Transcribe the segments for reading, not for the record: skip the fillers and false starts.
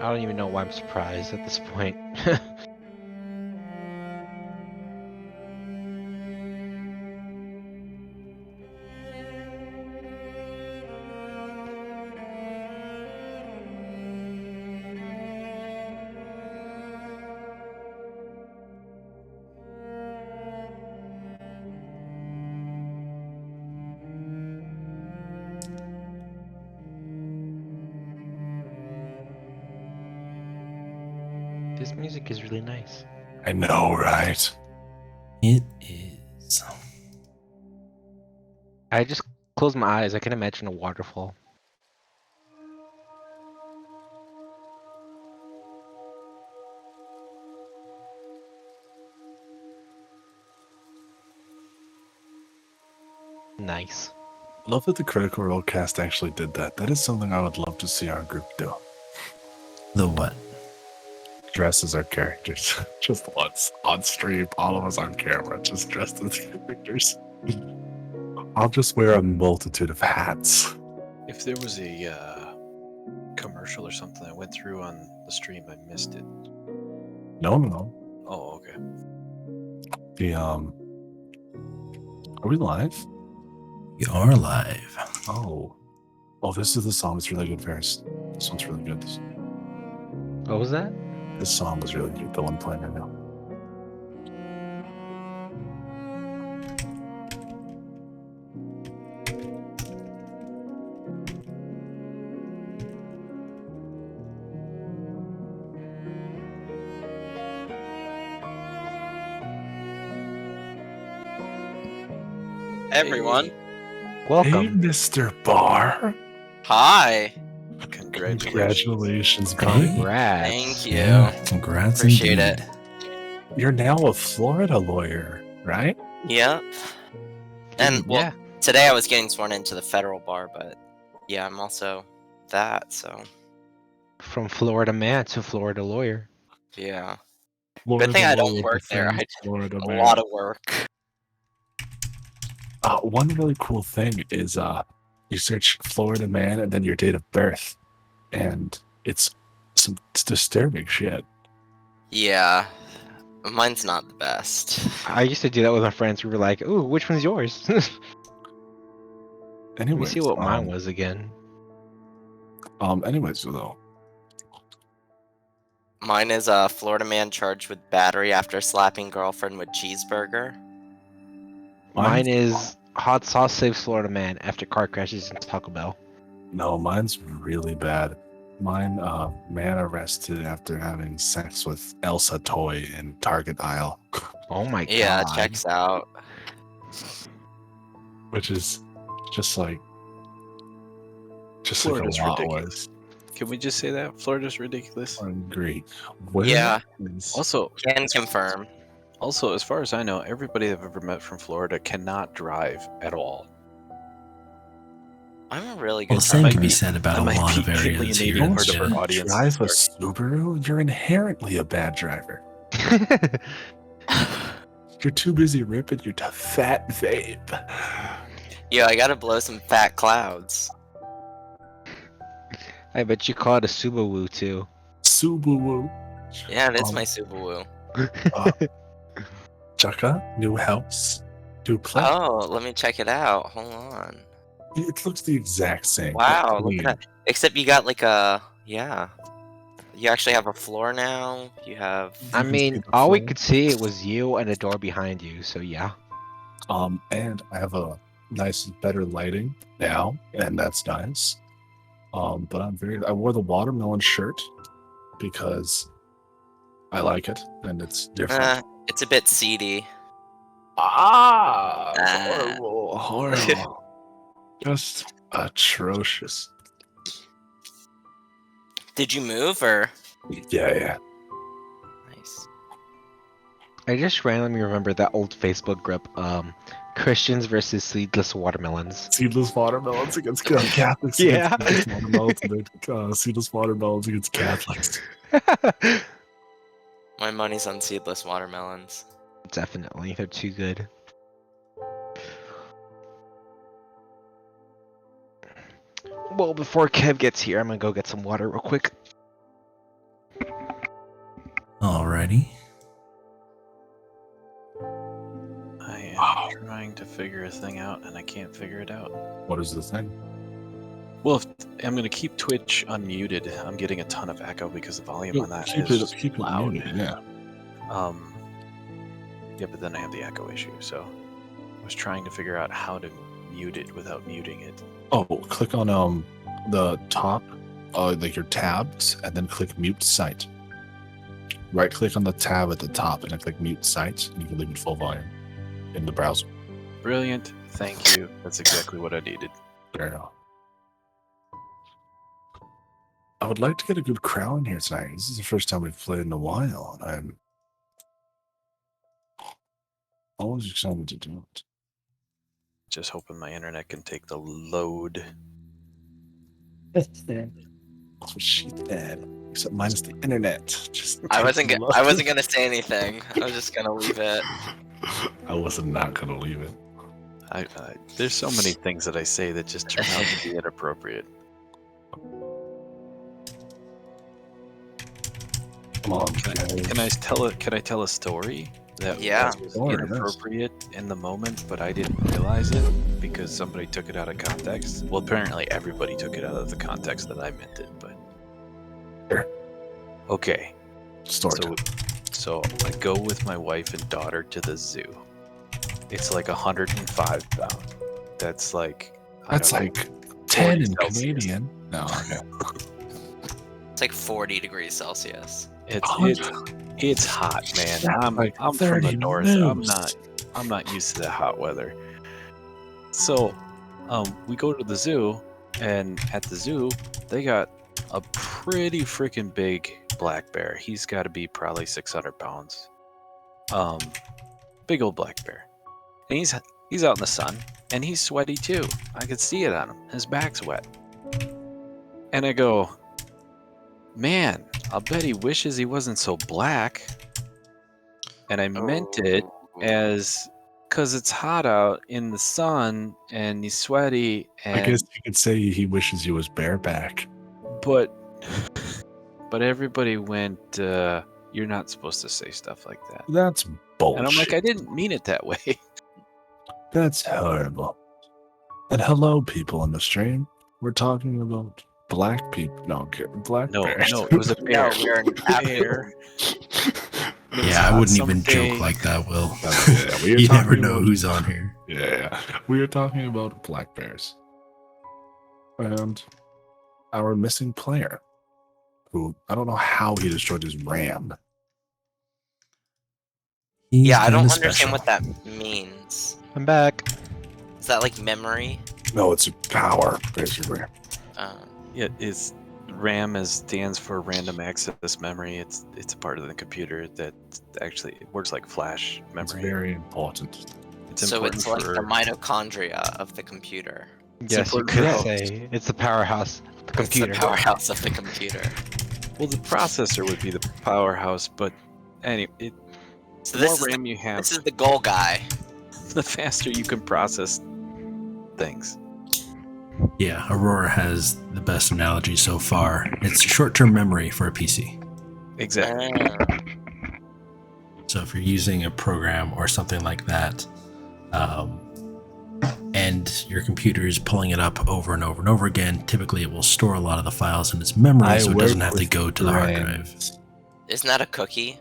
I don't even know why I'm surprised at this point. This music is really nice. I know, right? It is. I just close my eyes. I can imagine a waterfall. Nice. Love that the Critical Role cast actually did that. That is something I would love to see our group do. The what? Dress as our characters. Just once on stream, all of us on camera, just dressed as characters. I'll just wear a multitude of hats. If there was a commercial or something that went through on the stream, I missed it. No. Oh, okay. Are we live? We are live. Oh, this is the song. It's really good, Ferris. This one's really good. What was that? This song was really good. The one playing right now. Everyone. Welcome. Hey, Mr. Barr. Hi. Congratulations. buddy. Congrats. Thank you. Yeah, congrats. Appreciate indeed. it. You're now a Florida lawyer, right? Yep. And well, Yeah. today I was getting sworn into the federal bar, but yeah, I'm also that, so From Florida man to Florida lawyer. yeah. Florida Good thing I lawyer don't with work the there. famous I Florida a man. lot of work. One really cool thing is you search Florida man and then your date of birth, and it's some disturbing shit. Yeah. Mine's not the best. I used to do that with my friends. We were like, "Ooh, which one's yours?" Let me Anyways, see what mine was again. Anyways, though, Mine is a Florida man charged with battery after slapping girlfriend with cheeseburger. Mine is hot sauce saves Florida man after car crashes in Taco Bell. No, mine's really bad. Mine, man arrested after having sex with Elsa toy in Target aisle, Oh my Yeah, god. checks out. which is just like Florida's a lot ridiculous. Can we just say that? Florida's ridiculous. worse. Great. Where Yeah. is- Also, Can confirm. as far as I know, everybody I've ever met from Florida cannot drive at all. I'm a really Well, good the same might can be be- said about I a might lot be of areas here alienating in part of our Michigan. audience. drive a Subaru, you're inherently a bad driver. You're too busy ripping your fat vape. Yeah, I gotta blow some fat clouds. I bet you call it a Subaru too. Subaru. Yeah, it is Um, my Subaru. Chaka, new house, new place. Oh, let me check it out. Hold on. It looks the exact same. Wow, look Clean. at that. Except you got like a yeah. You actually have a floor now. You have I You can see mean, the all we floor. could see it was you and a door behind you, so yeah. And I have a nice, better lighting now, and that's nice. But I wore the watermelon shirt because I like it and it's different. it's a bit seedy. Horrible. Just atrocious. Did you move or Yeah. nice? I just randomly remember that old Facebook group, Christians versus seedless watermelons. Seedless watermelons against Catholics. Yeah. Against seedless watermelons, seedless watermelons against Catholics. My money's on seedless watermelons. Definitely, they're too good. Well, before Kev gets here, I'm gonna go get some water real quick. ready? I am trying to figure a thing out, and I can't figure it out. What is the thing? Well, if I'm going to keep Twitch unmuted. I'm getting a ton of echo because the volume on that keep is it loud. muted, yeah. Yeah, but then I have the echo issue, so I was trying to figure out how to mute it without muting it. Oh, click on the top, like your tabs, and then click mute site. Right click on the tab at the top and then click mute site, and you can leave it full volume in the browser. Brilliant. Thank you. That's exactly what I needed. There you go. I would like to get a good crowd in here tonight. This is the first time we've played in a while, and I'm always excited to do it. Just hoping my internet can take the load. That's what she said. Except minus the internet. Just I wasn't gonna say anything. I was just gonna leave it. I wasn't not gonna leave it. There's so many things that I say that just turn out to be inappropriate. Come on, Can I tell a story that Yeah. was Sure, yes. inappropriate in the moment, but I didn't realize it because somebody took it out of context? Well, apparently everybody took it out of the context that I meant it, but Sure. okay. Story. So I go with my wife and daughter to the zoo. It's like 105 pounds. That's like That's like 10 in Canadian. No, okay. It's like 40 degrees Celsius. It's hot, man. I'm Like from the 30 north. moves. I'm not used to the hot weather. So, we go to the zoo, and at the zoo, they got a pretty freaking big black bear. He's got to be probably 600 pounds. Big old black bear. And he's out in the sun, and he's sweaty too. I could see it on him. His back's wet. And I go, man, I'll bet he wishes he wasn't so black. And I meant it as because it's hot out in the sun and he's sweaty. And I guess you could say he wishes he was bareback. but everybody went, you're not supposed to say stuff like that. That's bullshit. And I'm like, I didn't mean it that way. That's horrible. And hello, people on the stream. We're talking about black people. No, black No, bears. no, it was a bear. No, we're an bear. Yeah, I wouldn't even Someday- joke like that, Will. Yeah, we are You never talking know about- who's on here. Yeah, we are talking about black bears. And our missing player, who I don't know how he destroyed his ram. He's Yeah, I don't kinda understand special. what that means. I'm back. Is that like memory? No, it's power, basically. Yeah, it's RAM stands for random access memory. It's a part of the computer that actually it works like flash It's memory. very important. It's So important it's like for the mitochondria of the computer. Yes, you important could for- say it's the powerhouse of the It's the computer. powerhouse of the computer. well, the processor would be the powerhouse, but anyway, So the this more is RAM you have, this is the goal guy. the faster you can process things. Yeah, Aurora has the best analogy so far. It's short-term memory for a PC. Exactly. Ah. So if you're using a program or something like that, and your computer is pulling it up over and over and over again, typically it will store a lot of the files in its memory, so it doesn't have to go to the hard drive. Isn't that a cookie?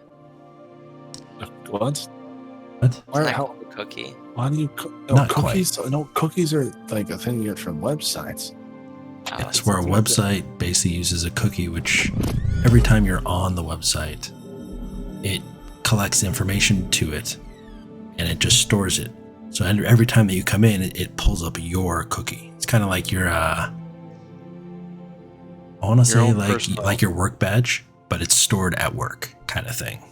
What? What? Isn't Why, that how, called a cookie? why do you? No, Not cookies. No, cookies are like a thing you get from websites. Oh, Yes, where a website basically uses a cookie, which every time you're on the website, it collects information to it, and it just stores it. So every time that you come in, it pulls up your cookie. It's kind of like your, I want to say own personal- like your work badge, but it's stored at work kind of thing.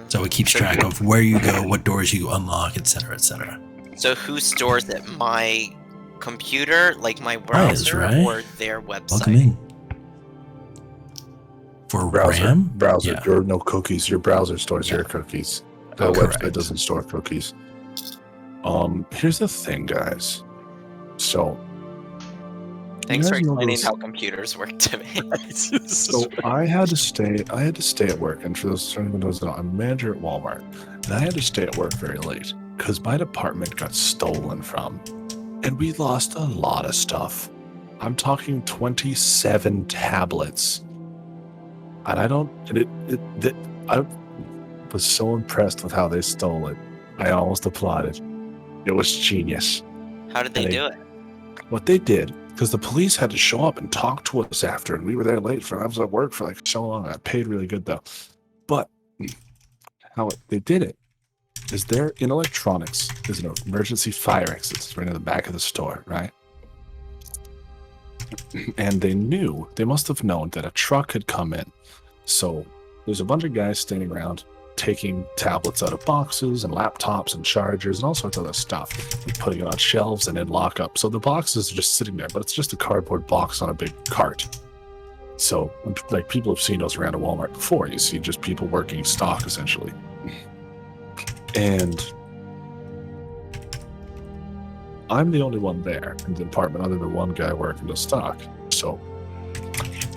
So it keeps So track you- of where you go, what doors you unlock, etc., etc. So who stores it? My computer, like my Fairies, browser, right? or their website? Welcome in. For RAM, browser. yeah. Your no cookies. Your browser stores your cookies. The Correct. website doesn't store cookies. Here's the thing, guys. So, Thanks for guys know explaining those- how computers work to me. So I had to stay at work, and for those who don't know, I'm a manager at Walmart, and I had to stay at work very late because my department got stolen from, and we lost a lot of stuff. I'm talking 27 tablets, and I was so impressed with how they stole it. I almost applauded. It was genius. How did they do it? What they did, because the police had to show up and talk to us after, and we were there late I was at work for like so long. I paid really good though. But they did it is there in electronics there's an emergency fire exit right in the back of the store, right? And they must have known that a truck had come in. So there's a bunch of guys standing around taking tablets out of boxes and laptops and chargers and all sorts of other stuff and putting it on shelves and in lockup. So the boxes are just sitting there, but it's just a cardboard box on a big cart. So like people have seen those around a Walmart before. You see just people working stock essentially. And I'm the only one there in the department other than one guy working the stock. So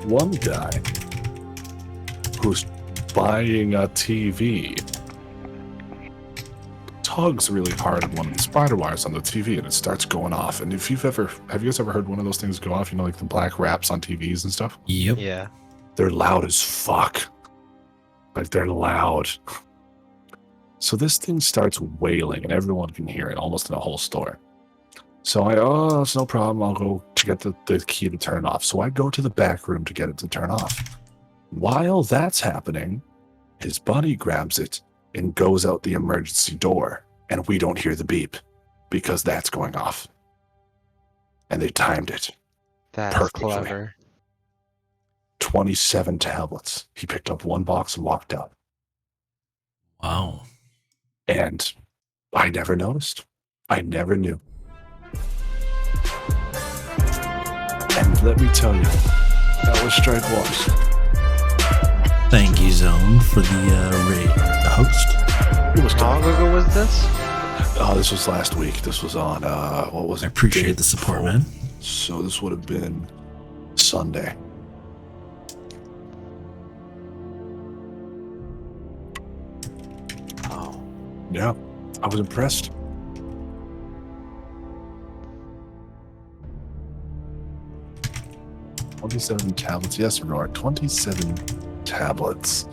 one guy who's buying a TV tugs really hard at one of the spider wires on the TV and it starts going off. And have you guys ever heard one of those things go off? You know, like the black wraps on TVs and stuff? Yep. Yeah. They're loud as fuck. Like they're loud. So this thing starts wailing and everyone can hear it almost in the whole store. So it's no problem. I'll go to get the key to turn it off. So I go to the back room to get it to turn off. While that's happening, his buddy grabs it and goes out the emergency door, and we don't hear the beep because that's going off. And they timed it. That's Perfectly. clever. 27 tablets. He picked up one box and walked out. Wow. And I never noticed. I never knew. And let me tell you, that was strike one. Thank you, Zone, for the host. It was How long done. ago was this? Oh, this was last week. This was on, what was it? I appreciate the support, man. So this would have been Sunday. Oh, Yeah, I was impressed. $27 tablets. Yes, Aurora, 27 tablets.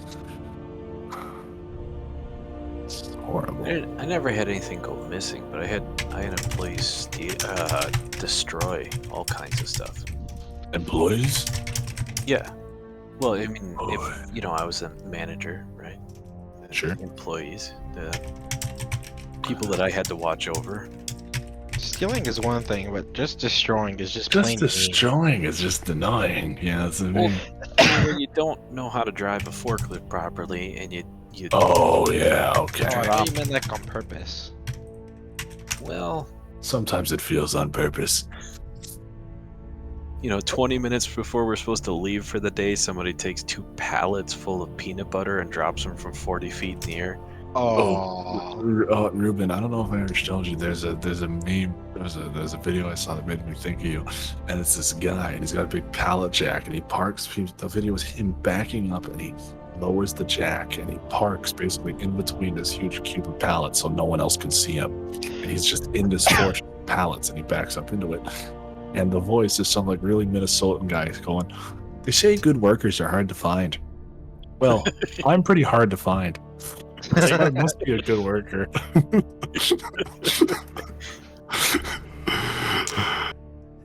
It's horrible. I never had anything go missing, but I had employees destroy all kinds of stuff. Employees? Yeah. Well, I mean, Boy. if I was a manager, right? Sure. Employees, the people that I had to watch over. Stealing is one thing, but just destroying is just Just plain mean. destroying is just annoying. Yeah, that's what I mean. When you don't know how to drive a forklift properly, and you Oh, yeah, okay. Oh, I thought you meant like on purpose. well, Sometimes it feels on purpose. 20 minutes before we're supposed to leave for the day, somebody takes 2 pallets full of peanut butter and drops them from 40 feet in the air. Oh. Ruben, I don't know if I ever told you. There's a meme. There's a video I saw that made me think of you, and it's this guy, and he's got a big pallet jack, and he parks. The video is him backing up, and he lowers the jack, and he parks basically in between this huge cube of pallets, so no one else can see him, and he's just in this portion of pallets, and he backs up into it, and the voice is some like really Minnesotan guy going, "They say good workers are hard to find." Well, I'm pretty hard to find. I must be a good worker.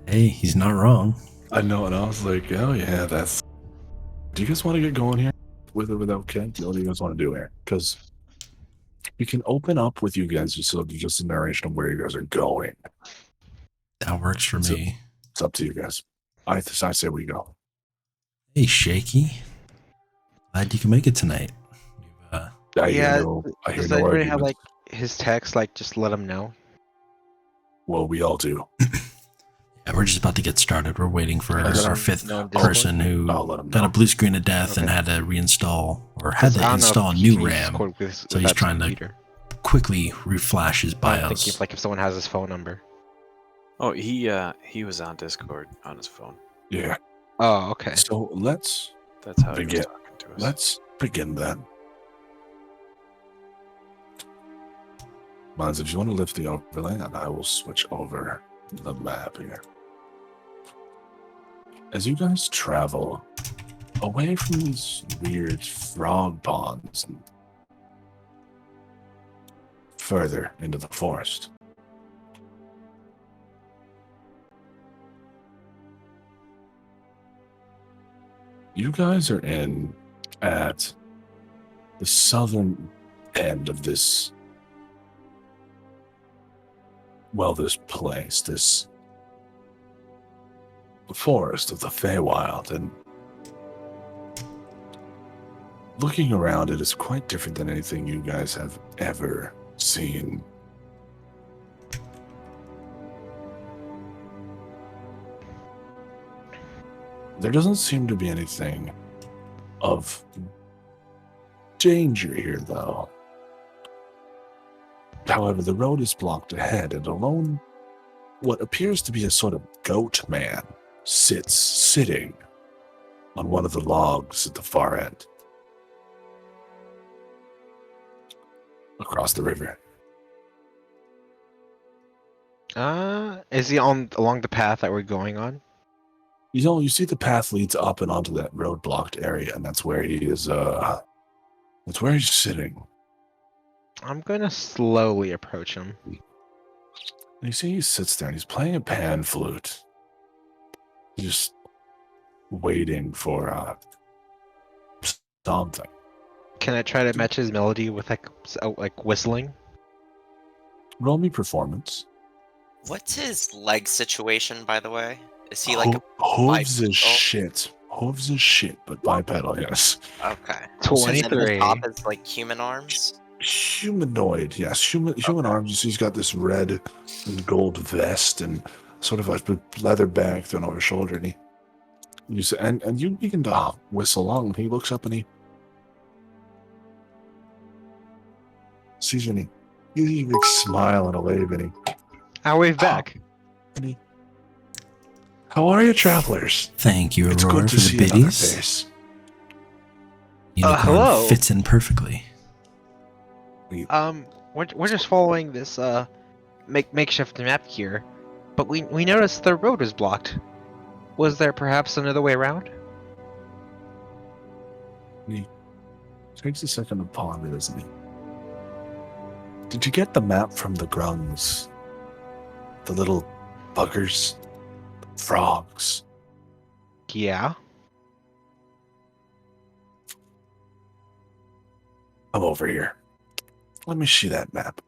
Hey, he's not wrong. I know, and I was like, oh yeah, that's. Do you guys want to get going here with or without Ken? What do you guys want to do here? Because we can open up with you guys just a narration of where you guys are going. That works for So- me. It's up to you guys. I say we go. Hey, Shaky. Glad you can make it tonight. I Yeah, hear no Does everybody have arguments. like his text? Like, just let him know. Well, we all do. Yeah, we're just about to get started. We're waiting for Is our there fifth no Discord? person who I'll let 'em got know. a blue screen of death and Okay. had to reinstall or had to I don't know if install he new can use RAM. Discord with So he's that trying to computer. quickly reflash his I'm BIOS. thinking if someone has his phone number. Oh, he was on Discord on his phone. Yeah. Oh, okay. So let's That's how he was begin. talking to us. Let's begin then. Mindz, if you want to lift the overlay, and I will switch over the map here. As you guys travel away from these weird frog ponds and further into the forest, you guys are in at the southern end of this, well, this place, this forest of the Feywild, and looking around it is quite different than anything you guys have ever seen. There doesn't seem to be anything of danger here, though. However, the road is blocked ahead, and alone, what appears to be a sort of goat man sitting on one of the logs at the far end, across the river. Is he along the path that we're going on? You know, you see the path leads up and onto that road-blocked area, and that's where he is, that's where he's sitting. I'm gonna slowly approach him. And you see he sits there, and he's playing a pan flute. Just waiting for, something. Can I try to match his melody with like whistling? Roll me performance. What's his leg situation, by the way? Is he like Hooves is bipedal? shit. Hooves is shit, but bipedal, yes. Okay. 23. And then the top is like human arms? Humanoid, yes. Human arms. He's got this red and gold vest and sort of a leather bag thrown over his shoulder, and and you begin to whistle along, and he looks up and he sees you, and he gives you a big smile and a wave, and I'll wave back. how are you, travelers? Thank you, It's Aurora, good for to the see another biddies. face. Unicorn hello. fits in perfectly. We're just following this makeshift map here, but we noticed the road was blocked. Was there perhaps another way around? He takes a second to ponder, doesn't he? Did you get the map from the grungs? The little buggers? Frogs? Yeah. Come over here. Let me see that map.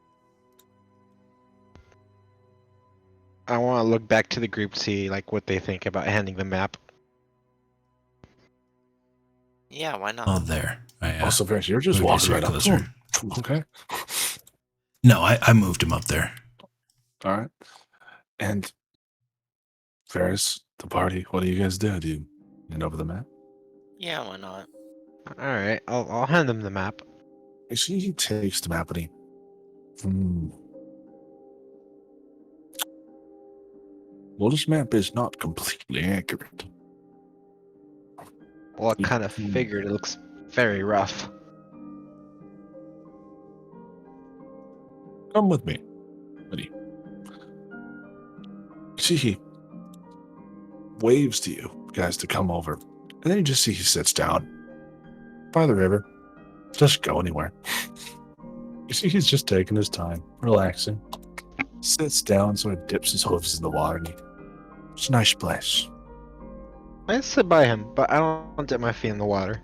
I want to look back to the group to see like what they think about handing the map. Yeah, why not? Oh, there. Also, Fairies, you're just moved walking you right up to closer. him. Okay. No, I moved him up there. All right. And Ferris, the party, what do you guys do? Do you hand over the map? Yeah, why not? All right, I'll hand them the map. You see, he takes the map and he. Well, this map is not completely accurate. Well, I kind of figured it looks very rough. Come with me, buddy. See, he waves to you guys to come over. And then you just see he sits down by the river. Just go anywhere. You see he's just taking his time, relaxing. Sits down, sort of dips his hooves in the water. And it's a nice place. I sit by him, but I don't dip my feet in the water.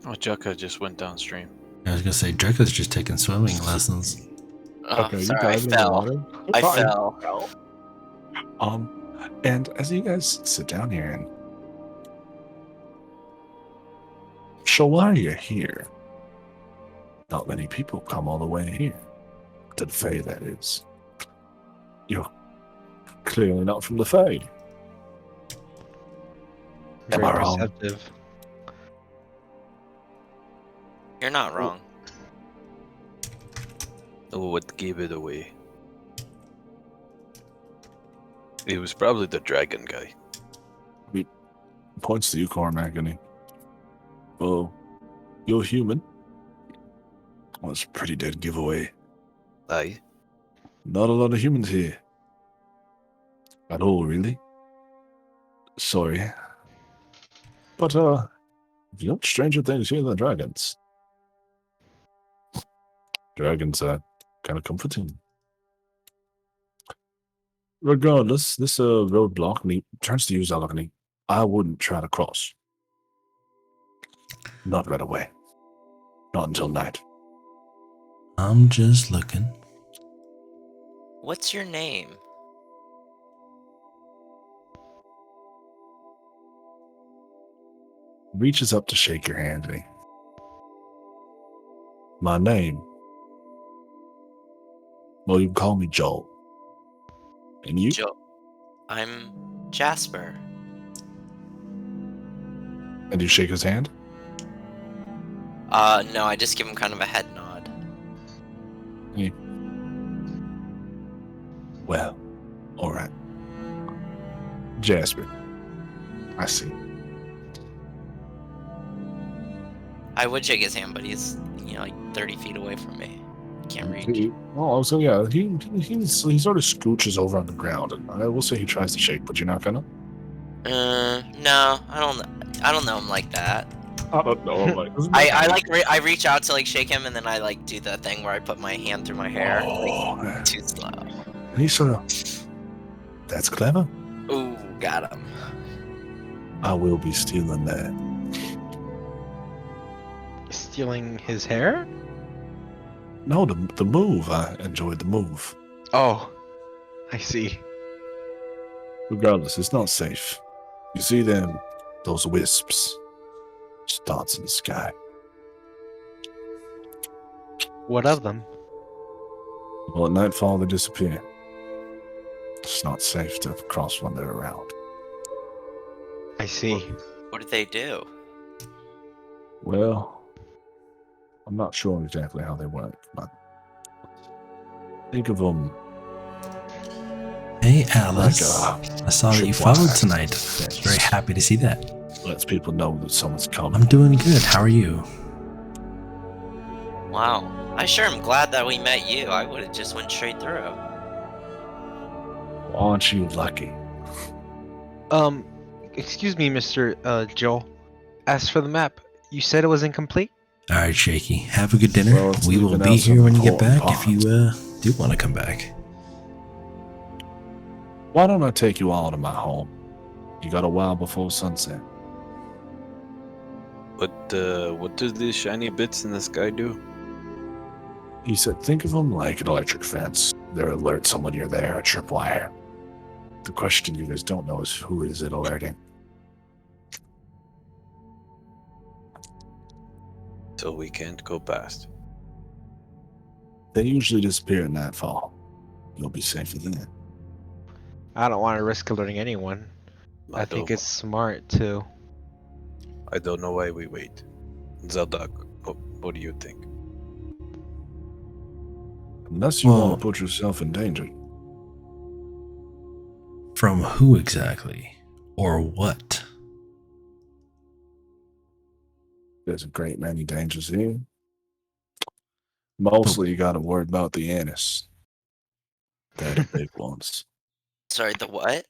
Oh, Jukka just went downstream. I was gonna say Draco's just taking swimming lessons. Oh, you sorry, I dive in the fell. water? I Fine. fell. And as you guys sit down here and so why are you here? Not many people come all the way here. To the Fae, that is. You're clearly not from the Fae. Am Very I wrong? perceptive. You're not wrong. What gave it away? It was probably the dragon guy. Points to you, Cormac, and he. Oh, you're human? Well, it's a pretty dead giveaway. Aye. Not a lot of humans here. At all, really. Sorry. But, you know, stranger things here than dragons. Dragons are kind of comforting. Regardless, this roadblock, and he turns to you, Zalak, and I wouldn't try to cross. Not right away. Not until night. I'm just looking. What's your name? Reaches up to shake your hand, and my name. Well, you can call me Joel. And you? Joe. I'm Jasper. And you shake his hand? No, I just give him kind of a head nod. Well, all right. Jasper. I see. I would shake his hand, but he's, like 30 feet away from me. Can't reach. Oh, so yeah, he sort of scooches over on the ground, and I will say he tries to shake, but you're not gonna. No, I don't know him like that. I don't know. Like, I reach out to like shake him, and then I like do the thing where I put my hand through my hair. Oh, Too slow. and he sort of. That's clever. Ooh, got him. I will be stealing that. Stealing his hair? No, the move. I enjoyed the move. Oh, I see. Regardless, it's not safe. You see them, those wisps, just dots in the sky. What of them? Well, at nightfall they disappear. It's not safe to cross when they're around. I see. What did they do? Well, I'm not sure exactly how they work, but think of them Hey, like Alice. I saw that you followed tonight. Very happy to see that. Lets people know that someone's coming. I'm doing good. How are you? Wow. I sure am glad that we met you. I would have just went straight through. Aren't you lucky? Excuse me, Mr. Joel. As for the map, you said it was incomplete? All right, Shaky. Have a good dinner. Well, it's We will leaving be out here some when you get important back if you do want to come back. Why don't I take you all to my home? You got a while before sunset. What do these shiny bits in the sky do? He said, think of them like an electric fence. They're alert someone you're there, a tripwire. The question you guys don't know is who is it alerting? So we can't go past. They usually disappear at nightfall. You'll be safer then. I don't want to risk alerting anyone. I think it's smart too. I don't know why we wait. Zelda, what do you think? Unless you Well- want to put yourself in danger. From who exactly? Or what? There's a great many dangers here. Mostly you gotta worry about the anise. They're the big ones. Sorry, the what?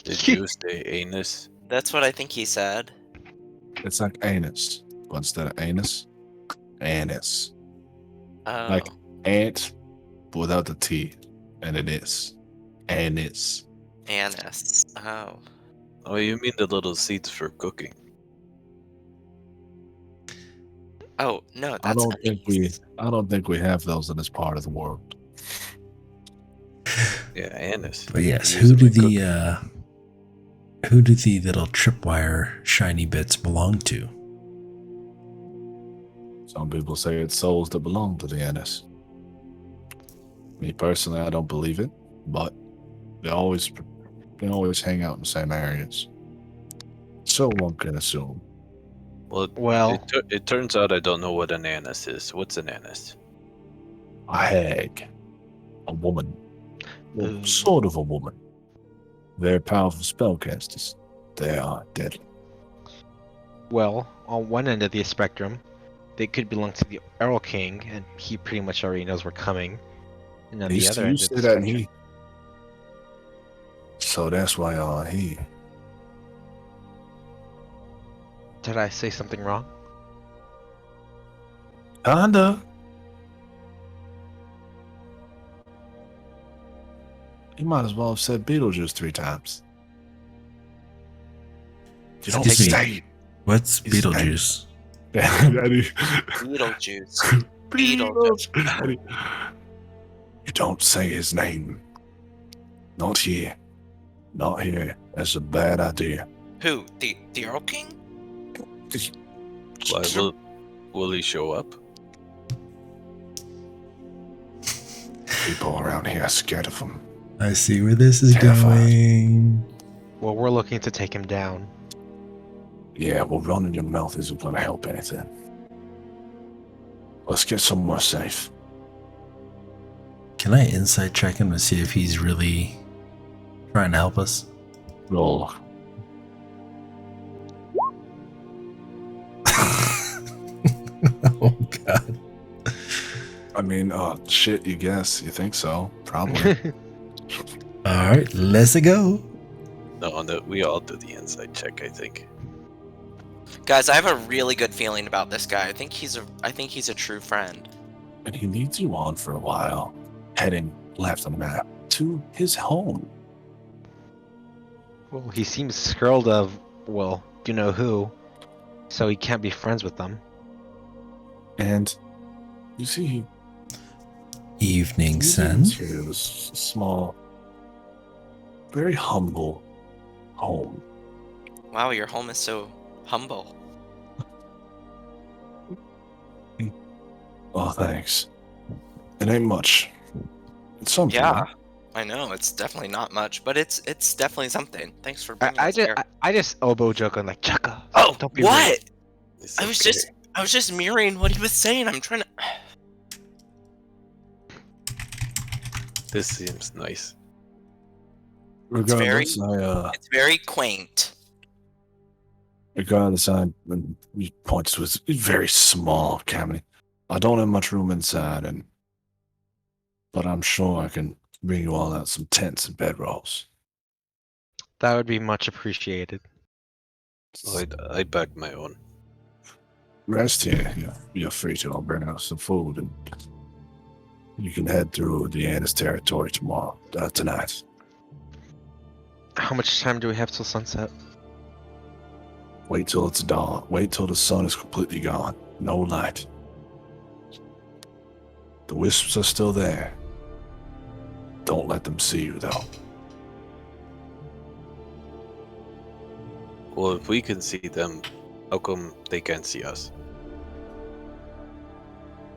Did you say anus? That's what I think he said. It's like anus. But instead of anus, anise. Oh. Like ant, but without the T. And it is. Anise. Anise. Oh. Oh, you mean the little seeds for cooking? Oh, no, that's I anise. don't think we have those in this part of the world. Yeah, anise. But yes, Use who it do like cooking. the little tripwire shiny bits belong to? Some people say it's souls that belong to the anise. Me personally, I don't believe it, but they always hang out in the same areas. So one can assume. Well, Well, it turns out I don't know what an anise is. What's an anise? a hag, a woman, well, Ooh. sort of a woman. Very powerful spellcasters. They are deadly. Well, on one end of the spectrum, they could belong to the Earl King, and he pretty much already knows we're coming. And on the other You end of say the that, and spectrum, so that's why y'all are here. did I say something wrong? Kinda. You might as well have said Beetlejuice 3 times. You don't Excuse me. say. What's His name. Beetlejuice? Beetlejuice. Beetlejuice. You don't say his name. Not here. Not here. That's a bad idea. Who? The Earl King? Why will he show up? People around here are scared of him. I see where this is Terrified. going. Well, we're looking to take him down. Yeah, well, running your mouth isn't going to help anything. Let's get somewhere safe. Can I insight check him to see if he's really trying to help us? Roll. Oh god. I mean, shit, you guess. You think so? Probably. Alright, let's go. No, we all do the inside check, I think. Guys, I have a really good feeling about this guy. I think he's a true friend. And he leads you on for a while, heading left on the map to his home. Well, he seems skirled of, well, you know who, so he can't be friends with them. And you see, he Evening, leads son. you into this small, very humble home. Wow, your home is so humble. Oh, thanks. It ain't much. It's something. Yeah, I know it's definitely not much, but it's definitely something. Thanks for bringing us here. I just elbow joke on like Chaka. Oh, don't be what? rude. It's I was okay. just mirroring what he was saying. I'm trying to. This seems nice. Regardless, It's very quaint. when he points to his very small cabinet. I don't have much room inside, but I'm sure I can bring you all out some tents and bedrolls. That would be much appreciated. I back my own. Rest here. You're free to. I'll bring out some food, and you can head through Deanna's territory tonight. How much time do we have till sunset? Wait till it's dawn. Wait till the sun is completely gone. No light. The wisps are still there. Don't let them see you, though. Well, if we can see them, how come they can't see us?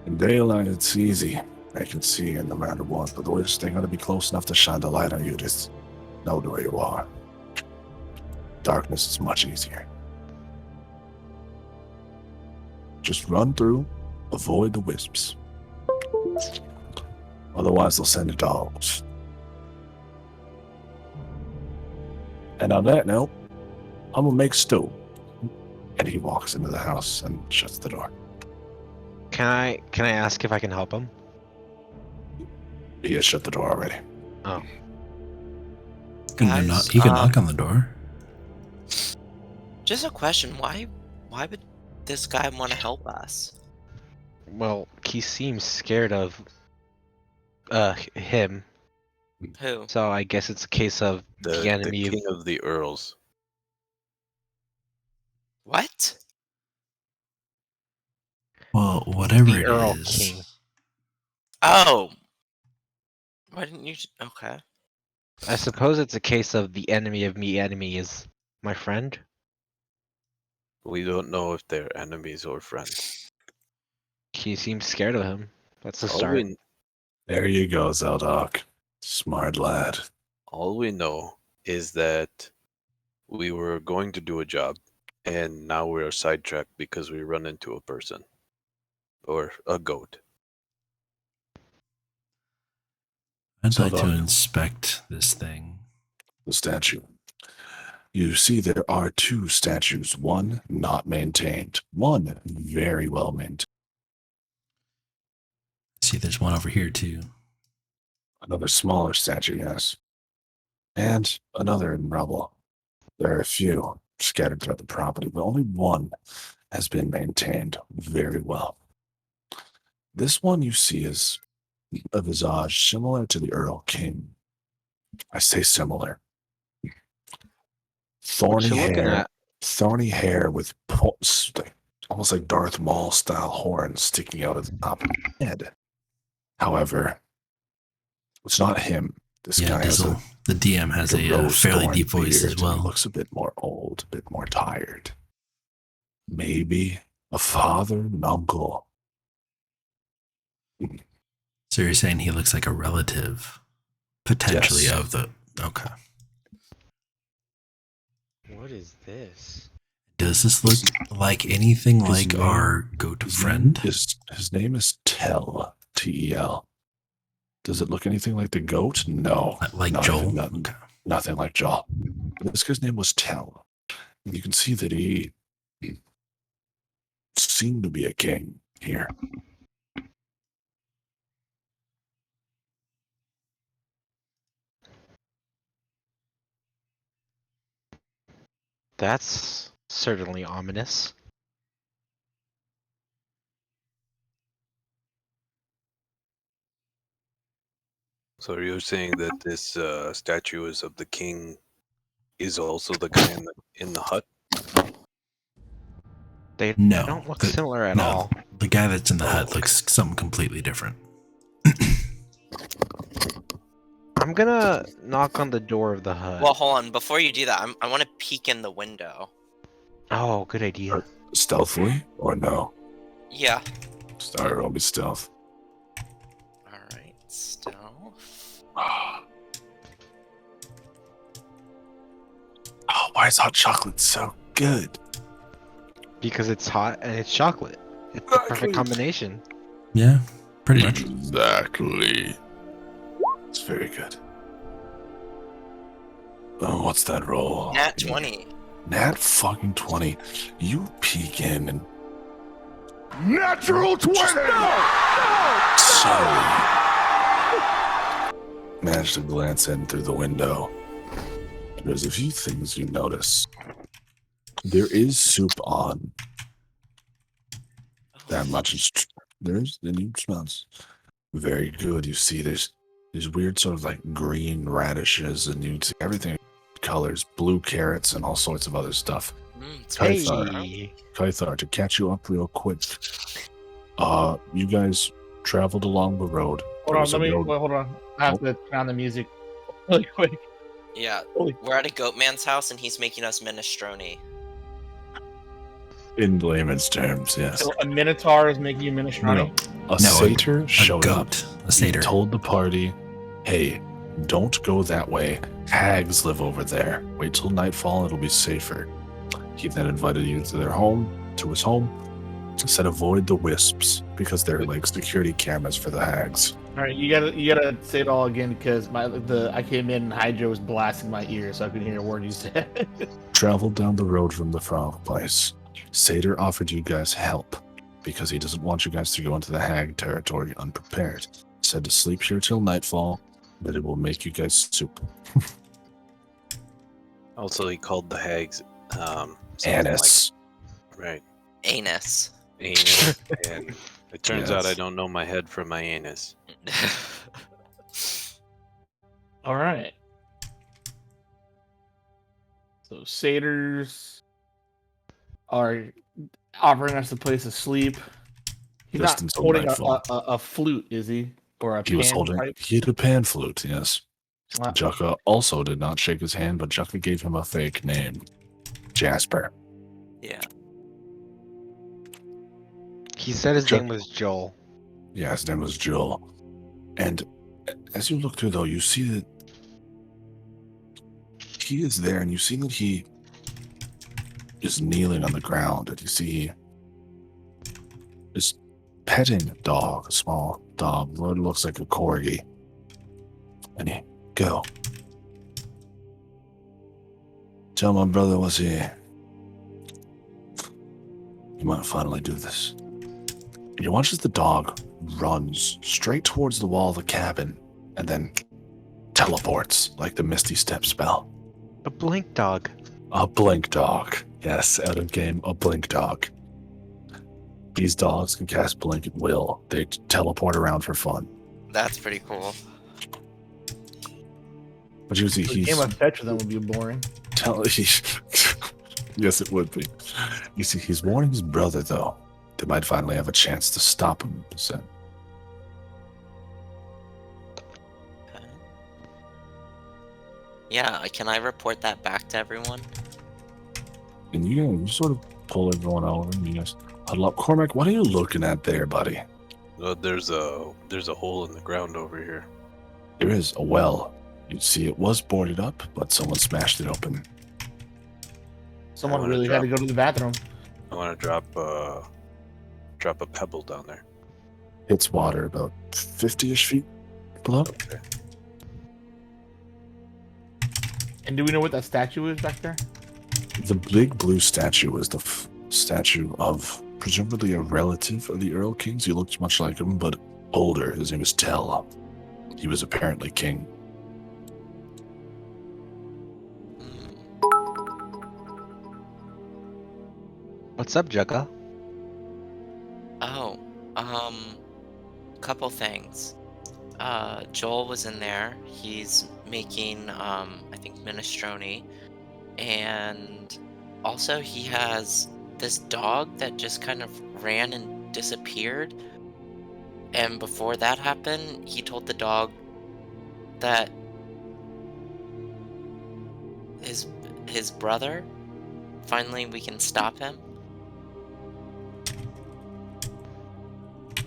In daylight, it's easy. They can see you no matter what, but the wisps, they gotta be close enough to shine the light on you. Just know where you are. Darkness is much easier. Just run through, avoid the wisps. Otherwise, they'll send the dogs. And on that note, I'm gonna make stew. And he walks into the house and shuts the door. Can I ask if I can help him? He has shut the door already. Oh, You can knock on the door. Just a question. Why would this guy want to help us? well, he seems scared of him, Who? so I guess it's a case of the enemy. king of the earls. What? Well, whatever The it Earl is. King. Oh. Why didn't you? Okay. I suppose it's a case of the enemy of me enemy is my friend. We don't know if they're enemies or friends. He seems scared of him. That's a All start. There you go, Zeldok. Smart lad. all we know is that we were going to do a job, and now we're sidetracked because we run into a person. Or a goat. I'd So like to the- inspect this thing. The statue. You see, there are 2 statues. One not maintained. One very well maintained. See, there's one over here too. Another smaller statue, yes. And another in rubble. There are a few scattered throughout the property, but only one has been maintained very well. This one you see is a visage similar to the Earl King. I say similar. What Thorny you looking hair, at? thorny hair with almost like Darth Maul style horns sticking out of the top of the head. However, it's not him. This Yeah, guy has Dizzle. The DM has a a fairly rose-thorn deep voice beard, as and he well. looks a bit more old, a bit more tired. Maybe a father, an uncle. So you're saying he looks like a relative, potentially, Yes. of the. Okay. What is this? Does this look like anything his like name- our go-to His friend? His name is Tel, Tel. Does it look anything like the goat? No. Like not Joel? even nothing, Okay. nothing like Joel. But this guy's name was Tel. And you can see that he seemed to be a king here. That's certainly ominous. So you're saying that this statue is of the king is also the guy in the hut? They No, don't look the- similar at no. all. The guy that's in the hut Oh. looks something completely different. I'm gonna knock on the door of the hut. Well, hold on. Before you do that, I want to peek in the window. Oh, good idea. Stealthily or no? Yeah. Sorry, roll me stealth. All right. Stealth. Oh, why is hot chocolate so good? Because it's hot and it's chocolate. It's the Exactly. perfect combination. Yeah, pretty much. Exactly. It's very good. Oh, what's that roll? Nat 20. Nat fucking 20. You peek in and Natural 20! subtly manage to glance in through the window. There's a few things you notice. There is soup on. That much is there's the new smells very good. You see there's weird sort of like green radishes and you see everything colors, blue carrots and all sorts of other stuff. It's Hey. very Kythar, to catch you up real quick. You guys traveled along the road. Hold There on, was a road- hold on. I have to turn on the music really quick. Yeah. Holy- We're at a goat man's house and he's making us minestrone. in layman's terms, yes. So a minotaur is making you minestrone. A No, satyr A showed up. goat. A He satyr. told the party, hey, don't go that way. Hags live over there. Wait till nightfall, it'll be safer. He then invited you to his home, said avoid the wisps because they're like security cameras for the hags. All right, you gotta say it all again because I came in and Hydra was blasting my ears so I couldn't hear a word you said. Traveled down the road from the frog place. Satyr offered you guys help because he doesn't want you guys to go into the hag territory unprepared. Said to sleep here till nightfall, that it will make you guys soup. Also, he called the hags something Anise. like- right. Anus. Anus. And it turns out I Yes. don't know my head from my anus. All right. So satyrs are offering us a place to sleep. He's Just not until holding nightfall. a flute, is he? Or a He was holding. pipe? He had a pan flute. Yes. Wow. Jukka also did not shake his hand, but Jukka gave him a fake name, Jasper. Yeah. He said his Sure. name was Joel. Yeah, his name was Joel. And as you look through, though, you see that he is there, and you see that he is kneeling on the ground, and you see he is petting a dog, a small dog. What looks like a corgi. And he, go. Tell my brother was here. You might finally do this. And you watch as the dog runs straight towards the wall of the cabin and then teleports like the Misty Step spell. A blink dog. A blink dog. Yes, out of game, a blink dog. These dogs can cast blink at will. They teleport around for fun. That's pretty cool. But you see, A he's game of fetch with them would be boring. yes, it would be. You see, he's warning his brother, though. They might finally have a chance to stop him. So. Okay. Yeah, can I report that back to everyone? And you sort of pull everyone over and you guys huddle up. Cormac, what are you looking at there, buddy? There's a hole in the ground over here. There is a well. You'd see it was boarded up, but someone smashed it open. Someone wanna really had to go to the bathroom. I want to drop a pebble down there. Hits water about 50-ish feet below. Okay. And do we know what that statue is back there? The big blue statue is the statue of presumably a relative of the Earl Kings. He looked much like him, but older. His name is Tell. He was apparently king. What's up, Jugga? Oh, couple things. Joel was in there. He's making, I think minestrone. And also he has this dog that just kind of ran and disappeared. And before that happened, he told the dog that his brother, finally we can stop him.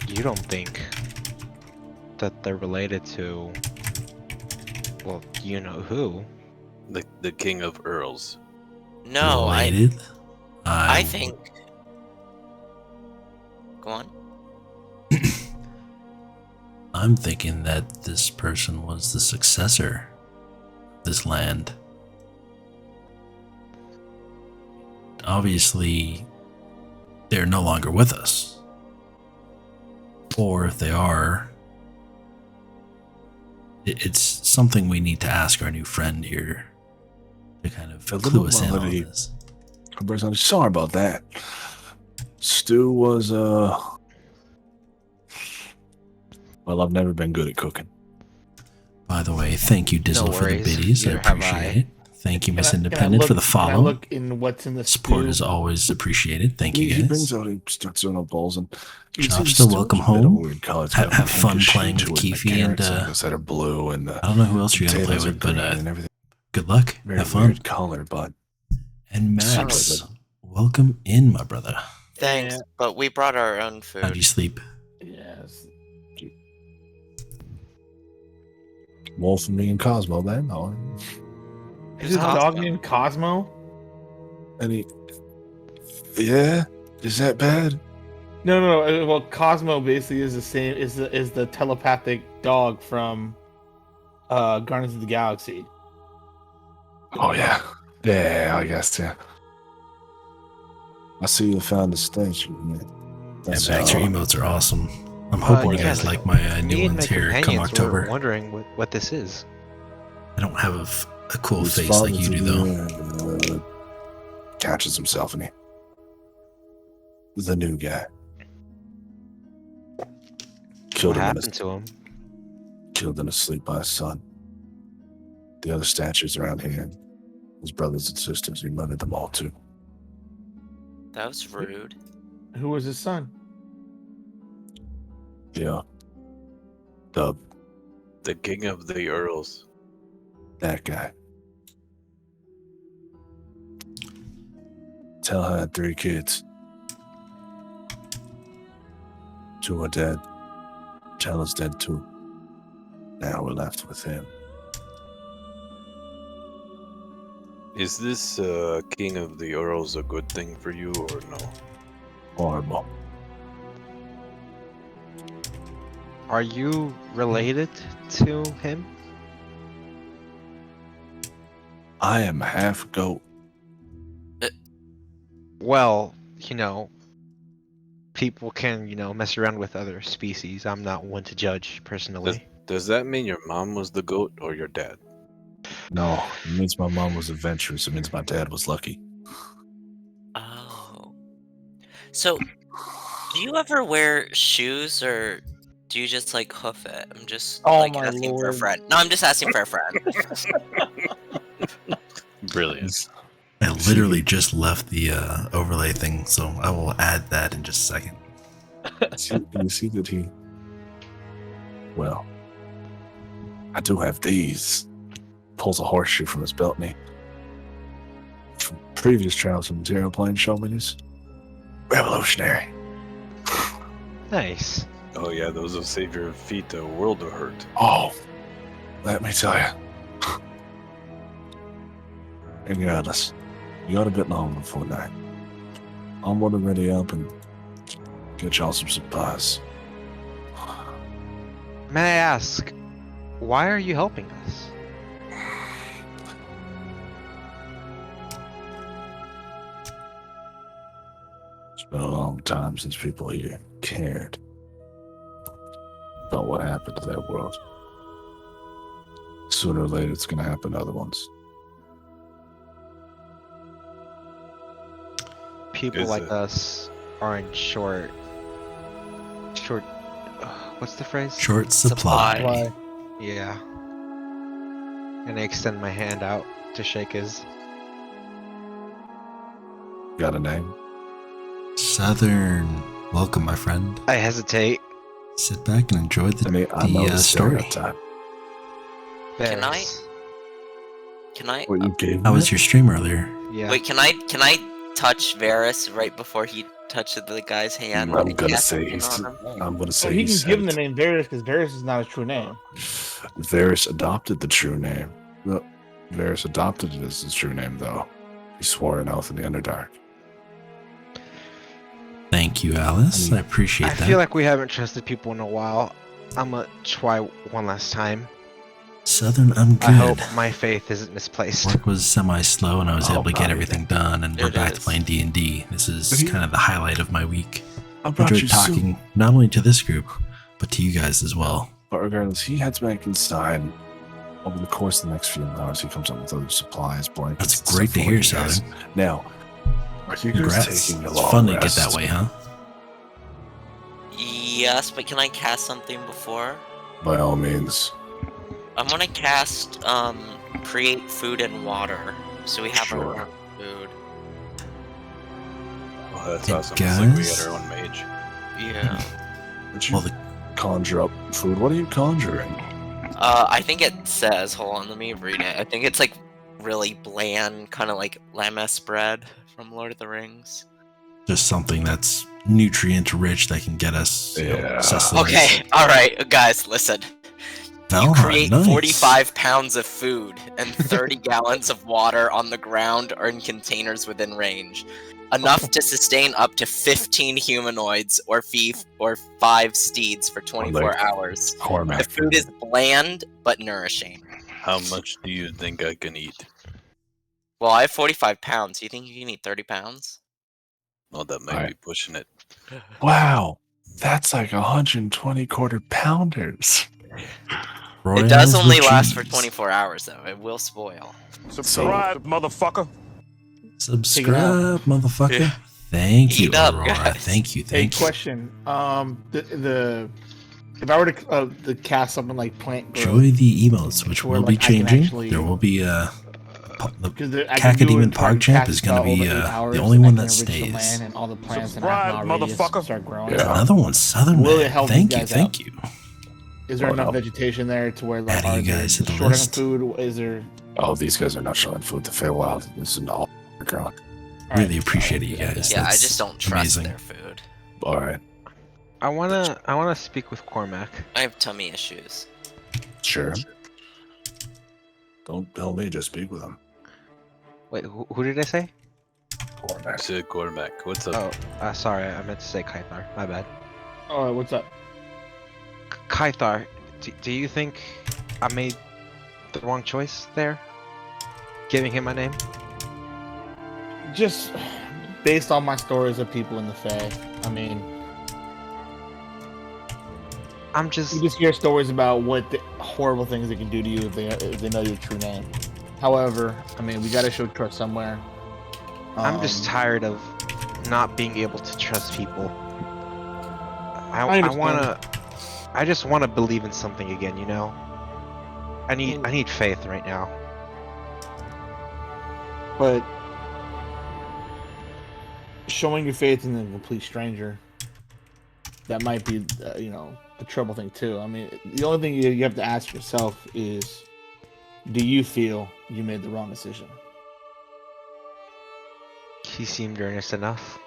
You don't think that they're related to, well, you know who? The king of earls. No, Related? I think. Go on. I'm thinking that this person was the successor of this land. Obviously, they're no longer with us. Or if they are, it's something we need to ask our new friend here to kind of A little clue us in on melody. this. Sorry about that. Stu was, well, I've never been good at cooking. By the way, thank you, Dizzle, No for the worries. biddies. I Neither have appreciate I. it. Thank you, Miss Can I Independent, for the Can I follow. look in what's in the Support stew? is always appreciated. Thank you, He guys. brings out, he starts doing up bowls and you can see Josh, the still Stu's welcome a bit of a home. weird color. It's Have got a fun pinkish playing sheen with to it, Keefe the and, carrots those that are blue and the I don't know who else you're going to play potatoes are with, but green and everything. good luck. Very Have fun. weird color, but And Max, Super welcome in, my brother. Thanks, Yeah. but we brought our own How'd you food. sleep? Yes. Wolf and me and Cosmo then. Oh, Is his dog named Cosmo? and he, yeah, is that bad? No. Well, Cosmo basically is the same. Is the telepathic dog from Guardians of the Galaxy. Oh yeah, yeah, I guess yeah. I see you found the statue, man. Yeah, Max, your emotes are awesome. I'm hoping you guys yes. like my new Me and my ones here come companions were October. wondering what this is. I don't have a cool His face like father's you do, though. Catches himself and he, the new guy, What killed him, happened to him? killed in his sleep by his son. The other statues around here, his brothers and sisters, he murdered them all too. That was rude. Who was his son? Yeah, the The king of the earls. that guy. Tell her I had 3 kids. 2 are dead. Tell is dead too. Now we're left with him. Is this king of the earls a good thing for you or no? Horrible. Are you related to him? I am half goat. Well, people can, mess around with other species. I'm not one to judge personally. Does that mean your mom was the goat or your dad? No, it means my mom was adventurous. It means my dad was lucky. Oh. So, do you ever wear shoes or do you just like hoof it? I'm just Oh like my asking for a lord. friend. No, I'm just asking for a friend. Brilliant. I literally just left the overlay thing, so I will add that in just a second. You see that he. Well, I do have these. Pulls a horseshoe from his belt, and he. From previous trials from Zero Plane show me these. Revolutionary. Nice. Oh yeah, those will save your feet a world of hurt. Oh, let me tell you. Regardless, you got a bit longer before night. I'm going to ready up and get y'all some supplies. May I ask, why are you helping us? It's been a long time since people here cared about what happened to that world. Sooner or later, it's going to happen to other ones. People Is like it- us are in short. What's the phrase? Short supply. Why? Yeah. And I extend my hand out to shake his. Got a name? Southern. Welcome, my friend. I hesitate. Sit back and enjoy I mean, I know the the story. stereotype. Can I- Bears. Can I? What you gave How me? was your stream earlier? Yeah. Wait, can I touch Varys right before he touched the guy's hand? I'm and gonna cast say something he's. on him? I'm gonna So say he he can said give him the it. name Varys because Varys is not his true name. Varys adopted the true name. Look, Varys adopted it as his true name, though. He swore an oath in the Underdark. Thank you, Alice. I appreciate I that. feel like we haven't trusted people in a while. I'm gonna try one last time. Southern, I'm good. I hope my faith isn't misplaced. Work was semi-slow, and I was Oh, able to get not everything done, and we're It back to is. playing D&D. This is But he- kind of the highlight of my week. I brought Enjoyed you talking soup. not only to this group, but to you guys as well. But regardless, he heads back inside. Over the course of the next few hours, he comes up with other supplies, blankets. That's and great stuff to for hear, you guys. Southern. Now, are you guys Congrats. taking a It's long fun to rest? get that way, huh? Yes, but can I cast something before? By all means. I'm gonna cast create food and water, so we have Sure. our own food. Oh, that's Hey, awesome. It's like we guys. got our own mage. Yeah. Did you Well, the conjure up food? What are you conjuring? I think it says. Hold on, let me read it. I think it's like really bland, kind of like lammas bread from Lord of the Rings. just something that's nutrient-rich that can get us Yeah. sustenance. Okay, all right, guys, listen. You Valheim, create nice. 45 pounds of food and 30 gallons of water on the ground or in containers within range. Enough to sustain up to 15 humanoids or 5 steeds for 24 Like- hours. The Cormac. food is bland but nourishing. How much do you think I can eat? Well, I have 45 pounds. Do you think you can eat 30 pounds? Oh, that might Alright. be pushing it. Wow. That's like 120 quarter pounders. It does Royals only with last for cheese. 24 hours, though. It will spoil. Subscribe, motherfucker. Subscribe, motherfucker. Yeah. Thank you, Eat up, Aurora. guys. Thank you, Hey, thank you. question. The if I were to cast something like plant growth, Enjoy the emotes, which Where, will be like, I can changing. actually- There will be the because I can do Cacodemon it, I can PogChamp cast is a gonna spell be, over 8 the hours, only and one I that can enrich the stays. land and all the plants in Subscribe, half mile radius motherfucker. start growing. Yeah. Another one, Southern Will it Man. help Thank you you, guys thank out? you. Is there Oh, enough no. vegetation there to where like Adding are you guys to the short on list. food? Is there? Oh, these guys are not showing food. The Feywild. This is all ground. Really appreciate it, you guys. Yeah, I That's just don't trust amazing. their food. All right. I wanna speak with Cormac. I have tummy issues. Sure. Don't tell me. Just speak with him. Wait, who did I say? I Cormac. said Cormac. What's up? Oh, sorry, I meant to say Kythar. My bad. Oh, what's up? Kythar, do you think I made the wrong choice there? giving him my name? Just based on my stories of people in the Fae. I mean, I'm just. you just hear stories about what the horrible things they can do to you if they know your true name. However, I mean, we gotta show trust somewhere. I'm just tired of not being able to trust people. I understand. wanna. I just want to believe in something again. You know. I need faith right now. But showing your faith in a complete stranger, that might be, the trouble thing too. I mean, the only thing you have to ask yourself is, do you feel you made the wrong decision? He seemed earnest enough.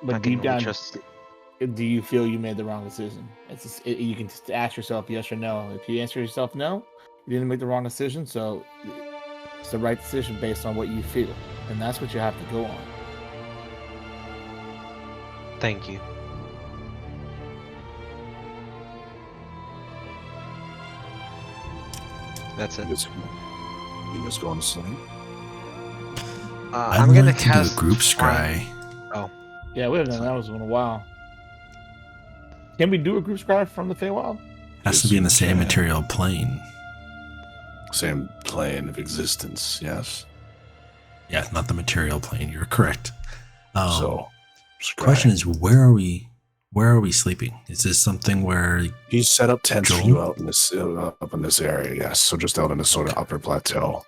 But I deep can only down, trust. do you feel you made the wrong decision? You can just ask yourself yes or no. If you answer yourself no, you didn't make the wrong decision, so it's the right decision based on what you feel. And that's what you have to go on. Thank you. That's it. You guys going to sleep? I'd I'm gonna like to cast do a group scry. Yeah, we haven't done that in a while. Can we do a group scry from the Feywild? Has to be in the same material plane. Same plane of existence, yes. Yeah, not the material plane. You're correct. So, Question is, where are we sleeping? Is this something where he's set up tents for Joel? you out in this up in this area, yes. So just out in the sort of upper plateau.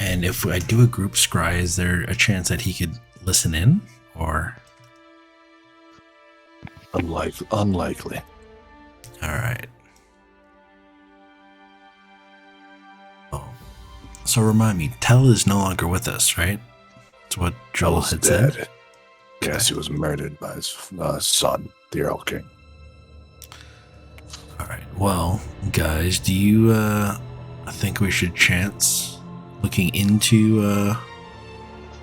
And if I do a group scry, is there a chance that he could listen in? Or Unlikely. alright. Oh. So remind me, Tell is no longer with us, right? That's what Joel Joel's had dead. said. Yes, he was murdered by his son, the Earl King. Alright. Well, guys, do you think we should chance looking into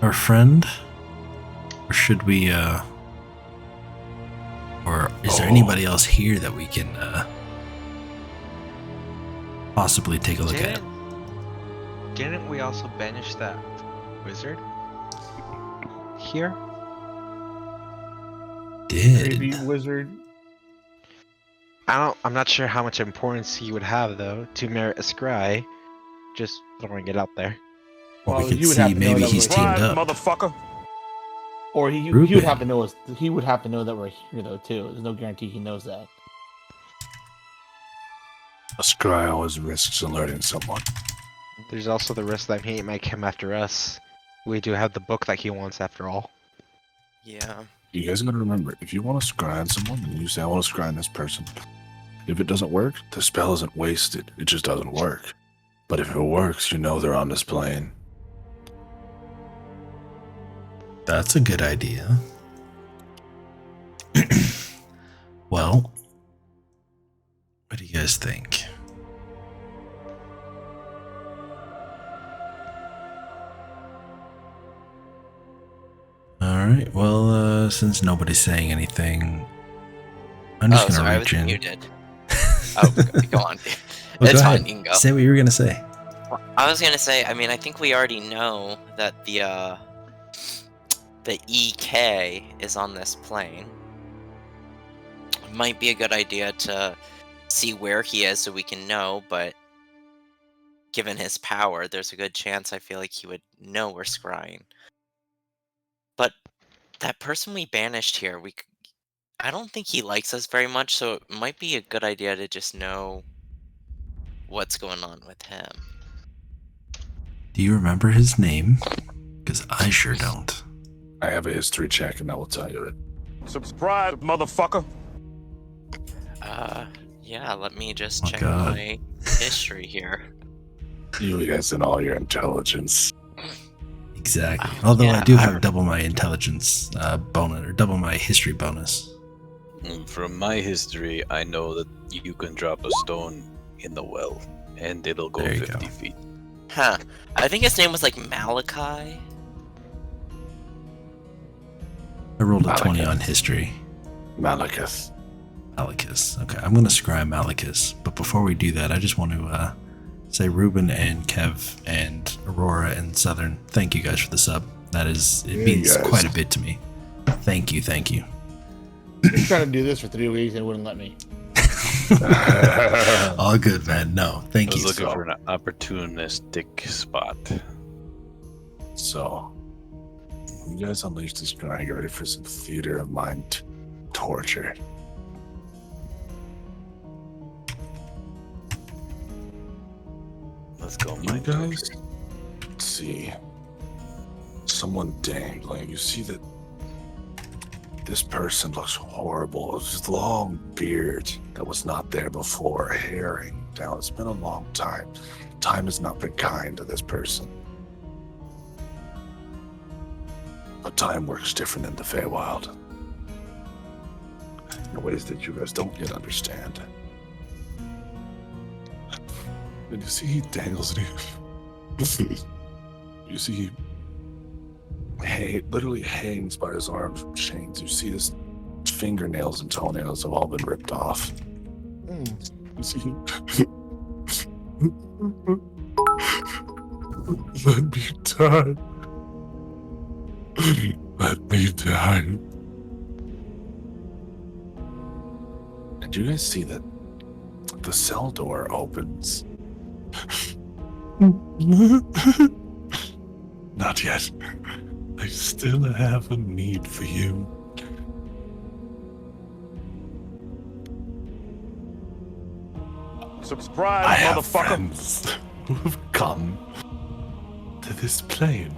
our friend? Or should we or is there anybody else here that we can possibly take a look at? Didn't we also banish that wizard? Here? Creepy Did. wizard. I'm not sure how much importance he would have though to merit a scry. Just throwing it out there. Well, Well, we could you would have see to know maybe that he's we're- teamed Surprise, up. motherfucker. Or he Ruben. would have to know us. He would have to know that we're here though too. There's no guarantee he knows that. A scry always risks alerting someone. There's also the risk that he might come after us. We do have the book that he wants after all. Yeah. You guys gotta remember, if you want to scry on someone, and you say, I want to scry on this person, if it doesn't work, the spell isn't wasted. It just doesn't work. But if it works, you know they're on this plane. That's a good idea. Well, what do you guys think? All right. Well, since nobody's saying anything, I'm just so gonna I reach was in. muted. Oh, go on. Well, It's go fine. ahead. You can go. Say what you were gonna say. I was gonna say. I mean, I think we already know that the EK is on this plane. Might be a good idea to see where he is so we can know, but given his power, there's a good chance I feel like he would know we're scrying. But that person we banished here, I don't think he likes us very much, so it might be a good idea to just know what's going on with him. Do you remember his name? Because I sure don't. I have a history check, and I will tell you it. Surprise, motherfucker. Yeah, let me just Oh, check God. my history here. You guys and all your intelligence. Exactly. Oh, Although I yeah, do I have double my intelligence bonus, or double my history bonus. From my history, I know that you can drop a stone in the well, and it'll go There you 50 go. feet. Huh. I think his name was like Malachi. I rolled a Malachus. 20 on history. Malachus. Malachus. Okay, I'm going to scry Malachus. But before we do that, I just want to say Ruben and Kev and Aurora and Southern, thank you guys for the sub. It means guys. quite a bit to me. Thank you. I was trying to do this for 3 weeks and it wouldn't let me. All good, man. No, thank I was you. looking for an opportunistic spot. So, you guys unleash this guy, get ready for some theater of mind torture. Let's go, You Mindz. guys see someone dangling. You see that this person looks horrible. It's just long beard that was not there before, hair hanging down. It's been a long time. Time has not been kind to this person. But time works different in the Feywild. In ways that you guys don't yet understand. And you see he dangles and you see he literally hangs by his arms from chains. You see his fingernails and toenails have all been ripped off. You see let me die. Let me die. And you guys see that the cell door opens. Not yet. I still have a need for you. Subscribe, I have motherfucker. friends who have come to this plane,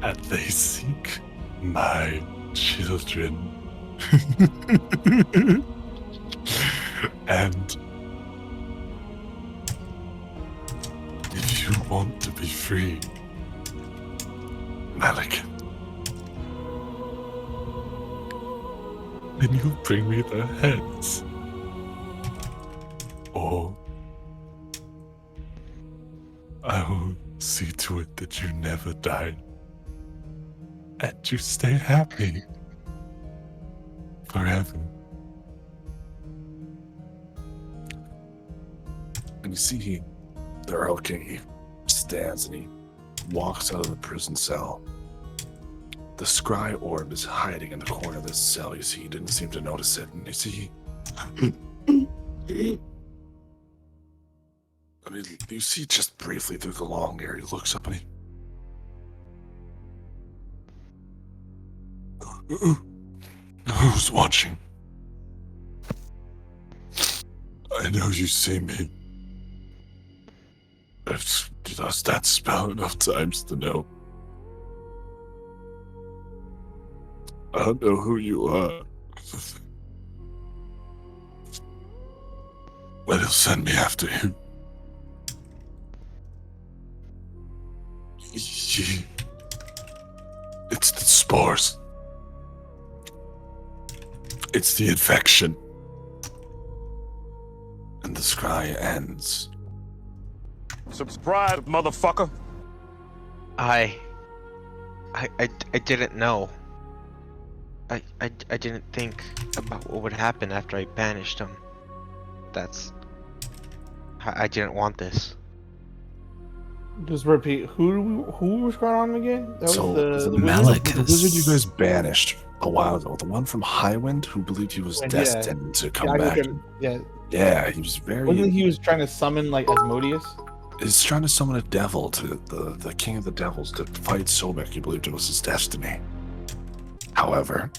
and they seek my children. And if you want to be free, Malik, then you bring me their heads. Or I will see to it that you never die and you stay happy forever. And you see the Earl King, he stands and he walks out of the prison cell. The scry orb is hiding in the corner of this cell. You see, he didn't seem to notice it. And you see, I mean, you see just briefly through the long hair, he looks up and he... Who's watching? I know you see me. I've lost that spell enough times to know. I don't know who you are. But he'll send me after you. It's the spores. It's the infection. And the scry ends. Subscribe, motherfucker. I didn't know. I didn't think about what would happen after I banished him. I didn't want this. Just repeat. Who was going on again? That So, was the Malik. The wizard you guys banished a while ago, the one from Highwind who believed he was Yeah. destined to come Yeah, back. yeah. Yeah, he was very... Wasn't he was trying to summon like Asmodeus? He's trying to summon a devil to the king of the devils to fight Sobek. He believed it was his destiny. However,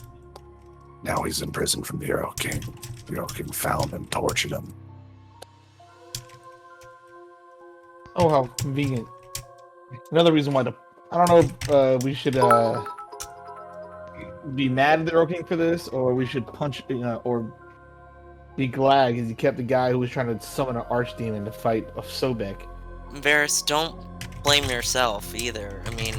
now he's in prison from the Arrow King. The Arrow King found him, tortured him. Oh, how convenient. Another reason why I don't know if we should be mad at the Earl King for this, or we should punch, or be glad because he kept the guy who was trying to summon an archdemon to fight of Sobek. Varys, don't blame yourself either. I mean,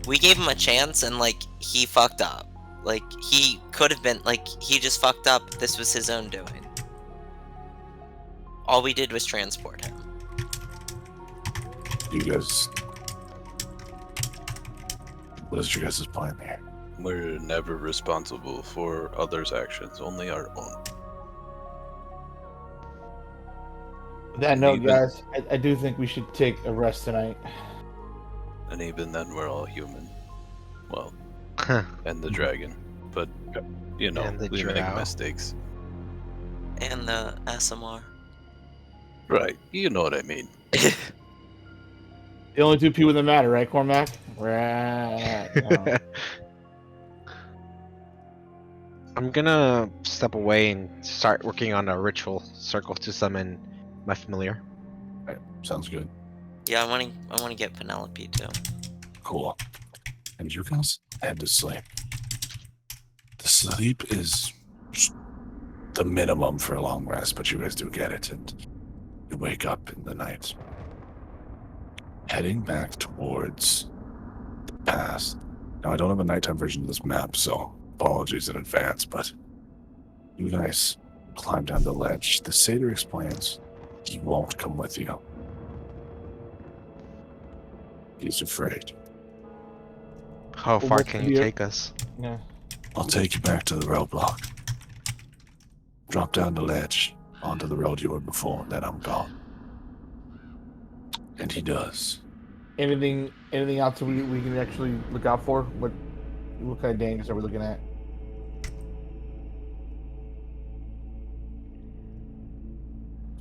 we gave him a chance and, like, he fucked up. Like, he could have been, like, he just fucked up. This was his own doing. All we did was transport him. You guys... What is your guys' plan here? We're never responsible for others' actions, only our own. That note, Even- guys, I do think we should take a rest tonight. And even then, we're all human. Well, Huh. and the dragon. But, you know, And the we make drow. mistakes. And the SMR. Right. You know what I mean. The only two people that matter, right, Cormac? Right. No. I'm gonna step away and start working on a ritual circle to summon my familiar. Right, sounds good. Yeah, I want to get Penelope too. Cool. And you guys head to sleep. The sleep is the minimum for a long rest, but you guys do get it, and you wake up in the night. Heading back towards the past. Now, I don't have a nighttime version of this map, so apologies in advance, but you guys climb down the ledge. The satyr explains he won't come with you. He's afraid. How Well, far what's can the you deal? take us? Yeah. I'll take you back to the roadblock. Drop down the ledge onto the road you were before, and then I'm gone. And he does. Anything else that we can actually look out for? What kind of dangers are we looking at?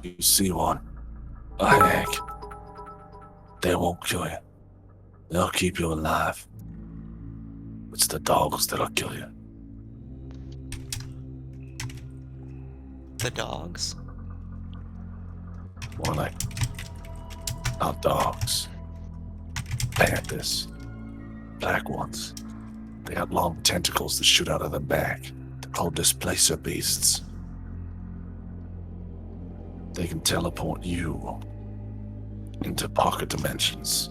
You see one, a hag. They won't kill you. They'll keep you alive. It's the dogs that'll kill you. The dogs. More like not dogs. Panthers. Black ones. They got long tentacles that shoot out of their back. They're called displacer beasts. They can teleport you into pocket dimensions,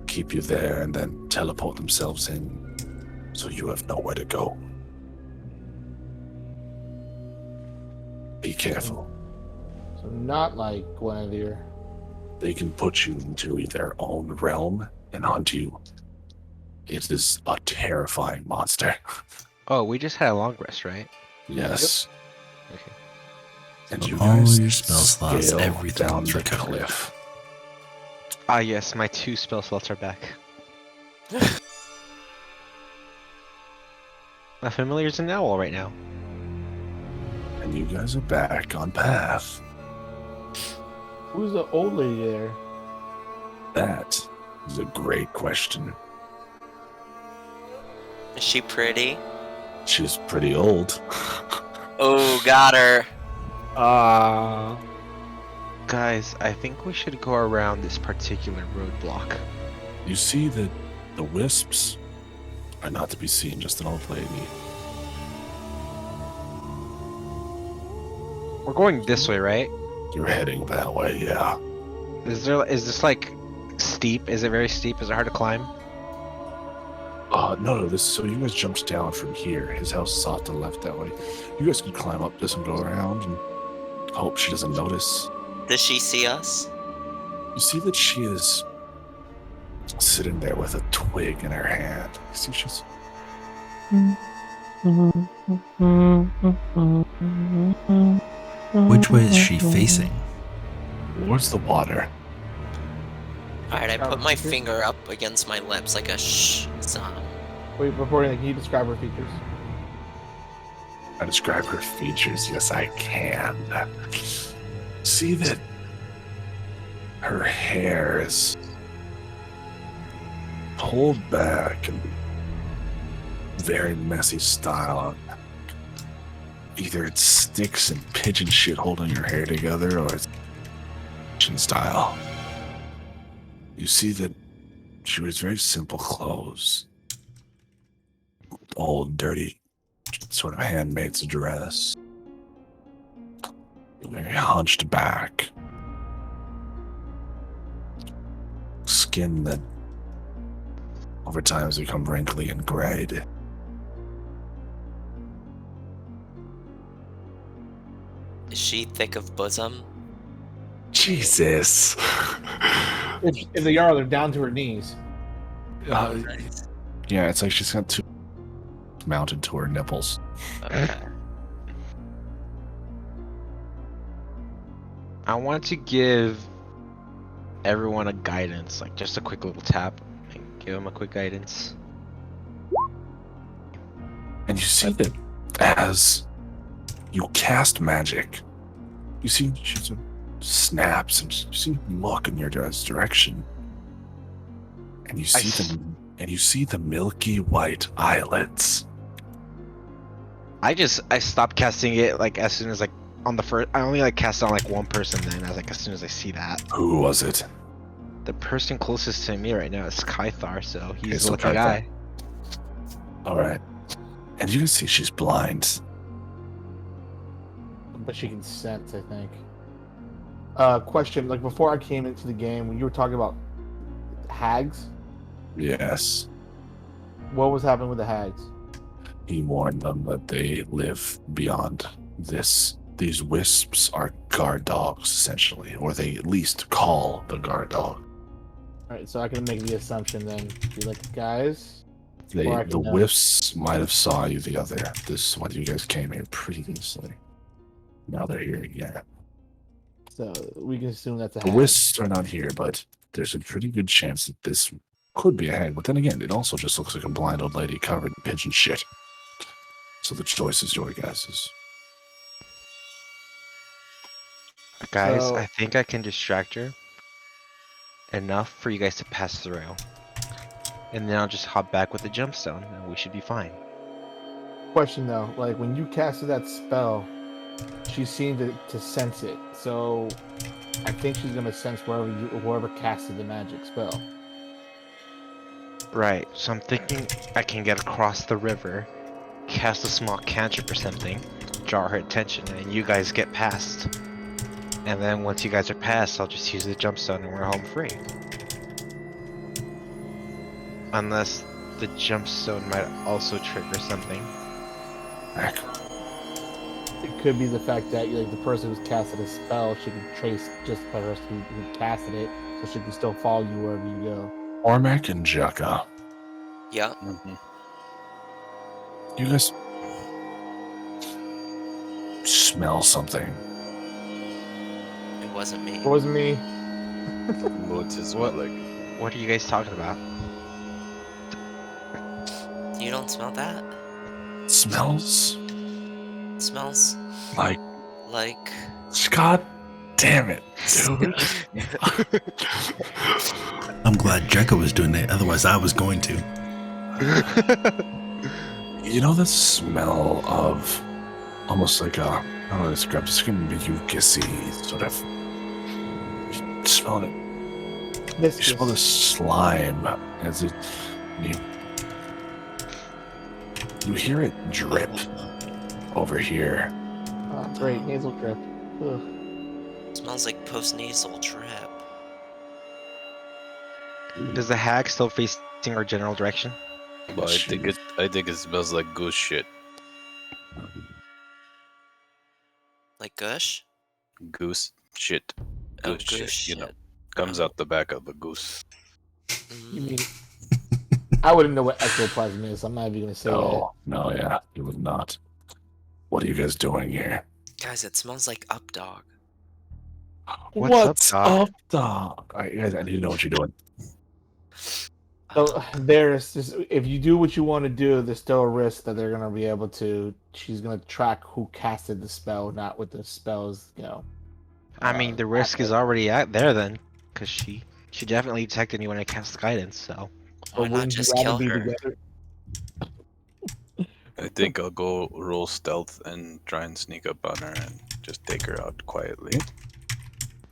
keep you there, and then teleport themselves in so you have nowhere to go. Be careful. So not like Guinevere. They can put you into their own realm and hunt you. It is a terrifying monster. Oh, we just had a long rest, right? Yes. Okay. And you All guys your spell slots, scale everything down is the recovered. cliff. Ah, yes, my 2 spell slots are back. My familiar's an owl right now. And you guys are back on path. Who's the old lady there? That is a great question. Is she pretty? She's pretty old. Oh, got her. Guys, I think we should go around this particular roadblock. You see that the wisps are not to be seen, just an old lady. We're going this way, right? You're heading that way, yeah. Is this like steep? Is it very steep? Is it hard to climb? No, this. So you guys jumped down from here. His house is off to the left that way. You guys can climb up this and go around and hope she doesn't notice. Does she see us? You see that she is sitting there with a twig in her hand. You see she's Which way is she facing? towards the water. Alright, I put my finger up against my lips like a shh sound. Wait, before anything, can you describe her features? I describe her features. Yes, I can. See that her hair is pulled back and very messy style. Either it's sticks and pigeon shit holding her hair together, or it's pigeon style. You see that she wears very simple clothes. Old, dirty, sort of handmaid's dress. Very hunched back. Skin that over time has become wrinkly and grayed. Is she thick of bosom? Jesus. If they are, they're down to her knees. Uh, Nice. yeah, it's like she's got two mounted to her nipples. Okay. I want to give everyone a guidance, like just a quick little tap, and give them a quick guidance. And you see that as you cast magic, you see she sort of snaps and you see him look in your guys' direction. And you see the milky white eyelids. I stopped casting it like as soon as like on the first. I only like cast it on like one person. Then I was like as soon as I see that. Who was it? The person closest to me right now is Kythar, so he's so the lucky guy. All right. And you can see she's blind. But she can sense, I think. Question, like before I came into the game, when you were talking about hags, Yes. what was happening with the hags? He warned them that they live beyond this. These wisps are guard dogs, essentially, or they at least call the guard dog. Alright, so I can make the assumption then. Be like, guys, The Or I can know. wisps might have saw you this when you guys came here previously. Now they're here again. so we can assume that's a The hag. wisps are not here, but there's a pretty good chance that this could be a hag. But then again, it also just looks like a blind old lady covered in pigeon shit. So the choice is your guys's. Guys, So- I think I can distract her enough for you guys to pass through, and then I'll just hop back with the gemstone, and we should be fine. Question though, like when you casted that spell, she seemed to sense it. So I think she's gonna sense whoever casted the magic spell. Right. So I'm thinking I can get across the river, cast a small cantrip or something, draw her attention, and you guys get past. And then once you guys are past, I'll just use the jumpstone and we're home free. Unless the jumpstone might also trigger something. Heck, It could be the fact that like the person who's casted a spell, she can trace just the person who casted it, so she can still follow you wherever you go. Ormac and Jekka, Yeah. you guys smell something. It wasn't me. It wasn't me. What's his What? like? What are you guys talking about? You don't smell that? It smells It smells like like God damn it, dude. I'm glad Jekka was doing it, otherwise I was going to. You know the smell of almost like a, I don't know how to describe it, it's gonna be mucusy sort of. You smell it. This You smell the slime as it. You hear it drip over here. great nasal drip. Ugh. smells like post-nasal trip. Does the hag still facing our general direction? But I think it smells like goose shit. Like gush? Goose shit. Oh, Goose goose shit. You know, shit. comes out the back of the goose. You Mm, mean I wouldn't know what ectoplasm is. I'm not even gonna say No, yeah, you would not. What are you guys doing here? guys, it smells like up dog. What's up, dog? All right, guys, I need to know what you're doing. that. So there's just, if you do what you want to do, there's still a risk that they're gonna be able to. She's gonna track who casted the spell, not what the spells. I mean, the risk is already out there then, because she definitely detected me when I cast guidance. So Why not wouldn't you just rather kill be her? together? I think I'll go roll stealth and try and sneak up on her and just take her out quietly.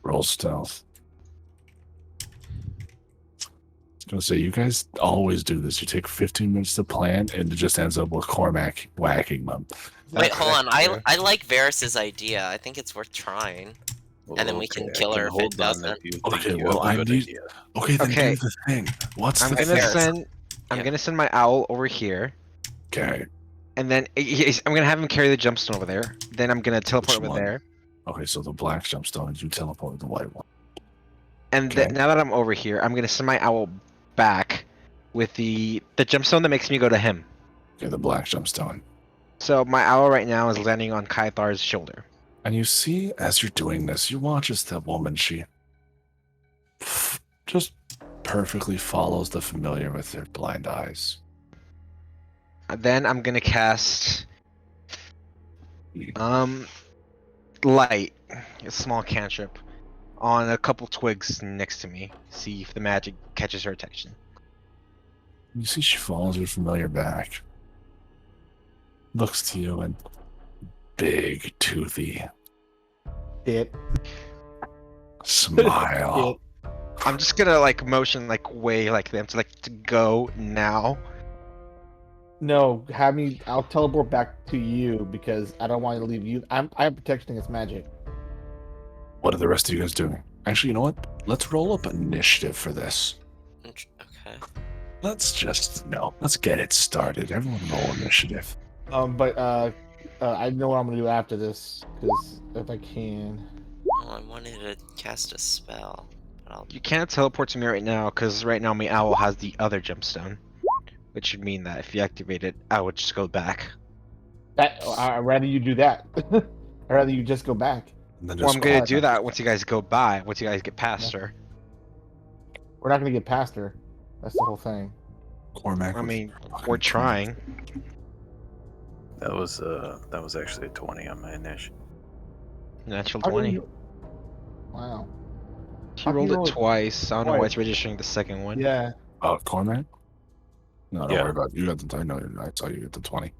Roll stealth. I was gonna say, you guys always do this. You take 15 minutes to plan, and it just ends up with Cormac whacking them. Wait, hold on. fair. I like Varys's idea. I think it's worth trying. And then we can I kill her if it hold on doesn't. if you Okay, think you well, have a I good need- idea. Okay, then Okay. do the thing. What's I'm the gonna thing? send Yeah. gonna send my owl over here, Okay. and then I'm gonna have him carry the jumpstone over there. Then I'm gonna teleport Which over one? there. Okay, so the black jumpstone, you teleport the white one. And Okay. now that I'm over here, I'm gonna send my owl back with the gemstone that makes me go to him. Okay, the black jumpstone. So my owl right now is landing on Kythar's shoulder. And you see, as you're doing this, you watch as that woman, she just perfectly follows the familiar with her blind eyes. Then I'm gonna cast light, a small cantrip, on a couple twigs next to me. See if the magic catches her attention. You see she follows her familiar back. Looks to you and big, toothy It. smile. I'm just gonna like motion like way like them to go now. No, have me. I'll teleport back to you because I don't want to leave you. I have protection against magic. What are the rest of you guys doing? Actually, you know what? Let's roll up initiative for this. Okay. Let's get it started. Everyone roll initiative. But I know what I'm gonna do after this because if I can. Well, I wanted to cast a spell, but I'll. You can't teleport to me right now because right now my owl has the other gemstone, which would mean that if you activate it, I would just go back. I'd rather you do that. I'd rather you just go back. And then Well, just I'm gonna quiet do up. that once you guys go by, once you guys get past her. We're not gonna get past her. That's the whole thing. Cormac. I was mean, fucking we're trying. That was actually a 20 on my initiative. Natural How can 20. you- Wow. She how can rolled you it roll it twice. I don't know why twice? it's registering the second one. Yeah. Cormac? No, don't Yeah. worry about it. You got the I know I saw you get the 20.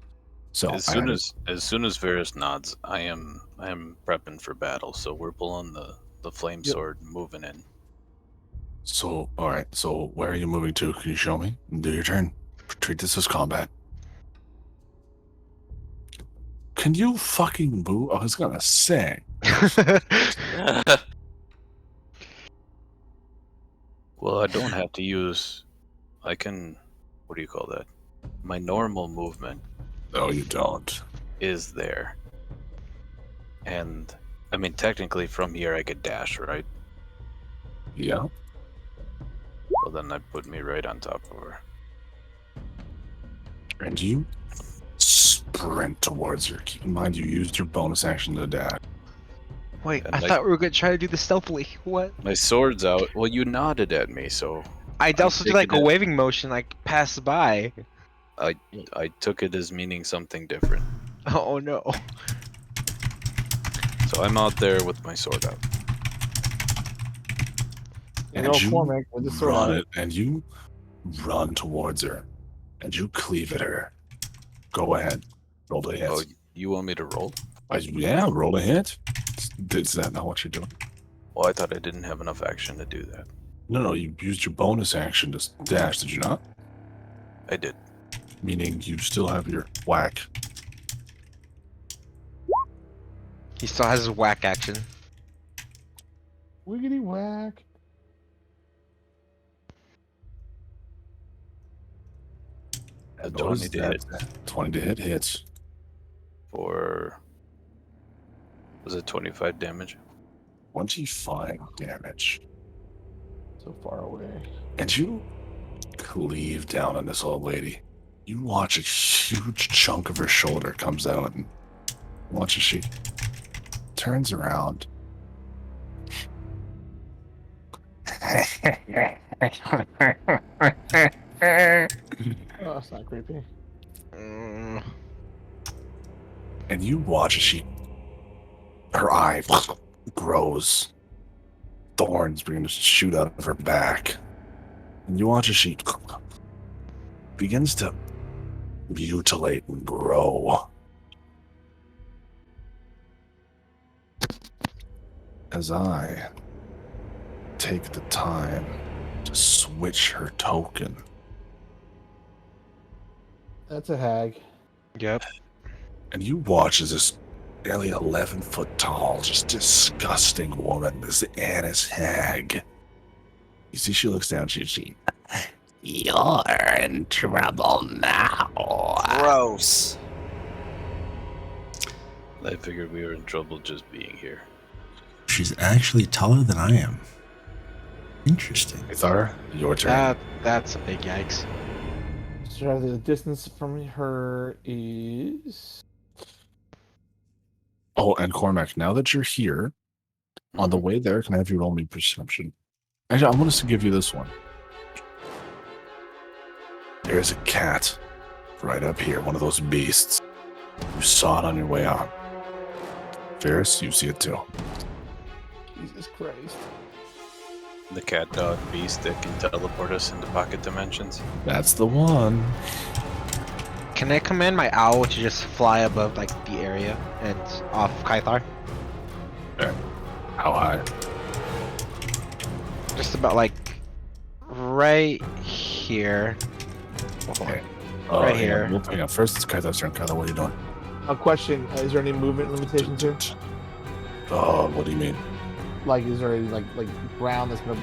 So As I soon had as Varys nods, I am prepping for battle. So we're pulling the flame Yep. sword, and moving in. So, all right. So, where are you moving to? Can you show me? Do your turn. Treat this as combat. Can you fucking move? I was gonna say. Well, I don't have to use. I can. What do you call that? My normal movement No, you don't. is there. And I mean, technically, from here I could dash, right? Yeah. Well, then that put me right on top of her. And you sprint towards her. Keep in mind you used your bonus action to dash. Wait, And I like- thought we were gonna try to do this stealthily. What? My sword's out. Well, you nodded at me, so I also did like a taking it- waving motion, like pass by. I took it as meaning something different. Oh no. So I'm out there with my sword out. You know, Cormac with the sword run out. it, and you run towards her, and you cleave at her. Go ahead. Roll the hit. Oh, you want me to roll? Yeah, roll a hit. Is that not what you're doing? Well, I thought I didn't have enough action to do that. No, you used your bonus action to dash, did you not? I did. Meaning you still have your whack. He still has his whack action. Wiggity whack. A And 20 notice to that hit 20 to hit hits. for. Was it 25 damage? 25 damage. So far away. And you cleave down on this old lady. You watch a huge chunk of her shoulder comes out and watch as she turns around. Oh, that's not creepy. Mm, And you watch as her eye grows. Thorns begin to shoot out of her back. And you watch as she begins to mutilate and grow. As I take the time to switch her token. That's a hag. yep. And you watch as this nearly 11 foot tall, just disgusting woman, this Annis hag. You see, she looks down, she, you're in trouble now. Gross. I figured we were in trouble just being here. She's actually taller than I am. Interesting. Ithar, your turn. That's a big yikes. So the distance from her is Oh, and Cormac, now that you're here, on the way there, can I have you roll me perception? Actually, I want us to give you this one. There's a cat right up here, one of those beasts. You saw it on your way out. Ferris, you see it too. Jesus Christ. The cat dog beast that can teleport us into pocket dimensions. That's the one. Can I command my owl to just fly above like the area and off Kythar? Okay. How high? Just about like right here. Okay. Right here. We'll hang on. First, it's Kythar's turn. Kythar, what are you doing? A question: is there any movement limitations here? Oh, what do you mean? Like, is there any like ground that's gonna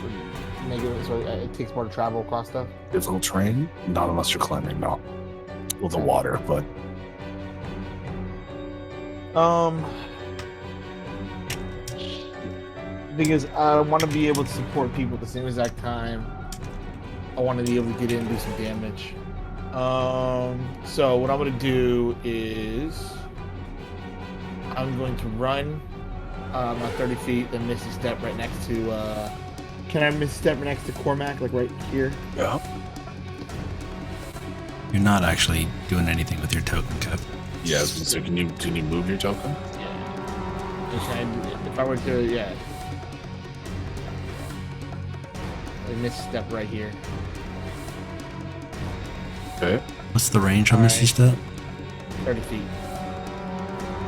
make it so it takes more to travel across stuff? Difficult terrain? Not unless you're climbing, no. Well, the water, but Because I want to be able to support people at the same exact time. I want to be able to get in and do some damage. So what I'm going to do is I'm going to run my 30 feet, then Misty Step right next to. Can I Misty Step right next to Cormac, like right here? yeah. You're not actually doing anything with your token, Kev. Yeah, so can you move your token? If I were to, yeah. Like Misty Step right here. Okay. What's the range on All Misty right. Step? 30 feet.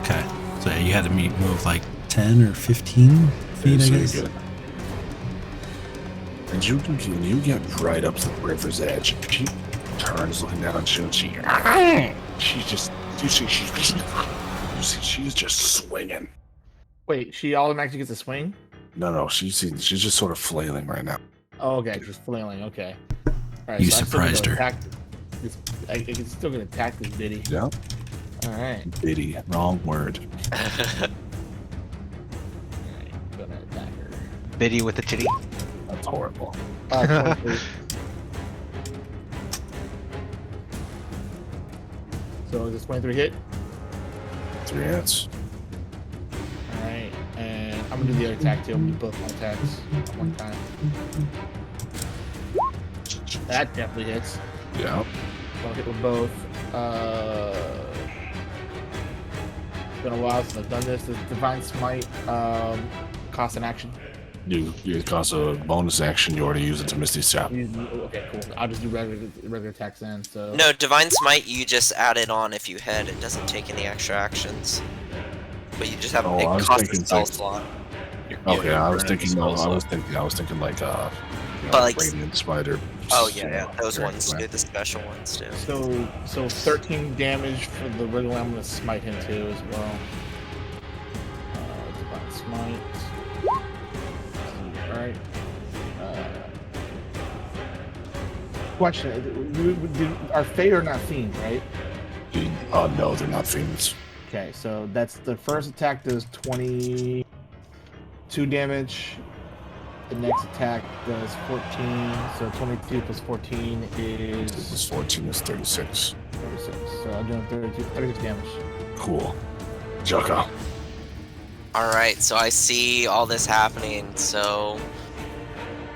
Okay. So you had to move like 10 or 15 feet, I so guess. you're good. And you get right up to the river's edge. She turns looking down at you and she's just you see she's just swinging. Wait, she automatically gets a swing? No, she's just sort of flailing right now. Oh, okay, just flailing. Okay. All right. You I'm still surprised gonna her. attack I can still gonna attack this biddy. Yeah. All right. Biddy, wrong word. All right. Gonna attack her. Biddy with the titty. That's horrible. 23. So is this 23 hit? 3 hits. All right. And I'm gonna do the other attack too. I'm gonna do both my attacks at one time. That definitely hits. Yeah. So I'll hit with both. It's been a while since I've done this. Does Divine Smite cost an action? It costs a bonus action. You already use it to Misty Step. Okay, cool. I'll just do regular attacks then. So No, Divine Smite, you just add it on if you hit. It doesn't take any extra actions. But you just have Oh, I it was costs a thinking spell like- slot. Okay, I was thinking. No, I was thinking like But like- Radiant Spider. Oh yeah, those Dragon ones Slayer. do, the special ones too. So 13 damage for the regular. I'm gonna smite him too as well. Divine Smite. All right. Question: Are Fey or not fiends, right? No, they're not fiends. Okay, so that's the first attack does 22 damage. The next attack does 14. So 22 plus 14 is Plus 14 is 36. 36. So I'm doing 36 damage. Cool. Jaka. Alright, so I see all this happening, so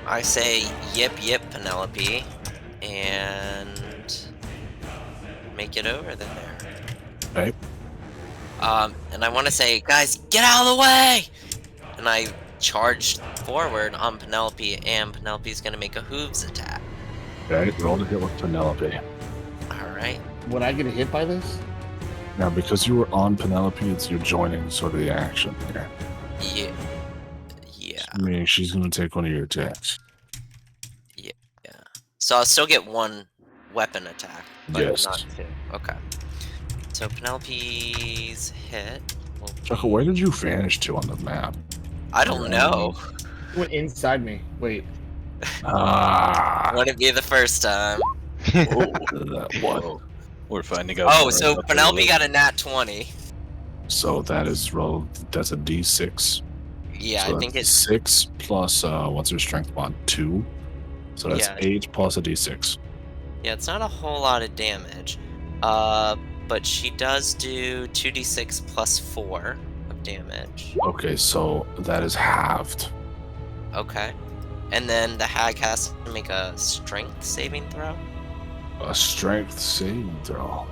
I say yip Penelope and make it over there. Right. And I want to say, guys, get out of the way! And I charged forward on Penelope, and Penelope's gonna make a hooves attack. Okay. Roll to hit with Penelope. Alright. Would I get a hit by this? Now, because you were on Penelope, you're joining sort of the action here. Yeah. Meaning she's going to take one of your attacks. So I'll still get one weapon attack, but Yes. not two. Okay. So Penelope's hit. will Jaka, be- where did you vanish to on the map? I don't know. It went inside me. Wait. Wouldn't be the first time. What? We're finding out. Oh, more so about Penelope the- got a nat 20. So that is roll. That's a D6. Yeah, So I think that's it's 6 plus what's her strength mod? 2. So that's Yeah. 8 plus a D6. it's not a whole lot of damage. But she does do 2d6 plus 4 of damage. Okay, so that is halved. Okay. And then the hag has to make a strength saving throw? A strength saving throw.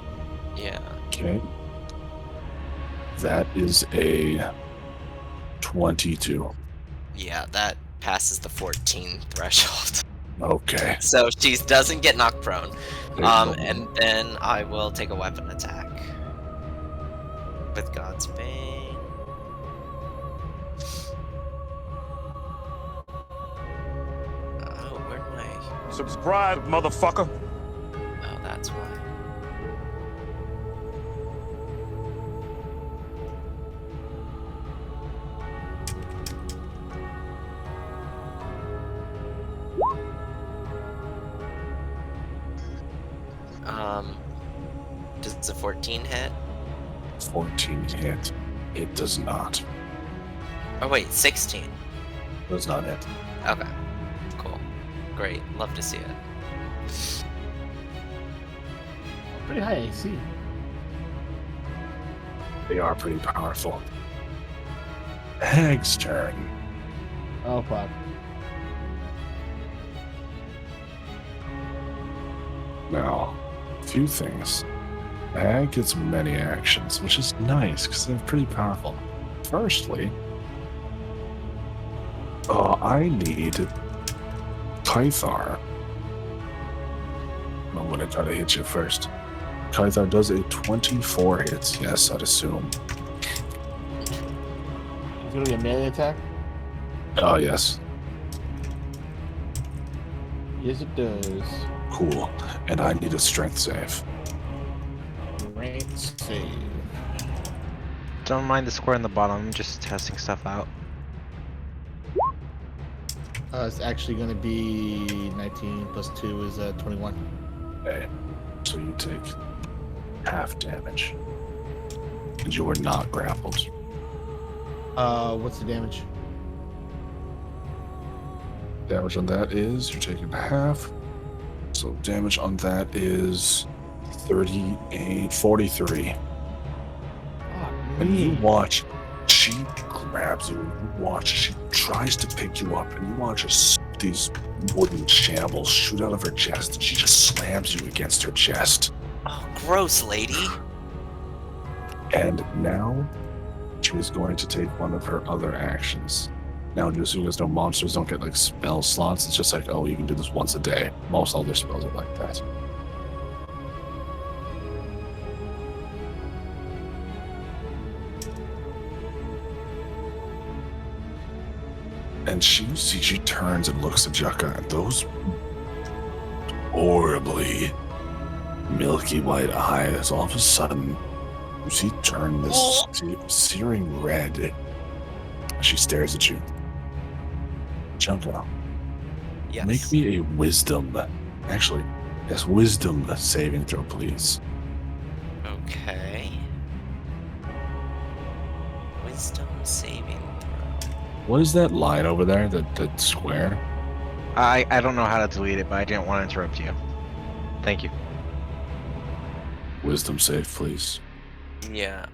Yeah. Okay. That is a 22. Yeah, that passes the 14 threshold. Okay. So she doesn't get knocked prone. There you go. And then I will take a weapon attack. With God's Bane. Oh, where'd my... Subscribe, motherfucker. Oh, that's why. Does a 14 hit? 14 hit. It does not. Oh wait, 16. Does not hit. Okay. Cool. Great. Love to see it. Pretty high AC. They are pretty powerful. Hag's turn. Oh, fuck. Now, a few things. Hag gets many actions, which is nice because they're pretty powerful. Firstly, I need Kythar. I'm going to try to hit you first. Kythar does a 24 hits. Yes, I'd assume. It's gonna be a melee attack? Oh, yes. Yes, it does. Cool. And I need a strength save. Strength save. Don't mind the square in the bottom, I'm just testing stuff out. It's actually gonna be 19 plus 2 is 21. Okay. So you take half damage. And you are not grappled. What's the damage? Damage on that is you're taking half. So damage on that is 43. And you watch, she grabs you, and you watch, she tries to pick you up, and you watch these wooden shambles shoot out of her chest, and she just slams you against her chest. Oh, gross, lady. And now she is going to take one of her other actions. Now, just so you guys know, monsters don't get like spell slots. It's just like, oh, you can do this once a day. Most other spells are like that. And she turns and looks at Jukka, and those horribly milky white eyes, all of a sudden, you see turn this searing red. She stares at you. Jukka, Yes. make me a wisdom. Actually, yes, wisdom saving throw, please. Okay. Wisdom saving throw. What is that line over there? That square? I don't know how to delete it, but I didn't want to interrupt you. Thank you. Wisdom save, please. Yeah.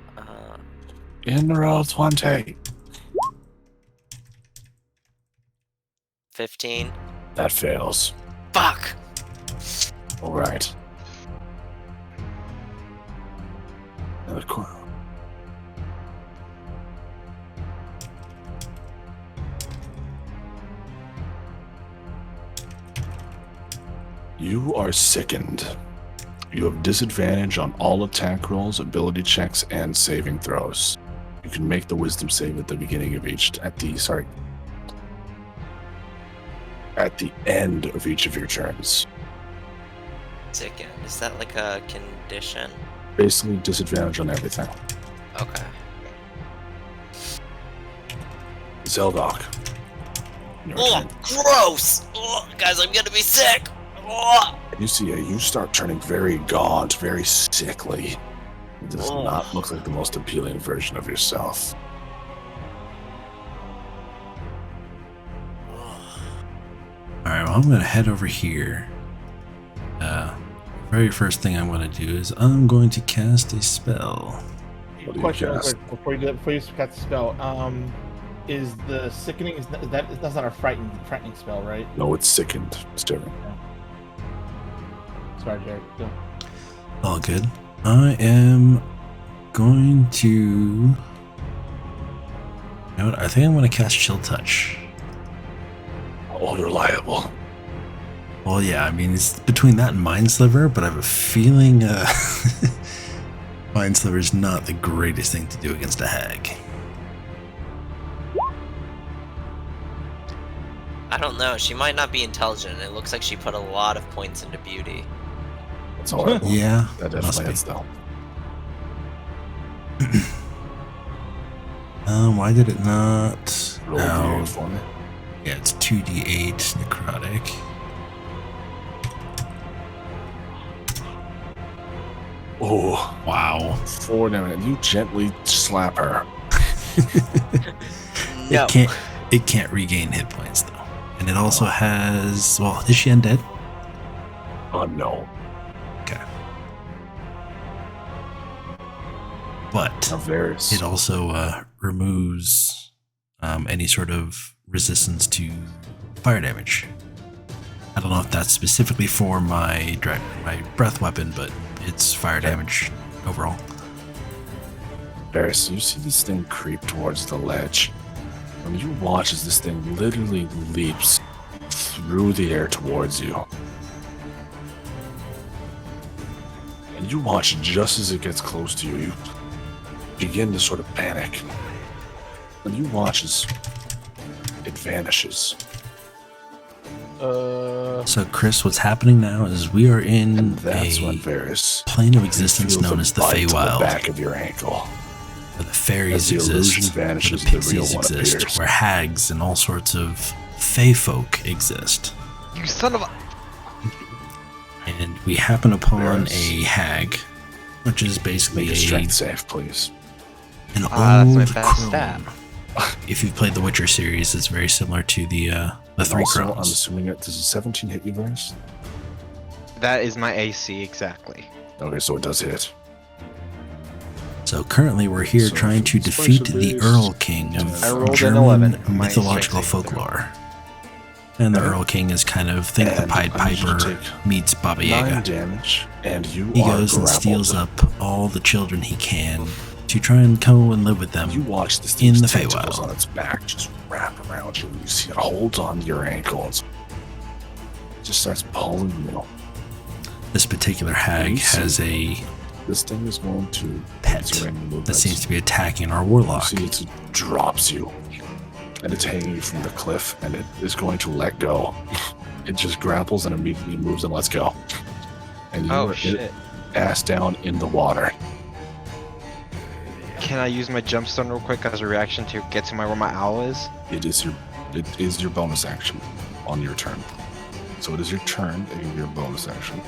In roll 20. 15. That fails. Fuck. All right. Another corner. You are sickened. You have disadvantage on all attack rolls, ability checks, and saving throws. You can make the wisdom save at the beginning of at the end of each of your turns. Sickened. Is that like a condition? Basically, disadvantage on everything. Okay. Zeldok. Your Oh, turn. gross! Oh, guys, I'm gonna be sick! Oh. You see you start turning very gaunt, very sickly. It does Oh. not look like the most appealing version of yourself. Alright, well, I'm going to head over here. Very first thing I'm going to do is I'm going to cast a spell. What do you Question real cast? quick before you cast the spell. Is the sickening that's not a frightening spell, right? No, it's sickened. It's different. Sorry, Jared. Go. All good. I am going to. You know what? I think I'm going to cast Chill Touch. All reliable. Well, yeah, I mean, it's between that and Mind Sliver, but I have a feeling Mind Sliver is not the greatest thing to do against a hag. I don't know. She might not be intelligent. It looks like she put a lot of points into beauty. That's all right. Yeah, That must definitely be. is, though. Why did it not? Roll No. D8 for me. Yeah, it's 2d8 necrotic. Oh, Wow. 4 damage. You gently slap her. No. It can't regain hit points though. And it also has, well, is she undead? Oh, no. Okay. But Now, Varys. it also removes any sort of resistance to fire damage. I don't know if that's specifically for my breath weapon, but it's fire damage overall. Varys, you see this thing creep towards the ledge. When you watch as this thing literally leaps through the air towards you. And you watch just as it gets close to you, you begin to sort of panic. And you watch as it vanishes. So, Chris, what's happening now is we are in And that's a when Varys plane of existence feels known a as the bite to Feywild, the back of your ankle. where the fairies As the illusion exist, where vanishes, the the real pixies one exist, appears. where hags and all sorts of fey folk exist. You son of a. And we happen upon Yes. a hag, which is basically Make a strength save, please. an That's my old best crone. stat. If you've played the Witcher series, it's very similar to the three Also, I'm crones. assuming it does a 17 hit you, Varys? That is my AC exactly. Okay, so it does hit. So currently we're here So trying to for the defeat special the base, Earl King of I rolled an German 11 on my mythological strength saving throw. folklore. And the Okay. Earl King is kind of, think the And Pied I need you to Piper take meets Baba 9 Yaga. damage, and you He are goes and grappled. steals up all the children he can to try and come and live with them. You watch this in thing's the tentacles Feywild. on its back just wrap around you. You see it holds on to your ankles. It just starts pulling you. This particular hag You see- has a This thing is going to pet its ring that movements. seems to be attacking our You warlock. see it drops you, and it's hanging you from the cliff, and it is going to let go. It just grapples and immediately moves and lets go. And you Oh are shit. ass down in the water. Can I use my jumpstone real quick as a reaction to get to where my owl is? It is your bonus action on your turn. So it is your turn and your bonus action.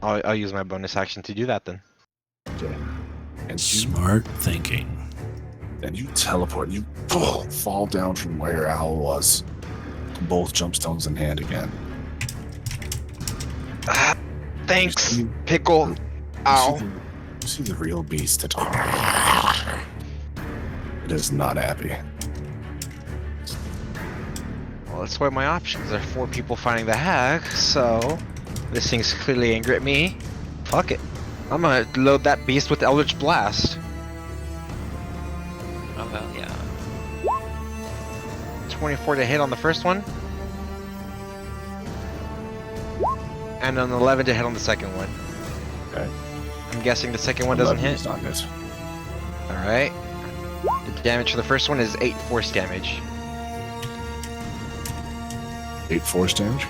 I'll use my bonus action to do that then. Okay. And you Smart thinking. teleport. You fall down from where your owl was. Both jumpstones in hand again. Ah, thanks, You- pickle. You Ow. see the real beast. It is not happy. Well, that's why my options are 4 people fighting the hag, so this thing's clearly angry at me. Fuck it. I'm gonna load that beast with Eldritch Blast. Oh well, yeah. 24 to hit on the first one. And an 11 to hit on the second one. Okay. I'm guessing the second one doesn't 11 hit. is not hit. Alright. The damage for the first one is 8 force damage. 8 force damage.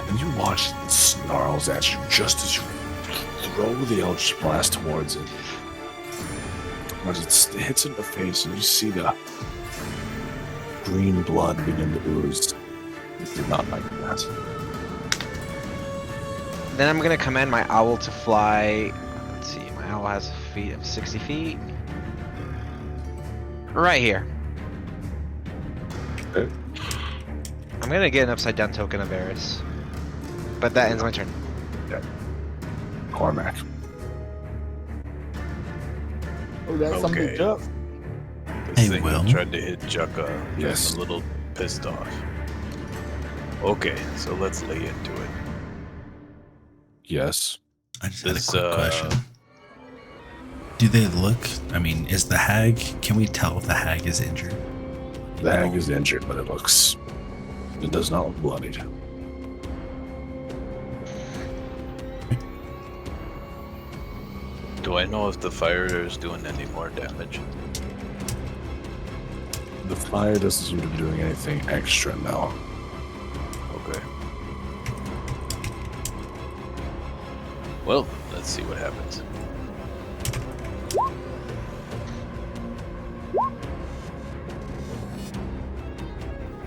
And you watch it snarls at you just as you throw the Eldritch Blast towards it. As it hits it in the face, and you see the green blood begin to ooze. It did not like that. Then I'm gonna command my owl to fly. Let's see, my owl has a feet of 60 feet. Right here. Okay. I'm gonna get an upside down token of Eris. But that ends my turn. Cormac. Oh, that's something Okay. to This Hey, thing Will. tried to hit Jukka. Yes. I'm a little pissed off. Okay, so let's lay into it. Yes. I just had a This, quick question. Do they look? I mean, is the hag? Can we tell if the hag is injured? The hag is injured, but it does not look bloodied. Do I know if the fire is doing any more damage? The fire doesn't seem to be doing anything extra now. Okay. Well, let's see what happens.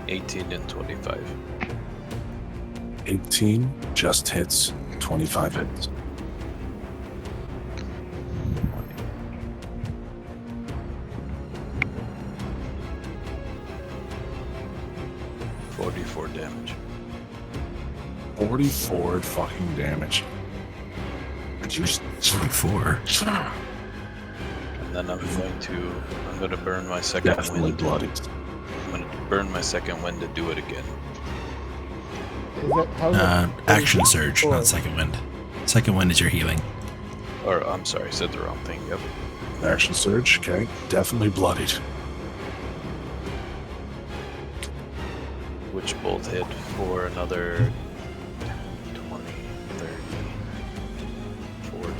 $18 and 25. 18 just hits, 25 hits. 44 damage. 44 fucking damage. Did you 44. And then I'm going to burn my second Definitely wind. bloody. I'm going to burn my second wind to do it again. Is that, how's that- Action surge, not second wind. Second wind is your healing. Or, I'm sorry, I said the wrong thing. Yep. Action surge, okay. Definitely bloodied. Which both hit for another 20, 30, 40,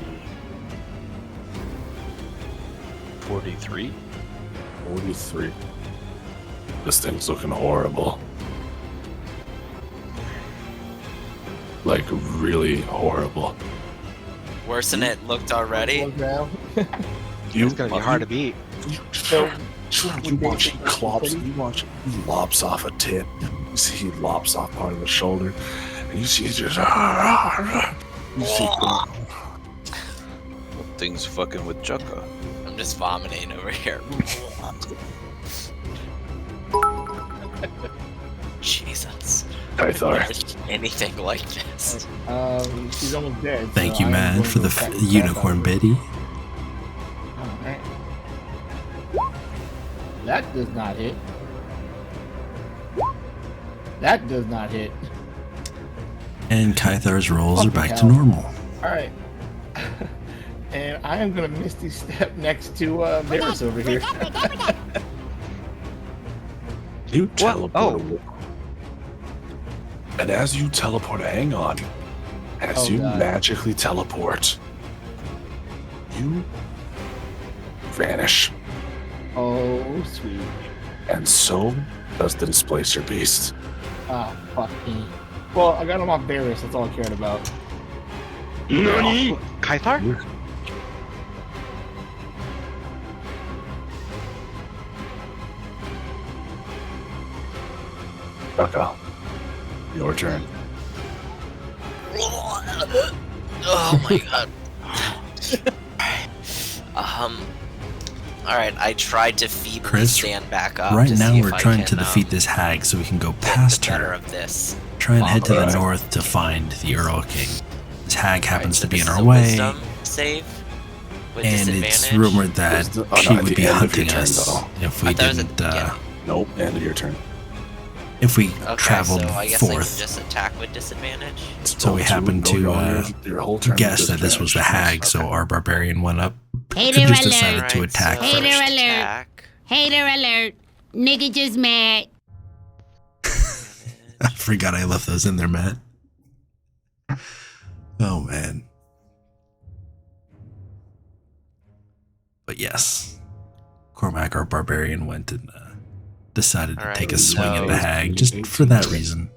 43. 43. This thing's looking horrible. Like, really horrible. Worse than it looked already. Now? You, It's gonna be hard to beat. So, You watch he clops, you watch he lops off a tip. You see he lops off part of the shoulder. And you see he just you see Things fucking with Jukka. I'm just vomiting over here. Jesus. Pythar. Never seen anything like this. she's almost dead. Thank so you, I'm man, going for to the attack unicorn biddy. Alright. That does not hit. That does not hit. And Kythar's rolls are Fucking back to hell. normal. Alright. And I am gonna Misty Step next to Varys over here. You What? teleport. Oh. And as you teleport, hang on. As Oh, you God. magically teleport, you vanish. Oh, sweet. And so does the displacer beast. Ah, fuck me. Well, I got him off Varys, that's all I cared about. Nani? Kythar? Becca, your turn. Oh my god. Alright, I tried to feebly Chris, stand back up. Right to now, see if we're I trying can, to defeat this hag so we can go get past the better her. of this. Try and head to the Alright. north to find the Earl King. This hag happens Alright, so to be this in is our a way, wisdom save with and disadvantage. it's rumored that Oh, no, she at would the be end of your hunting turn, us though. if I we thought it was at didn't. the beginning. Nope, end of your turn. If we Okay, traveled so I guess I can forth, just attack with disadvantage. So we happened to, your whole turn guess that this was the hag, so Okay. our barbarian went up. Hater Just alert. decided to Alright, attack so Hater first. alert. attack. Hater alert. Nigga just mad. I forgot I left those in there, Matt. Oh man. But yes, Cormac, our barbarian, went and decided to Alright, take a swing at so- the hag just for that reason.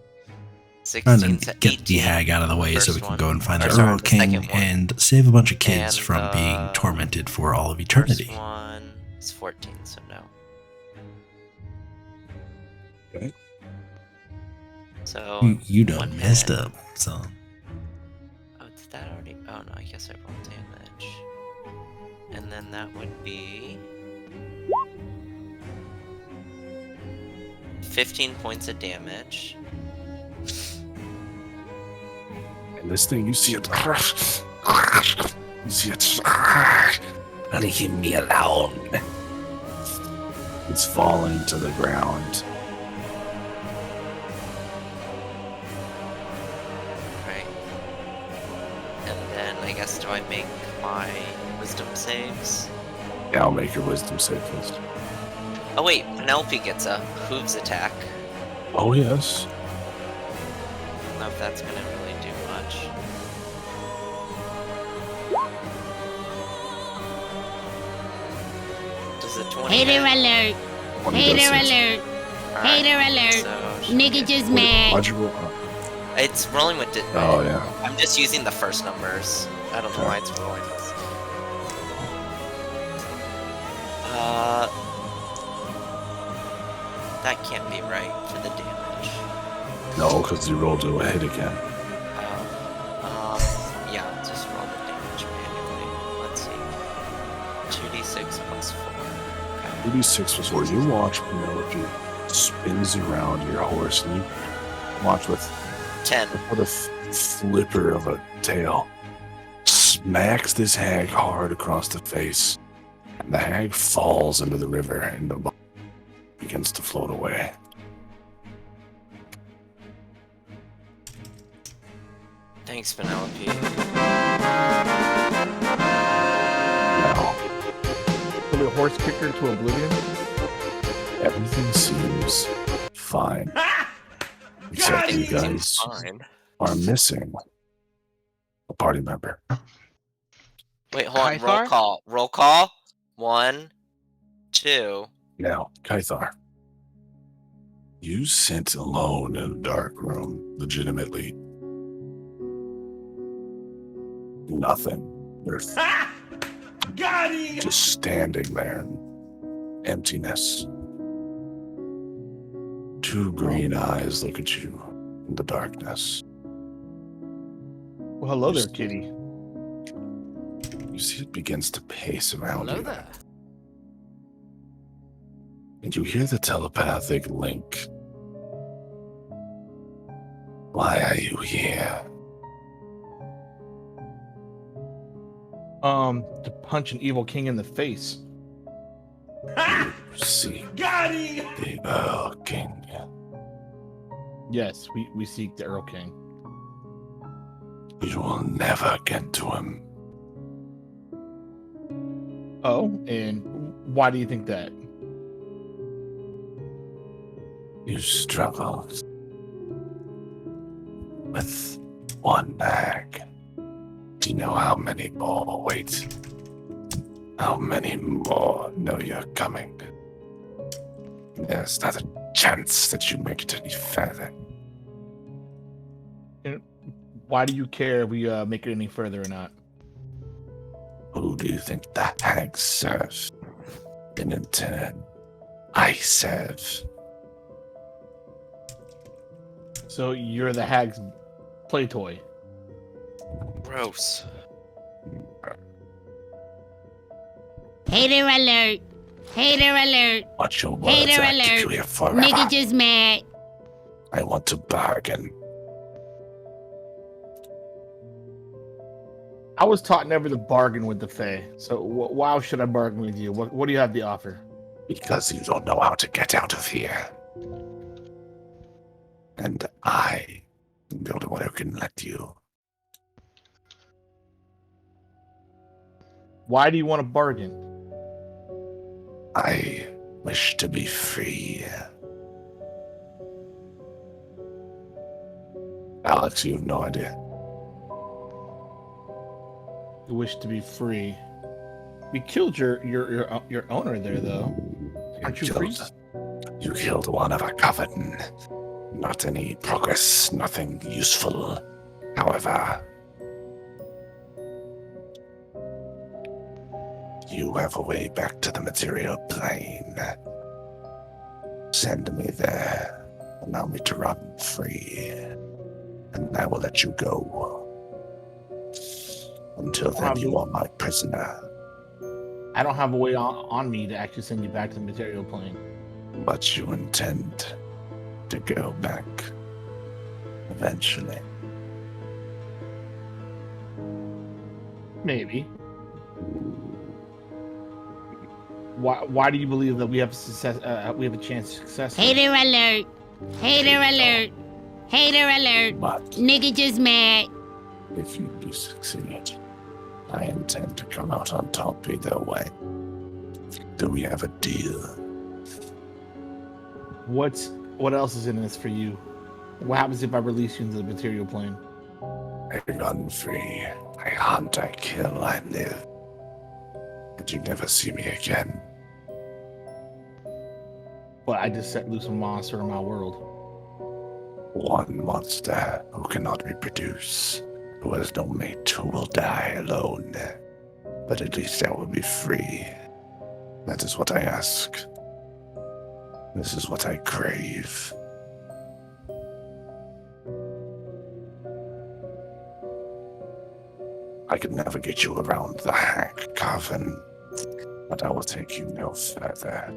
Trying 16 to to get the 18. hag out of the way so we First can one. go and find Or the sorry, Earl the King second one. and save a bunch of kids And from being the tormented for all of First eternity. one is 14, so no. Okay. So You done one messed hit. up, so Oh, did that already? Oh no, I guess I rolled damage. And then that would be 15 points of damage. And this thing, you see it. You see it Leave me alone. It's falling to the ground. Right. And then I guess do I make my wisdom saves? Yeah, I'll make your wisdom save first. Oh wait, Penelope gets a hooves attack. Oh, yes. I don't know if that's gonna really do much. Does a 20 Hater hit? alert. 20 Hater does hit. alert. Alright, Hater alert. so she Nigga gets- just Wait, mad. why'd you roll? It's rolling with. Oh, yeah. I'm just using the first numbers. I don't know why it's rolling this. That can't be right for the damage. No, because you rolled to a hit again. Yeah, just roll the damage manually. Let's see. 2d6 plus 4. Okay. 86 was where you watch Penelope spins around your horse and you watch with 10. what a flipper of a tail smacks this hag hard across the face, and the hag falls into the river and the body begins to float away. Thanks, Penelope. Now, Will the horse kick her to oblivion? everything seems fine. Except you Seems guys fine. are missing a party member. Wait, hold on. Roll Kaithar? call. Roll call. 1, 2. Now, Kaithar, you sent alone in a dark room, legitimately nothing. There's just standing there in emptiness. Two green eyes look at you in the darkness. Well, hello there, kitty. You see it begins to pace around you. there. And you hear the telepathic link. Why are you here? To punch an evil king in the face. You seek the Earl King. Yes, we seek the Earl King. You will never get to him. Oh, and why do you think that? You struggled with one hag. Do you know how many more wait? How many more know you're coming? There's not a chance that you make it any further. Why do you care if we make it any further or not? Who do you think the hags serve? And in turn, I serve. So you're the hag's play toy. Gross. Hater alert. Hater alert. Watch your words. Hater I keep you alert. here forever. Nigga just mad. I want to bargain. I was taught never to bargain with the Fey. So why should I bargain with you? What do you have to offer? Because you don't know how to get out of here. And I am the only one who can let you. Why do you want to bargain? I wish to be free. Alex, you have no idea. You wish to be free. We killed your owner there, though. Aren't you free? You killed one of our coven. Not any progress, nothing useful. However, you have a way back to the material plane. Send me there. Allow me to run free. And I will let you go. Until then, you are my prisoner. I don't have a way on me to actually send you back to the material plane. But you intend to go back eventually. Maybe. Why do you believe that we have success? We have a chance of success? Hater alert. Hater alert. Hater alert. But Nigga just mad. if you do succeed, I intend to come out on top either way. Do we have a deal? What else is in this for you? What happens if I release you into the material plane? I run free. I hunt, I kill, I live. And you never see me again. Well, I just set loose a monster in my world. One monster who cannot reproduce, who has no mate, who will die alone. But at least I will be free. That is what I ask. This is what I crave. I can navigate you around the hack coven, but I will take you no further.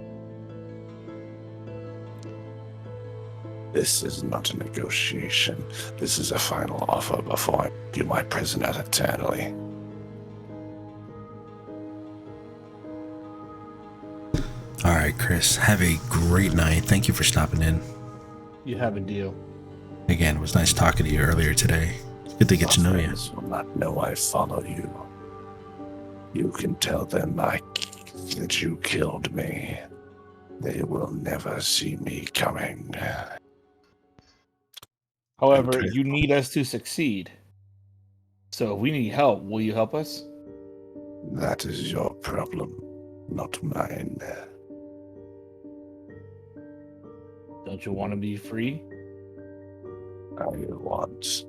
This is not a negotiation. This is a final offer before I give my prisoner eternally. All right, Chris. Have a great night. Thank you for stopping in. You have a deal. Again, it was nice talking to you earlier today. It's good to get to know you. Friends will not know I follow you. You can tell them that you killed me. They will never see me coming. However, Okay. you need us to succeed. So if we need help, will you help us? That is your problem, not mine. Don't you want to be free? I want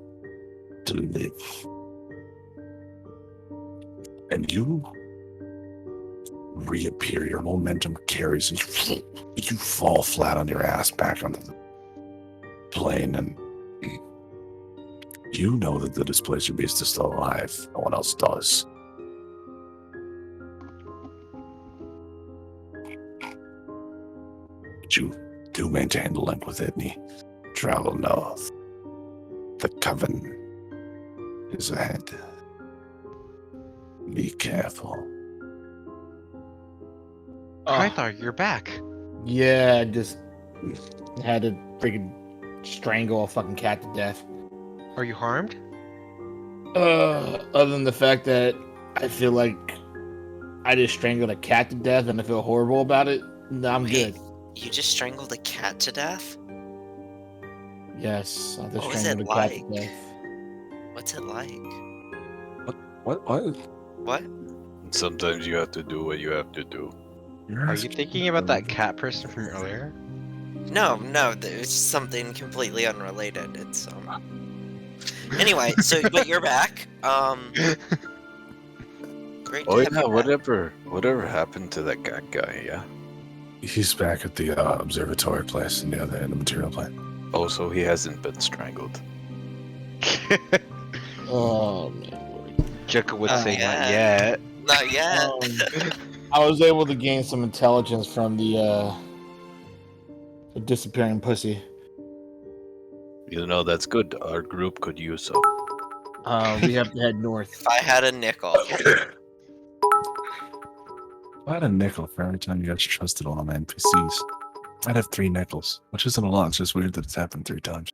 to live. And you reappear, your momentum carries, and you fall flat on your ass back onto the plane, and you know that the displacer beast is still alive. No one else does. But you do maintain the link with it, and you travel north. The coven is ahead. Be careful. Krythar, you're back. Yeah, I just had to freaking strangle a fucking cat to death. Are you harmed? Other than the fact that I feel like I just strangled a cat to death and I feel horrible about it, no, I'm Wait. good. You just strangled a cat to death? Yes, I just What was strangled it a cat to like? death. What's it like? What? What? Sometimes you have to do what you have to do. Are you thinking about that cat person from earlier? No, it's something completely unrelated. It's Anyway, so but you're back. Great. Oh to have yeah, you back. whatever happened to that cat guy? Yeah. He's back at the observatory place in the other end of the material plane. Oh, so he hasn't been strangled. Oh man. Joker would say yeah. not yet. Not yet. I was able to gain some intelligence from the disappearing pussy. You know, that's good. Our group could use some. We have to head north. If I had a nickel. If I had a nickel for every time you guys trusted one of my NPCs, I'd have 3 nickels, which isn't a lot. It's just weird that it's happened 3 times.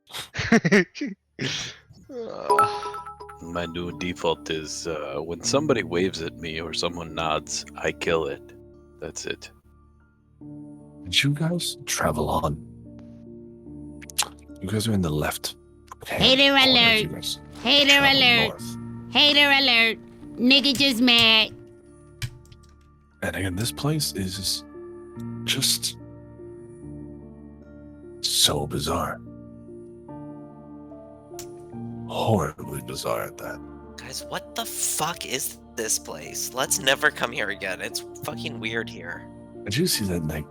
My new default is when somebody waves at me or someone nods, I kill it. That's it. And you guys travel on. You guys are in the left. Hater corner, alert. you guys Hater travel alert. north. Hater alert. Nigga just mad. And again, this place is just so bizarre. Horribly bizarre at that. Guys, what the fuck is this place? Let's never come here again. It's fucking weird here. Did you see that, like,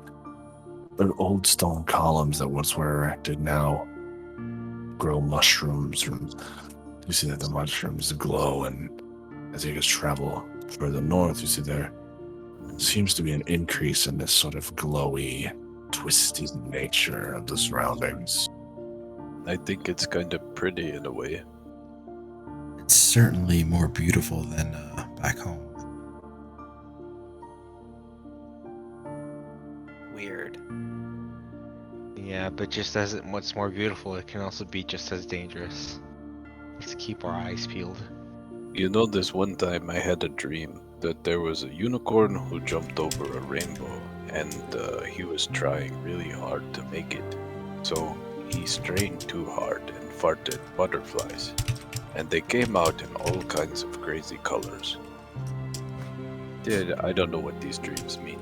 the old stone columns that once were erected now grow mushrooms? You see that the mushrooms glow, and as you guys travel further north, you see there seems to be an increase in this sort of glowy, twisty nature of the surroundings. I think it's kind of pretty in a way. It's certainly more beautiful than back home. Yeah, but just as what's more beautiful, it can also be just as dangerous. Let's keep our eyes peeled. You know, this one time I had a dream that there was a unicorn who jumped over a rainbow, and he was trying really hard to make it. So he strained too hard and farted butterflies, and they came out in all kinds of crazy colors. Dude, I don't know what these dreams mean.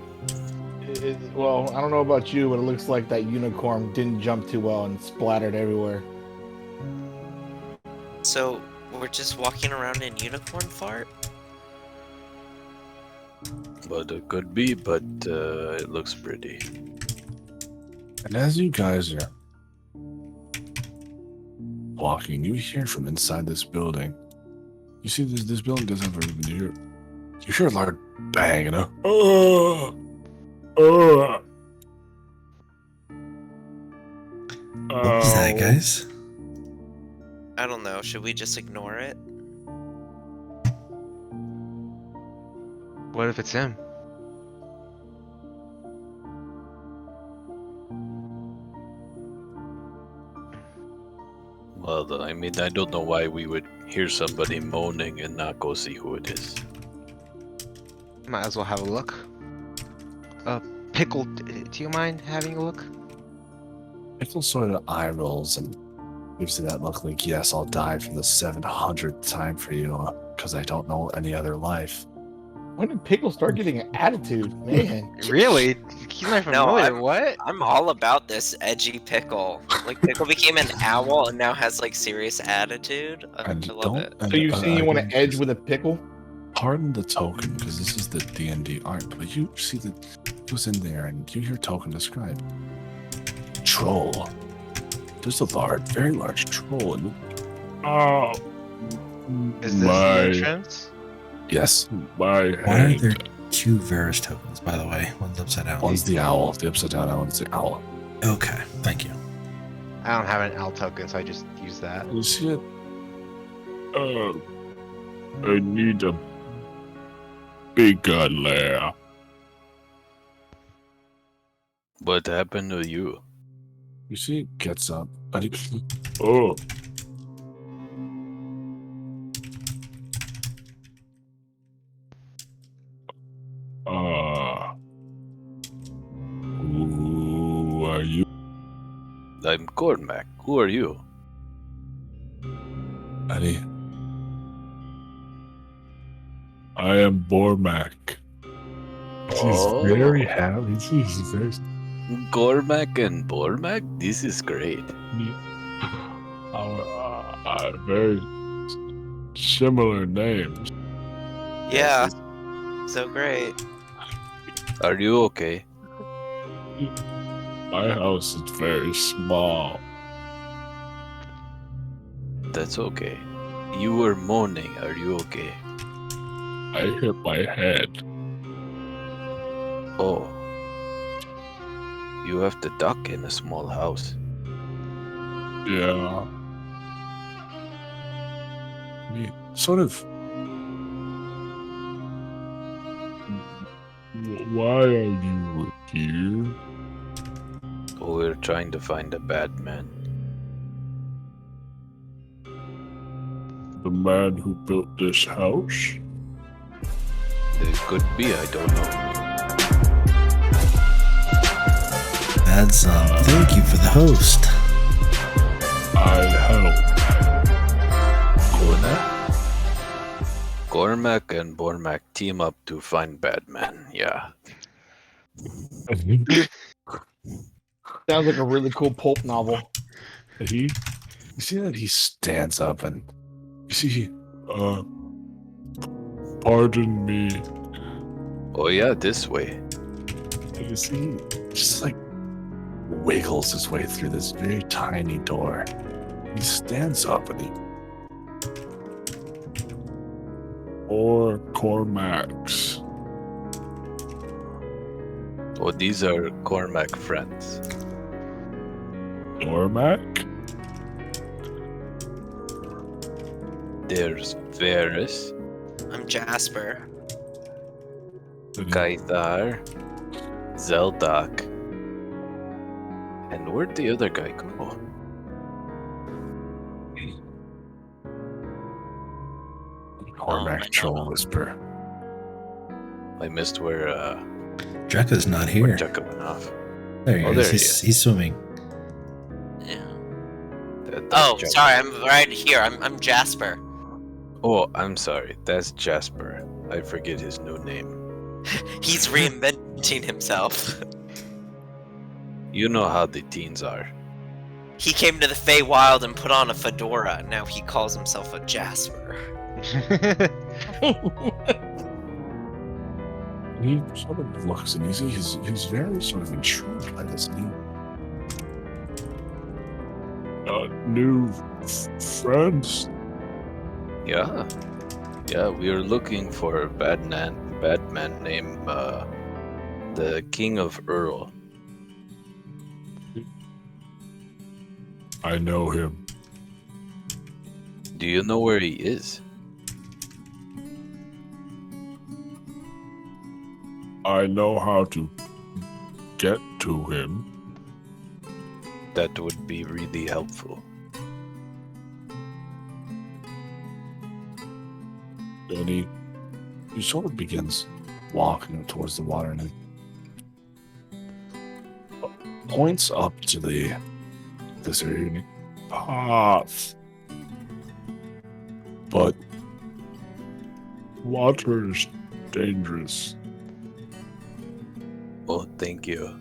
Well, I don't know about you, but it looks like that unicorn didn't jump too well and splattered everywhere. So we're just walking around in unicorn fart? But it could be, but it looks pretty. And as you guys are walking, you hear from inside this building. You see this building doesn't have a you hear a loud bang and a What was that, guys? I don't know. Should we just ignore it? What if it's him? Well, I mean, I don't know why we would hear somebody moaning and not go see who it is. Might as well have a look. Pickle, do you mind having a look? Pickle sort of eye rolls and gives you that look like, yes, I'll die for the 700th time for you, because I don't know any other life. When did Pickle start getting an attitude, man? Really? He's not familiar, what? I'm all about this edgy Pickle. Like, Pickle became an owl and now has, like, serious attitude. I love it. So you saying you want to edge with a pickle? Pardon the token, because this is the D&D art, but you see that it goes in there and you hear token described. Troll. There's a very large troll in the... Is this the entrance? Yes. Why are there two Varus tokens, by the way? One's upside down. One's the owl. The upside down one's the owl. Okay, thank you. I don't have an owl token, so I just use that. You see it? I need a bigger lair. What happened to you? You see it gets up, and he... Oh. Who are you? I'm Cormac. Who are you? Eddie. I am Bormac. He's very happy. He's very... Cormac and Bormac? This is great. Very similar names. Yeah. So great. Are you okay? My house is very small. That's okay. You were moaning. Are you okay? I hit my head. Oh. You have to duck in a small house. Yeah. Sort of. Why are you here? We're trying to find a bad man. The man who built this house? It could be, I don't know. That's thank you for the host. I help. Cormac and Bormac team up to find Batman. Yeah. Sounds like a really cool pulp novel. You see that he stands up and you see, pardon me. Oh yeah, this way. You see, just like wiggles his way through this very tiny door. He stands up and he... Or Cormacs. Oh, these are Cormac friends. Cormac? There's Varus, I'm Jasper. Kaithar, Zeldak, And where'd the other guy go? Cormac Troll Whisper. I missed where Drekka's not here. Jekka went off. There he Oh, is. there he is. He's swimming. Yeah. That's Oh, Jekka. sorry, I'm right here. I'm Jasper. Oh, I'm sorry. That's Jasper. I forget his new name. He's reinventing himself. You know how the teens are. He came to the Feywild and put on a fedora. Now he calls himself a Jasper. He sort of looks and he's very sort of intrigued by this new friends. Yeah. Yeah, we are looking for a bad man named the King of Earl. I know him. Do you know where he is? I know how to get to him. That would be really helpful. And he sort of begins walking towards the water and he points up to this area path. But water's dangerous. Oh, thank you.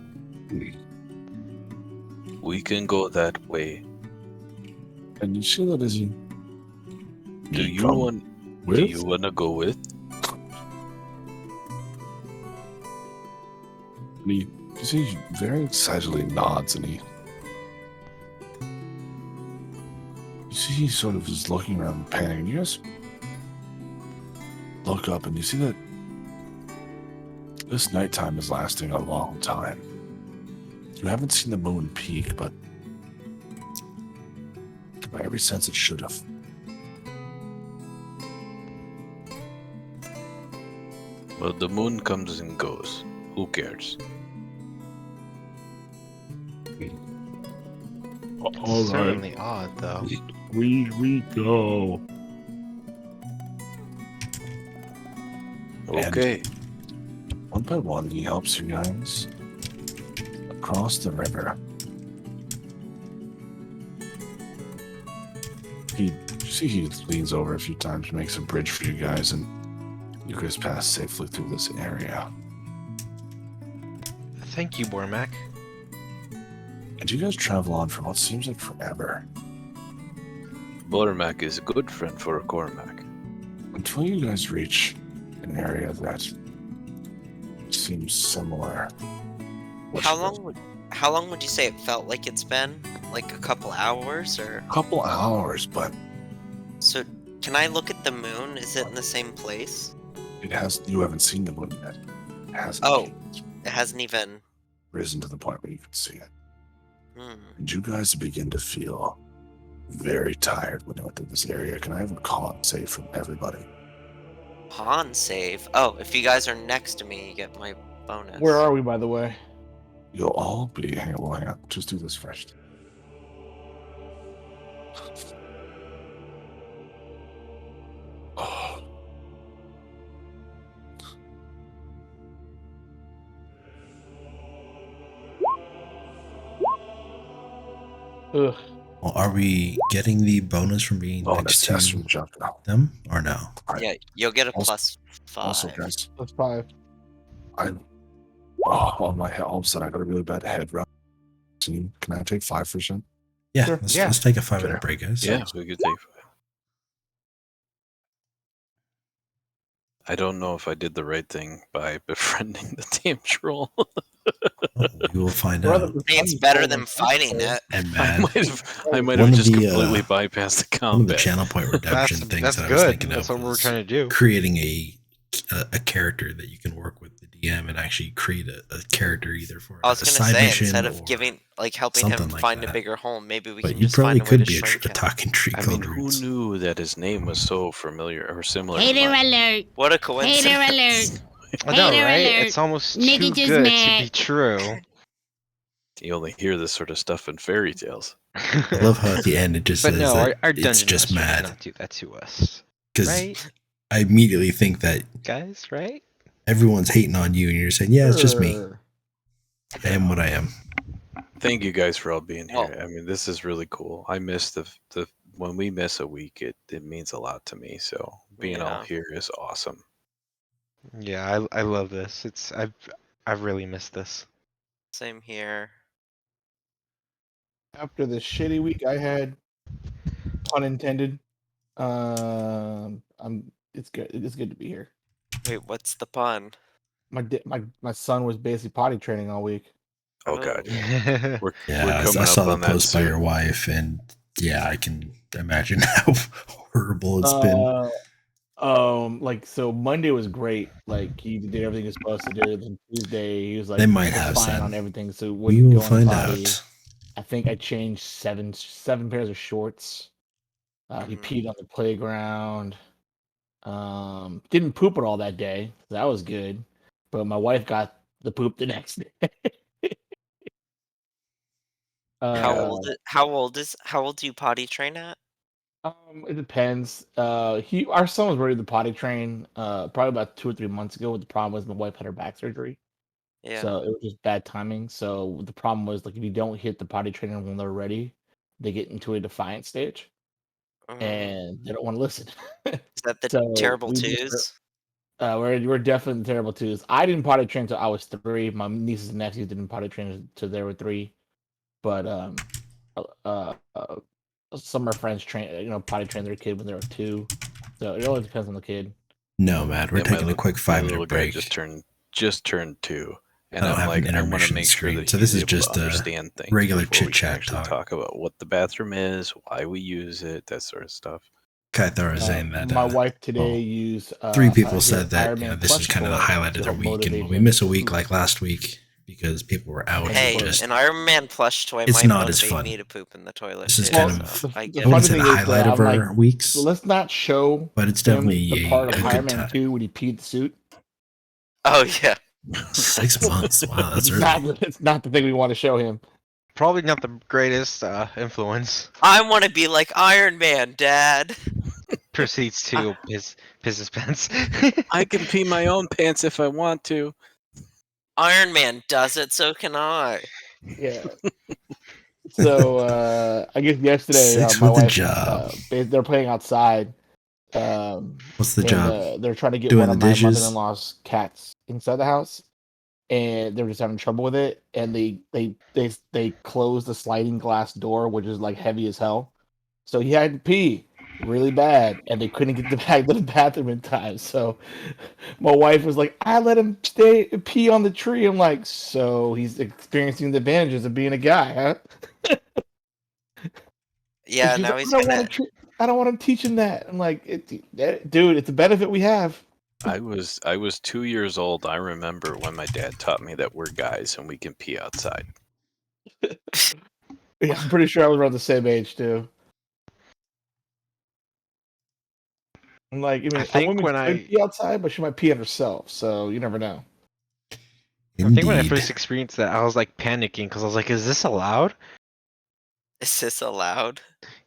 We can go that way. And you see that as he Do you come want to go with? And you see he very excitedly nods and you see he sort of is looking around and panning. And you guys look up and you see that this nighttime is lasting a long time. You haven't seen the moon peak, but by every sense it should have. Well, the moon comes and goes. Who cares? All right, Certainly odd, though. we go. Okay. One by one, he helps you guys across the river. You see he leans over a few times, makes a bridge for you guys, and you guys pass safely through this area. Thank you, Bormac. And you guys travel on for what seems like forever, Bormac is a good friend for a Cormac. until you guys reach an area that seems similar. How long would you say it felt like it's been? Like a couple hours or? A couple hours, but So can I look at the moon? Is it in the same place? you haven't seen the moon yet. It hasn't Oh. It hasn't even. risen to the point where you can see it. Hmm. And you guys begin to feel very tired when you went through this area. Can I have a con save from everybody? Pawn save. Oh, if you guys are next to me, you get my bonus. Where are we, by the way? You'll all be. Hang on. Just do this first. Oh. Ugh. Well, are we getting the bonus from being Oh, next that's to from jump now. them or no? Yeah, you'll get a Also- +5. Also, guys, That's 5. on my head, all of a sudden I got a really bad head run. Can I take 5%? Yeah, Sure. let's take a 5-minute Sure. break, guys. Yeah, we could take. I don't know if I did the right thing by befriending the damn troll. We will find Brother, out. It's better than fighting it. And I man, might One have of just the, completely bypassed the one of the combat. channel point redemption things That's that I was good. thinking That's of what we're was trying to do. creating a character that you can work with the DM and actually create a character either for I was a gonna side say mission instead or of helping him something like find a that. bigger home, maybe we But can you just find probably a way could to be shrink a him. talking tree I called mean, who Roots. knew that his name was so familiar or similar? to Hater mine? alert! What a Hater coincidence! alert! I know, Hater right? alert. It's almost Nigga too just good to mad. be true. You only hear this sort of stuff in fairy tales. I love how at the end it just But says no, that our it's dungeon just master did mad. not do that to us, Because right, I immediately think that guys? Right? everyone's hating on you, and you're saying, "Yeah, it's just me. Sure. I am what I am." Thank you guys for all being Well- here. I mean, this is really cool. I miss the when we miss a week, it means a lot to me. So being all Yeah. here is awesome. Yeah, I love this. I've really missed this. Same here. After the shitty week I had, pun intended, it's good. It's good to be here. Wait, what's the pun? My son was basically potty training all week. Oh god, Yeah. we're Yeah, coming I up saw the on that post by soon. your wife, and yeah, I can imagine how horrible it's been. Like so Monday was great. Like he did everything he was supposed to do. Then Tuesday he was like They might was have fine said. on everything. So We wouldn't will go on the find potty. out. I think I changed seven pairs of shorts. He Mhm. peed on the playground. Didn't poop at all that day. That was good. But my wife got the poop the next day. How old do you potty train at? It depends. Our son was ready to potty train probably about 2 or 3 months ago. The problem was my wife had her back surgery. Yeah. So it was just bad timing. So the problem was like if you don't hit the potty trainer when they're ready, they get into a defiant stage and they don't want to listen. Is that the So terrible we just twos? we're definitely the terrible twos. I didn't potty train until I was 3. My nieces and nephews didn't potty train until they were 3. But some of our friends potty train their kid when they were 2. So it always depends on the kid. No, man, we're Yeah, taking a quick my 5-minute little guy break. just turned 2, and I don't I'm have like, an I want to intermission make sure screen, that so he's this is able just to a understand things regular before we can chit-chat actually talk. talk about what the bathroom is, why we use it, that sort of stuff. Kaithar was saying that My wife today used 3 people his said that Iron Man this is plush kind of the toy highlight to of their help week, and motivate when we him miss a to week poop. like last week because people were out, And Hey, just an Iron Man plush toy it's might not as motivate fun. me to poop in the toilet This is too. kind Well, of So the I I get wouldn't it. say the funny thing is, highlight of I'm like, our weeks, so let's not show but it's him definitely the part a of Iron good Man time. 2 when he peed the suit. Oh yeah. 6 months, wow, that's early. It's not the thing we want to show him. Probably not the greatest influence. I want to be like Iron Man, Dad. Proceeds to piss his pants. I can pee my own pants if I want to. Iron Man does it, so can I. Yeah. So I guess yesterday 6 my with a wife job. they're playing outside. What's the And job? they're trying to get Doing one the of my dishes? mother-in-law's cats inside the house, and they're just having trouble with it. And they closed the sliding glass door, which is like heavy as hell. So he had to pee really bad, and they couldn't get the back to the bathroom in time. So my wife was like, "I let him pee on the tree." I'm like, "So he's experiencing the advantages of being a guy, huh?" Yeah, She's now like, he's I don't gonna. want to. I don't want him teaching that. I'm like, dude, it's a benefit we have. I was 2 years old. I remember when my dad taught me that we're guys and we can pee outside. Yeah, I'm pretty sure I was around the same age too. I'm like, I mean, I a think woman when could pee outside, but she might pee on herself, so you never know. I think when I Indeed. first experienced that, I was like panicking because I was like, "Is this allowed?" Is this allowed?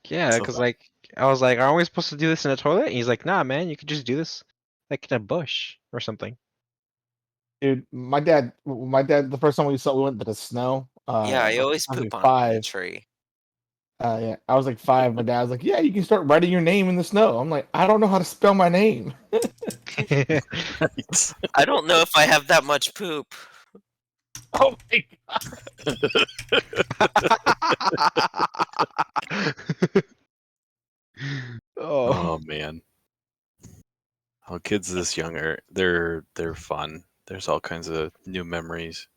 Yeah, So because like I was like, "Aren't we supposed to do this in a toilet?" And he's like, "Nah, man, you could just do this like in a bush or something." Dude, the first time we went to the snow. Yeah, I always I was like poop on a 5. tree. Yeah, I was like 5. My dad was like, "Yeah, you can start writing your name in the snow." I'm like, "I don't know how to spell my name." I don't know if I have that much poop. Oh my god! Oh, Oh man. Oh, kids this younger, they're fun. There's all kinds of new memories.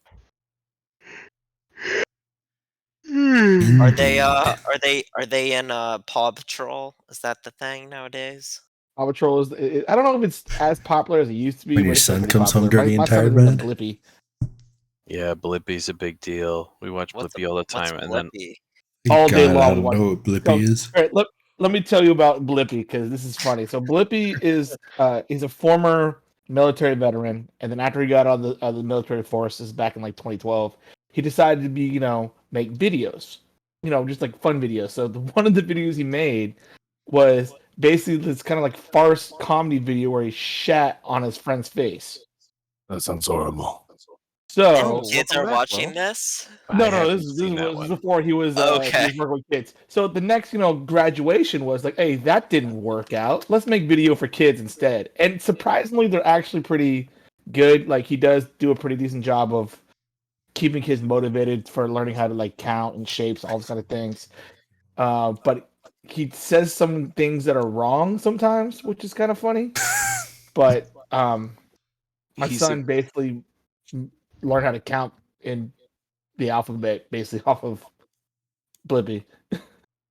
Are they Indeed. are they in Paw Patrol? Is that the thing nowadays? Paw Patrol is. I don't know if it's as popular as it used to be, When but your it's still son pretty comes home popular. dirty My and son tired, is into man? Blippi. Yeah, Blippi's a big deal. We watch What's Blippi all the what's time, and then Blippi? All day God, long, I we don't watch- know what Blippy So, is. all right, let me tell you about Blippi because this is funny. So Blippi is he's a former military veteran, and then after he got out of the military forces back in like 2012, he decided to be, make videos, just like fun videos. So one of the videos he made was basically this kind of like farce comedy video where he shat on his friend's face. That sounds horrible. So And kids are watching this? no, I haven't this seen that was one. before he was Okay. working with kids. So the next, graduation was like, hey, that didn't work out. Let's make video for kids instead. And surprisingly, they're actually pretty good. Like he does do a pretty decent job of keeping kids motivated for learning how to like count and shapes, all this kind of things. But he says some things that are wrong sometimes, which is kind of funny. But my He's son basically learned how to count in the alphabet basically off of Blippi.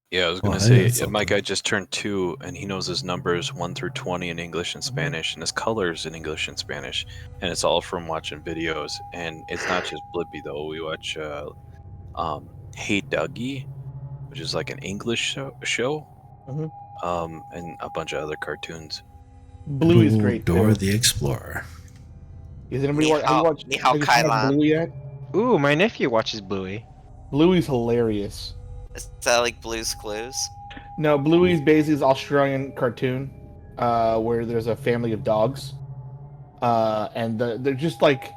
Yeah, I was Well, gonna hey, say, that's my something. guy just turned 2, and he knows his numbers 1 through 20 in English and Spanish, and his colors in English and Spanish, and it's all from watching videos. And it's not just Blippi though. We watch Hey Dougie, which is like an English show, Mhm. and a bunch of other cartoons. Bluey's Ooh, great Dora too. the Explorer. Is anybody have you watched Ni hao have you Kai seen Lan. Bluey yet? Ooh, my nephew watches Bluey. Bluey's hilarious. Is that like Blue's Clues? No, Bluey's basically this Australian cartoon where there's a family of dogs. And they're just like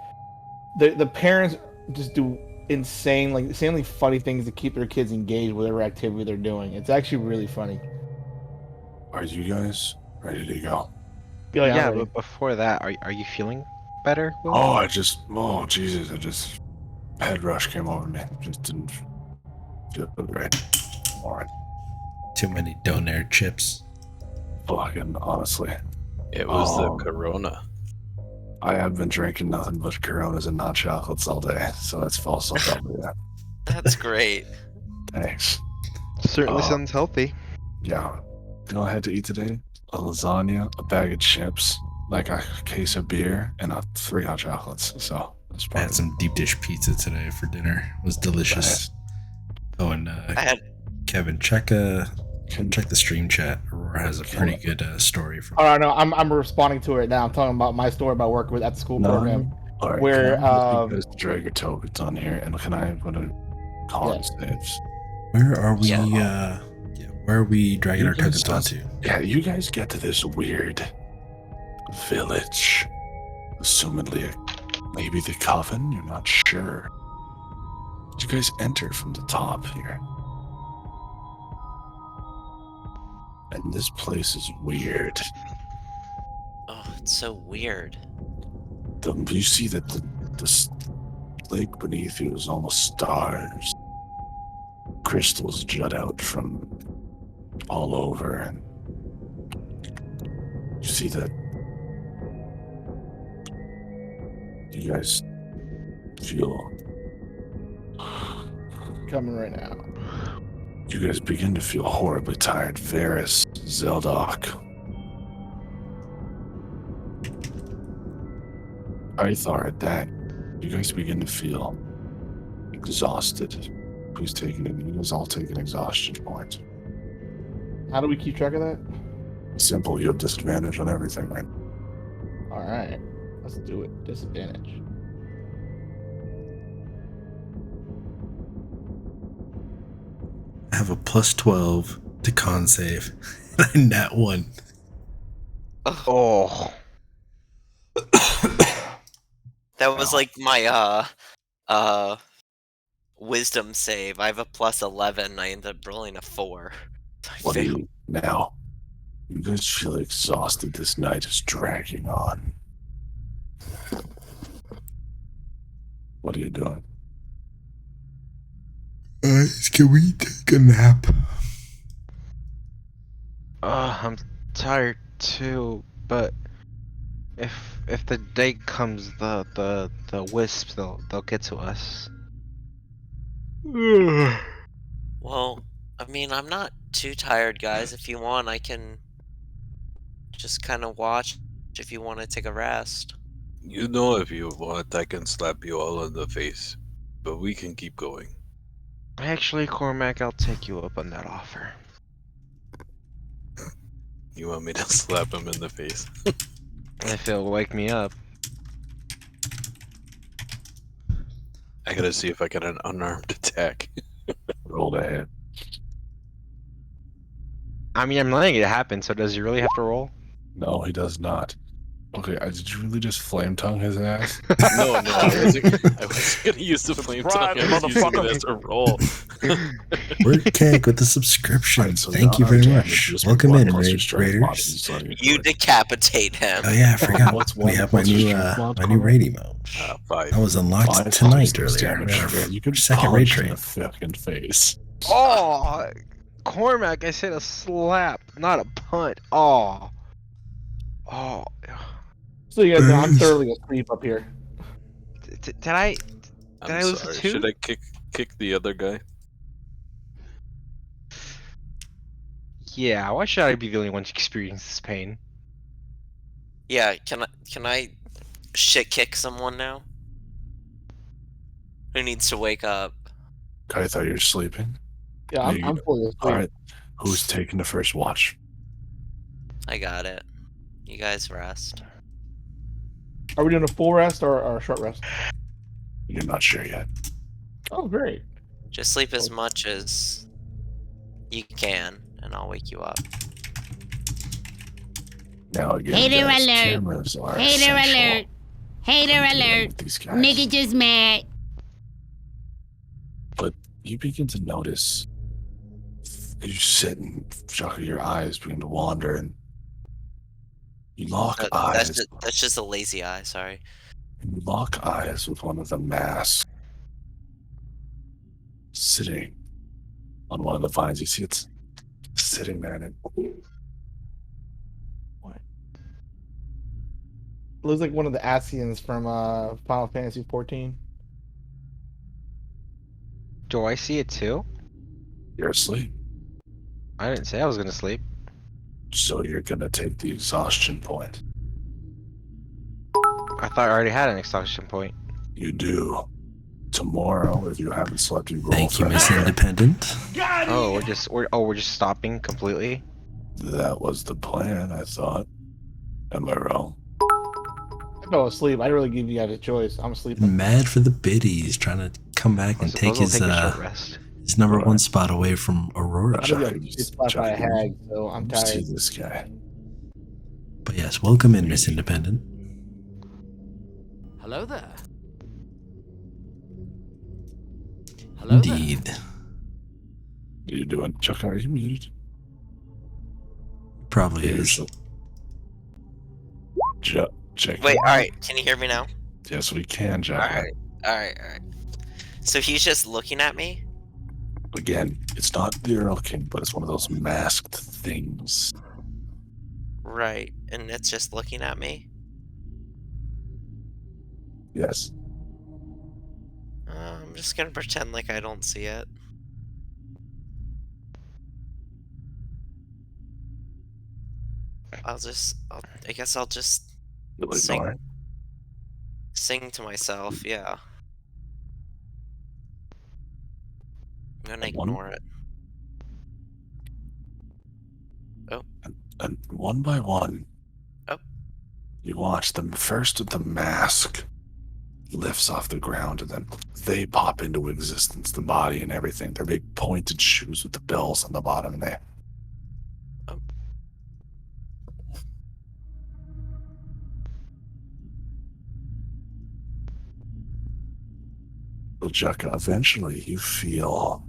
the parents just do insanely funny things to keep their kids engaged with whatever activity they're doing. It's actually really funny. Are you guys ready to go? Yeah, Yeah, I'm ready. but before that, are you feeling better, Will? Oh, Jesus, head rush came over me. Just didn't feel right. All right. Too many donair chips. Fucking honestly. It was the Um, Corona. I have been drinking nothing but Coronas and not chocolates all day, so that's false. I'll probably that. That's great. Thanks. Certainly Uh, sounds healthy. Yeah. You know what I had to eat today? A lasagna, a bag of chips, like a case of beer, and 3 hot chocolates. So that's I probably had some deep dish pizza today for dinner. It was delicious. Oh, and I had Kevin, check the stream chat. Aurora has a pretty good story from. All right, no, I'm responding to it now. I'm talking about my story about working at the school program. All right, Where, can I let you guys drag your tokens on here, and can I put a con saves? Where are we? Yeah. Where are we dragging You our guys tokens just- onto? Yeah, you guys get to this weird village, assumedly maybe the coven. You're not sure. But you guys enter from the top here, and this place is weird. Oh, it's so weird. You see that the lake beneath you is almost stars. Crystals jut out from all over, and you see that. You guys feel. coming right now. You guys begin to feel horribly tired. Varys, Zeldok, Ithar at that. You guys begin to feel exhausted. Who's taking it? You guys all take an exhaustion point. How do we keep track of that? Simple, you have disadvantage on everything, right? All right, let's do it. Disadvantage. I have a plus 12 to con save. And I nat 1. Oh, That was like my wisdom save. I have a plus 11. I ended up rolling a 4. I What do failed. you now? You guys feel exhausted. This night is dragging on. What are you doing? Can we take a nap? I'm tired too. But if the day comes, the wisps they'll get to us. Well, I mean, I'm not too tired, guys. If you want, I can just kind of watch if you want to take a rest. You know, if you want, I can slap you all in the face, but we can keep going. Actually, Cormac, I'll take you up on that offer. You want me to slap him in the face? If it'll wake me up. I gotta see if I get an unarmed attack. Roll ahead. I mean, I'm letting it happen, so does he really have to roll? No, he does not. Okay, did you really just flame tongue his ass? No, I wasn't gonna use the flame tongue. I was using it as a roll. We're Cake with the subscription. Alright, so Thank you the very damage much. is Welcome one in, plus your strength Raiders. modifies on your You foot. decapitate him. Oh yeah, I forgot. What's we one- have my what's your new strength mod, my new Connor? raid emote. 5. That was unlocked 5 tonight plus earlier. damage. Our Yeah, you could second raid punch in train. the fucking face. Oh, Cormac, I said a slap, not a punt. Oh. Oh. So you guys know I'm Burns. thoroughly asleep up here. Did I I'm lose sorry. a tooth? Should I kick the other guy? Yeah, why should I be the only one to experience this pain? Yeah, can I shit kick someone now? Who needs to wake up? I thought you were sleeping. Yeah, I'm fully asleep. Alright, who's taking the first watch? I got it. You guys rest. Are we doing a full rest or a short rest? You're not sure yet. Oh, great. Just sleep as much as you can, and I'll wake you up. Now again, Hater guys, alert. cameras are Hater essential alert. Hater when dealing alert. with these guys. Nigga just mad. You begin to notice you sit and your eyes begin to wander, and you lock eyes. That's just a lazy eye, sorry. You lock eyes with one of the masks sitting on one of the vines. You see it's sitting there, and Looks like one of the Asians from Final Fantasy 14. Do I see it too? you're asleep. I didn't say I was gonna sleep. So you're gonna take the exhaustion point. I thought I already had an exhaustion point. You do. Tomorrow, if you haven't slept, you roll Thank you, for Miss that. Independent. Oh, we're just stopping completely. That was the plan, I thought. Am I wrong? I fell asleep. I didn't really give you guys a choice. I'm sleeping. Mad for the biddies, trying to come back I and take suppose his we'll take a short rest. his number Alright. one spot away from Aurora. I got hit by a hag, so I'm Just tired. see this guy. But yes, welcome in, Miss Independent. Hello there. Hello there. Indeed. What are you doing? Chuck, are you muted? Probably is. Check. Wait, alright, can you hear me now? Yes, we can, Jack. Alright. So he's just looking at me? Again, it's not the Earl King, but it's one of those masked things. Right, and it's just looking at me? Yes. I'm just gonna pretend like I don't see it. I guess I'll just You'll Sing. ignore it. sing to myself, yeah. I'm gonna One? ignore it. And one by one, Oh. you watch them first with the mask lifts off the ground, and then they pop into existence, the body and everything. They're big pointed shoes with the bells on the bottom, and they Oh. Jukka, eventually you feel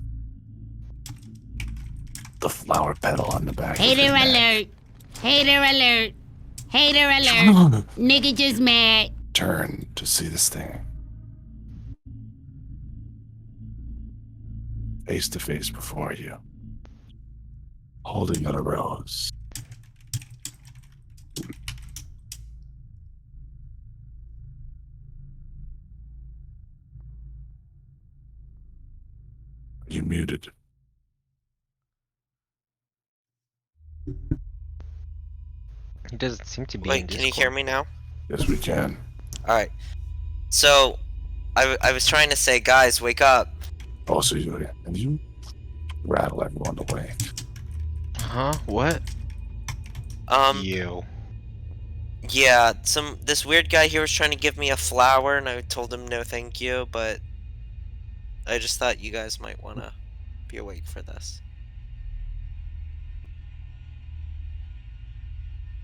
the flower petal on the back. of Hater your neck. alert. Hater alert. Hater alert. Nigga just mad. Turn to see this thing. Face to face before you. Holding out a rose. You muted. He doesn't seem to be in Wait, can you hear Discord. me now? Yes, we can. Alright. So, I was trying to say, guys, wake up. Also, you rattle everyone awake. Huh? What? Yeah, this weird guy here was trying to give me a flower, and I told him no thank you, but I just thought you guys might want to be awake for this.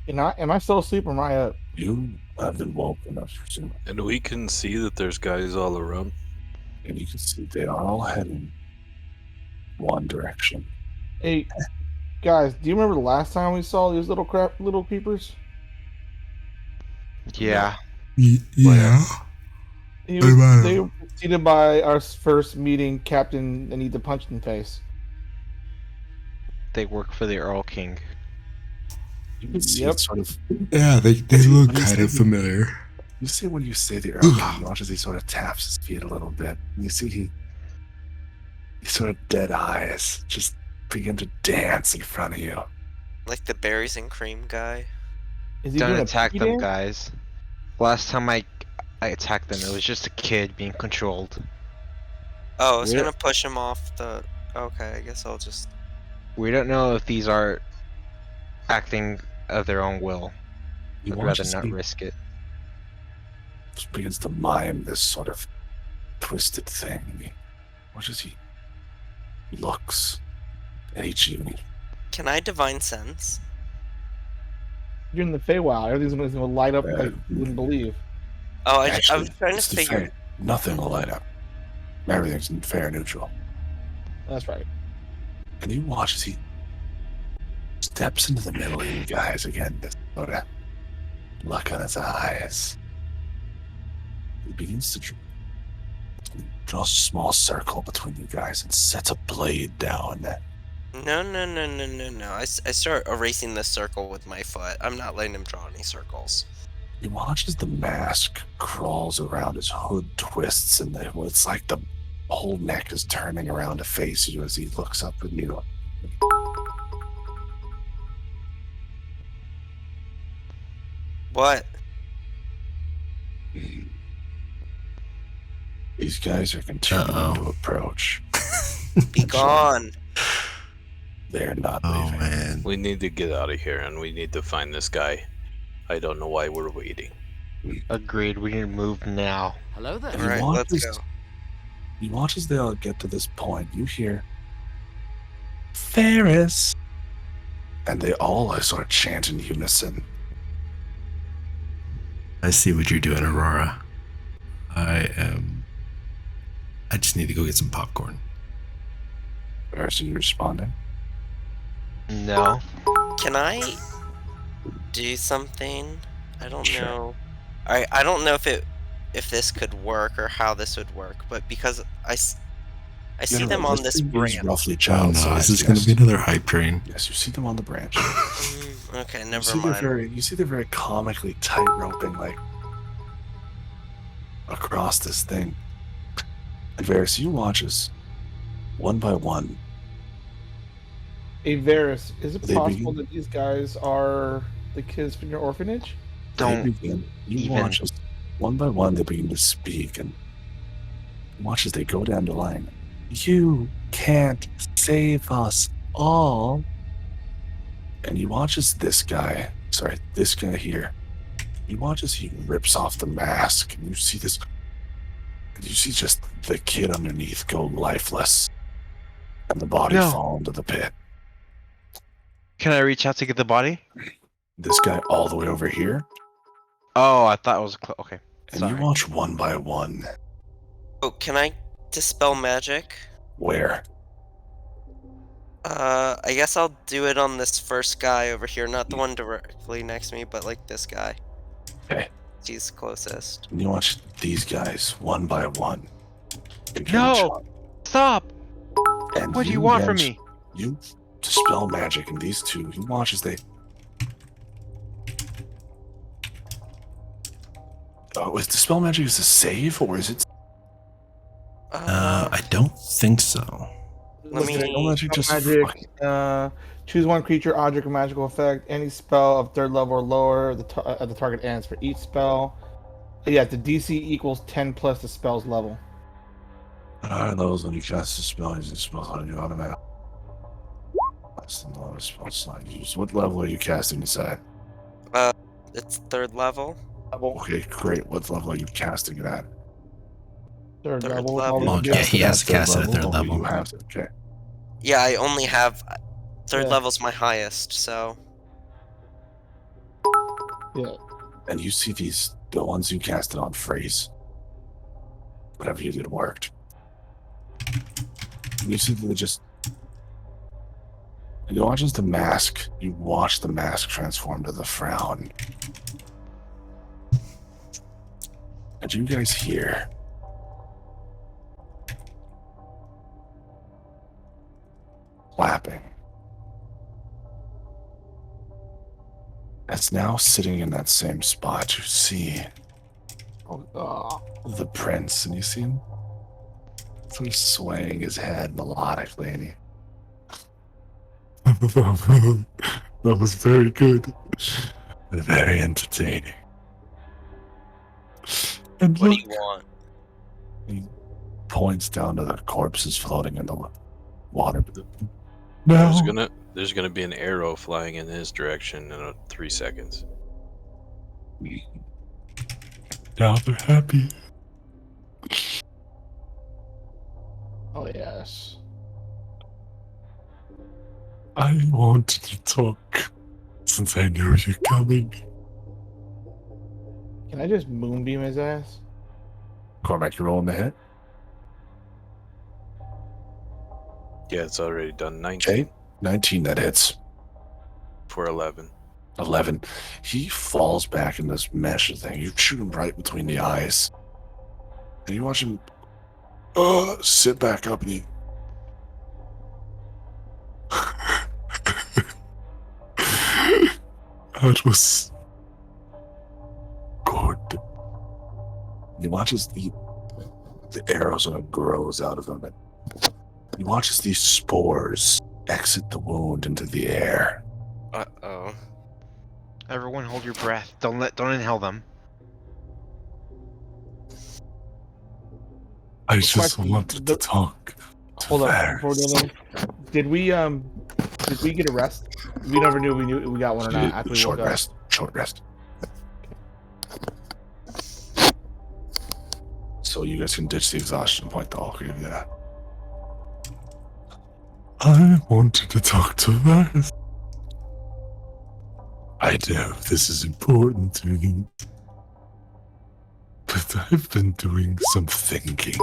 Am I still asleep or am I up? You have been woken up soon, And we can see that there's guys all around. and you can see they are all heading one direction. Hey, guys, do you remember the last time we saw these little creepers? Yeah. Yeah. They Hey, man. they were preceded by our first meeting, Captain Anita Punched in Face. They work for the Earl King. You can see Yep. it sort of. Yeah, they look look kinda kind of familiar. You see when you say the Earl King, you watch as he sort of taps his feet a little bit. And you see he sort of dead eyes just begin to dance in front of you. Like the berries and cream guy. Is he Don't doing a attack pee them, dance? guys. Last time I attacked them, it was just a kid being controlled. Oh, I was Yeah. gonna push him off the. Okay, I guess I'll just. We don't know if these are acting of their own will. You I'd watch rather as not he risk it. just begins to mime this sort of twisted thing. And he watches he looks at each of you. Can I divine sense? You're in the Feywild. Everything's gonna light up like you wouldn't believe. Oh, I Actually, was trying to it's the figure. Fey. Nothing will light up. Everything's in fair neutral. That's right. And you watch as he steps into the middle of you guys again, this sort of look on his eyes. He begins to draw a small circle between you guys and sets a blade down. No. I start erasing this circle with my foot. I'm not letting him draw any circles. You watch as the mask crawls around his hood, twists, and it's like the whole neck is turning around to face you as he looks up at you. What? These guys are continuing to approach. Be gone. They're not Oh leaving. man. We need to get out of here and we need to find this guy. I don't know why we're waiting. Agreed, we need to move now. Hello there. And Alright, let's go. You watch as they all get to this point. You hear Ferris, and they all sort of chant in unison. I see what you're doing, Aurora. I just need to go get some popcorn. Ferris, are you responding? No. Can I do something? I don't Sure. know. I don't know if this could work or how this would work, but because I see them on this branch. Roughly Oh child no, size. is this going to be another hype train? Yes, you see them on the branch. Okay, You never see they're mind. you see they're very comically tight roping like across this thing. And Varys, you watch as one by one. Hey, Varys, is it They possible begin- that these guys are the kids from your orphanage? Don't You even- watch as one by one they begin to speak, and you watch as they go down the line. You can't save us all. And you watch as this guy here, you watch as he rips off the mask, and you see this, and you see just the kid underneath go lifeless, and the body No. fall into the pit. Can I reach out to get the body? This guy all the way over here, Oh, I thought it was okay. and Sorry. you watch one by one Oh, can I dispel magic? where I guess I'll do it on this first guy over here, not the one directly next to me, but like this guy. Okay. He's closest. you watch these guys one by one. begin No! to- Stop! And What do you want from manage- me? You dispel magic, and these two, you watch as they. Oh, is dispel magic is a save, or is it? I don't think so. Let me- Dispel magic just magic. fucking- Choose one creature, object, or magical effect. Any spell of third level or lower at the target ends for each spell. Yeah, the DC equals 10 plus the spell's level. Higher levels when you cast a spell, using spells on you automatic. That's the lowest spell slot used. What level are you casting this at? It's third level. Okay, great. What level are you casting it at? Third Third level. level. Oh, yeah, he has to cast it at third or level. You have to. Okay. Yeah, I only have third Yeah. level's my highest, so Yeah. And you see the ones you casted on Phrase. Whatever you did worked. And you see they just. You watch as the mask. You watch the mask transform to the frown. And you guys hear. Clapping. It's now sitting in that same spot. You see the prince, and you see him sort of swaying his head melodically, and he. That was very good. Very entertaining. And what look, do you want? he points down to the corpses floating in the water. There's gonna be an arrow flying in his direction in 3 seconds. Now they're happy. Oh yes. I wanted to talk since I knew you're coming. Can I just moonbeam his ass? Cormac, you rolling the hit? Yeah, it's already done. 19 Okay. 19, that hits. for 11. 11. He falls back in this mesh thing. You shoot him right between the eyes. And you watch him sit back up and he. That was good. He watches the arrows and it grows out of him. And he watches these spores exit the wound into the air. Uh-oh. Everyone hold your breath. Don't inhale them. I just Question, wanted to talk. Hold on. Before we go there, did we get a rest? We never knew we got one or not after we Short woke up. rest. Short rest. So you guys can ditch the exhaustion point, though. I'll give you that. I wanted to talk to Varys. I know this is important to you, but I've been doing some thinking.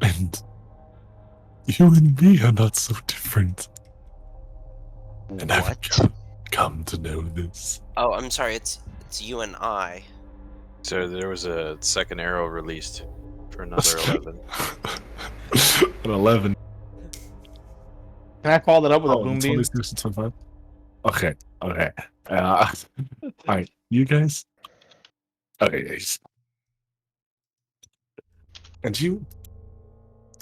And you and me are not so different. And I've come to know this. Oh, I'm sorry. It's you and I. So there was a second arrow released for another 11. An 11. Can I follow that up with a Oh, moonbeam? 25. Okay. Alright, you guys. Okay, guys. And you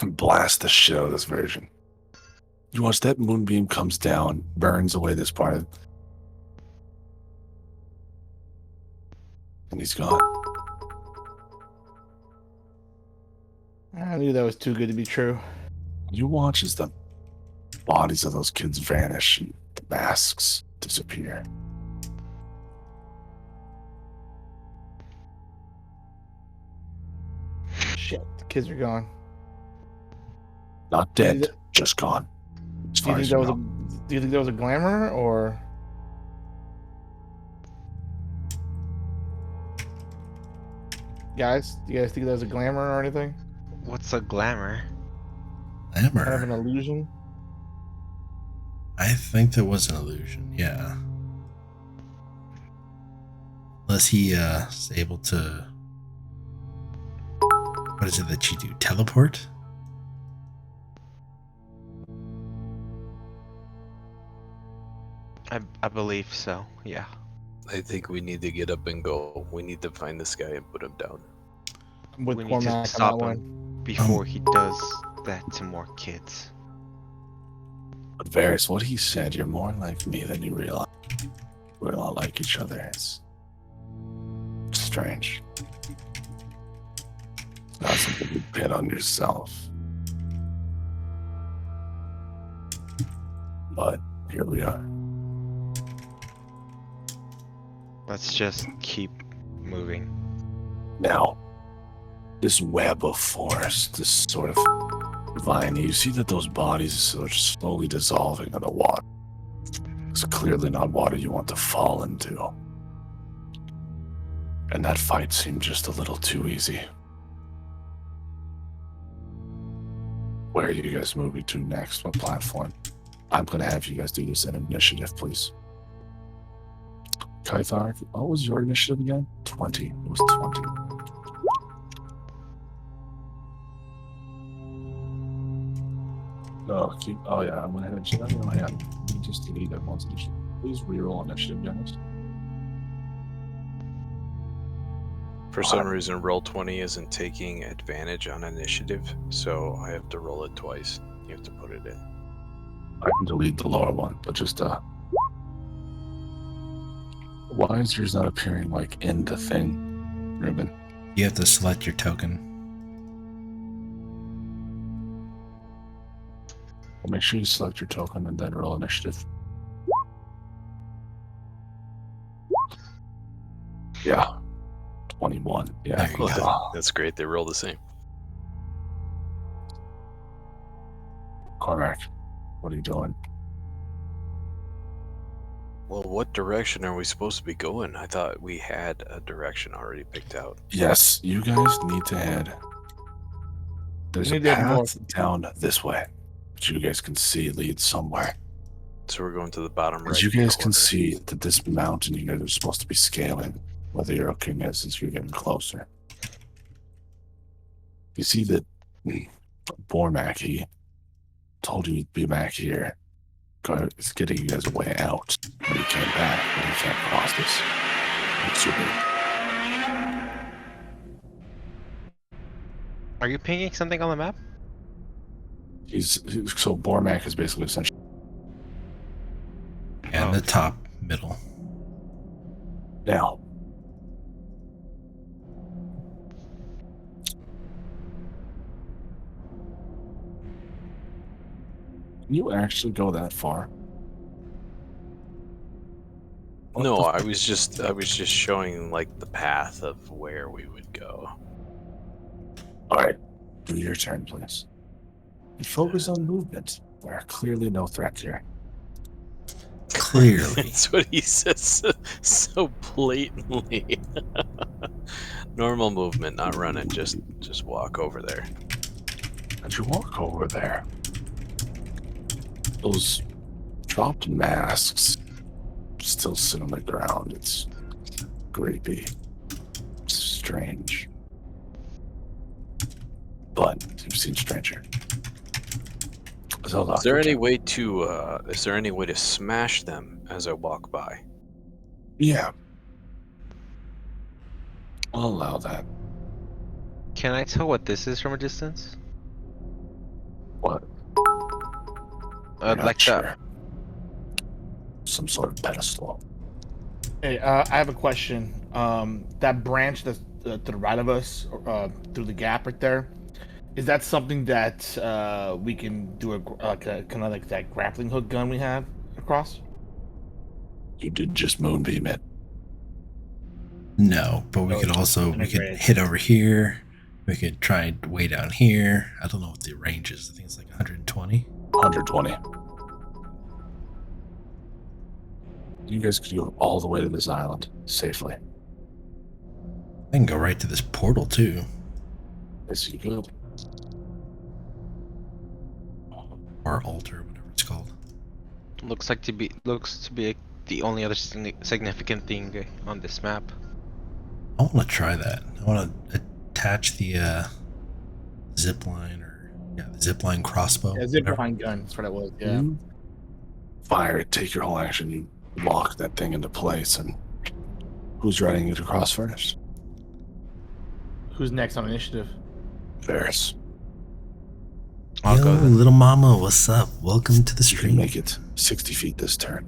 blast the shit out of this version. You watch that moonbeam comes down, burns away this part of it. And he's gone. I knew that was too good to be true. You watch as the bodies of those kids vanish and the masks disappear. Shit, the kids are gone. Not dead, just gone. As Do you far think as that you was know. do you think that was a glamour or? Guys, do you guys think that was a glamour or anything? What's a glamour? Kind of Glamour. an illusion? I think there was an illusion, yeah. Unless he is able to. What is it that you do? Teleport? I believe so, yeah. I think we need to get up and go. We need to find this guy and put him down. I'm with We need Cormac to on that stop one. him before he does that to more kids. But Varys, what he said, you're more like me than you realize. We're a lot like each other. It's strange. It's not something you pin on yourself. But here we are. Let's just keep moving. Now, this web of forest, this sort of vine. You see that those bodies are slowly dissolving in the water. It's clearly not water you want to fall into. And that fight seemed just a little too easy. Where are you guys moving to next? What platform? I'm going to have you guys do this in initiative, please. Kythar, what was your initiative again? 20. It was 20. No, oh yeah, I'm going to have you just delete everyone's initiative. Please reroll initiative, guys. For some reason, roll 20 isn't taking advantage on initiative, so I have to roll it twice. You have to put it in. I can delete the lower one, but just why is yours not appearing like in the thing, Ruben? You have to select your token. Well, make sure you select your token and then roll initiative. Yeah. 21. Yeah. There you go. That's great. They roll the same. Cormac, what are you doing? Well, what direction are we supposed to be going? I thought we had a direction already picked out. Yes, you guys need to head. There's a path down this way, which you guys can see leads somewhere. So we're going to the bottom right. As you guys can corner. see that this mountain you guys are supposed to be scaling, whether you're okay as you're getting closer. You see that Bormac, he told you he'd be back here. It's getting you guys a way out. When he came back, but he can't cross this. It's too big. Are you pinging something on the map? So Bormac is basically essentially. And the top, middle. Now, can you actually go that far? No, I was just showing like the path of where we would go. All right, do your turn, please. And focus on movement. There are clearly no threats here. Clearly. That's what he says so blatantly. Normal movement, not running. Just walk over there. As you walk over there, those dropped masks still sit on the ground. It's creepy, strange, but you've seen stranger. Is there any way to smash them as I walk by? Yeah, I'll allow that. Can I tell what this is from a distance? What? Like sure. Some sort of pedestal. Hey, I have a question. That branch that's to the right of us, through the gap right there, is that something that we can do a kind of like that grappling hook gun we have across? You did just moonbeam it. No, but we could hit over here. We could try way down here. I don't know what the range is. I think it's like 120. 120. You guys could go all the way to this island safely. I can go right to this portal too. Yes, you could. Or altar, whatever it's called. Looks to be the only other significant thing on this map. I want to try that. I want to attach the zip line the zip line crossbow. Yeah, zip line gun. That's what it was. Yeah. You fire it. Take your whole action. You lock that thing into place. And who's riding it across first? Who's next on initiative? Ferris. Yo, little mama, what's up? Welcome to the You can stream. make it 60 feet this turn.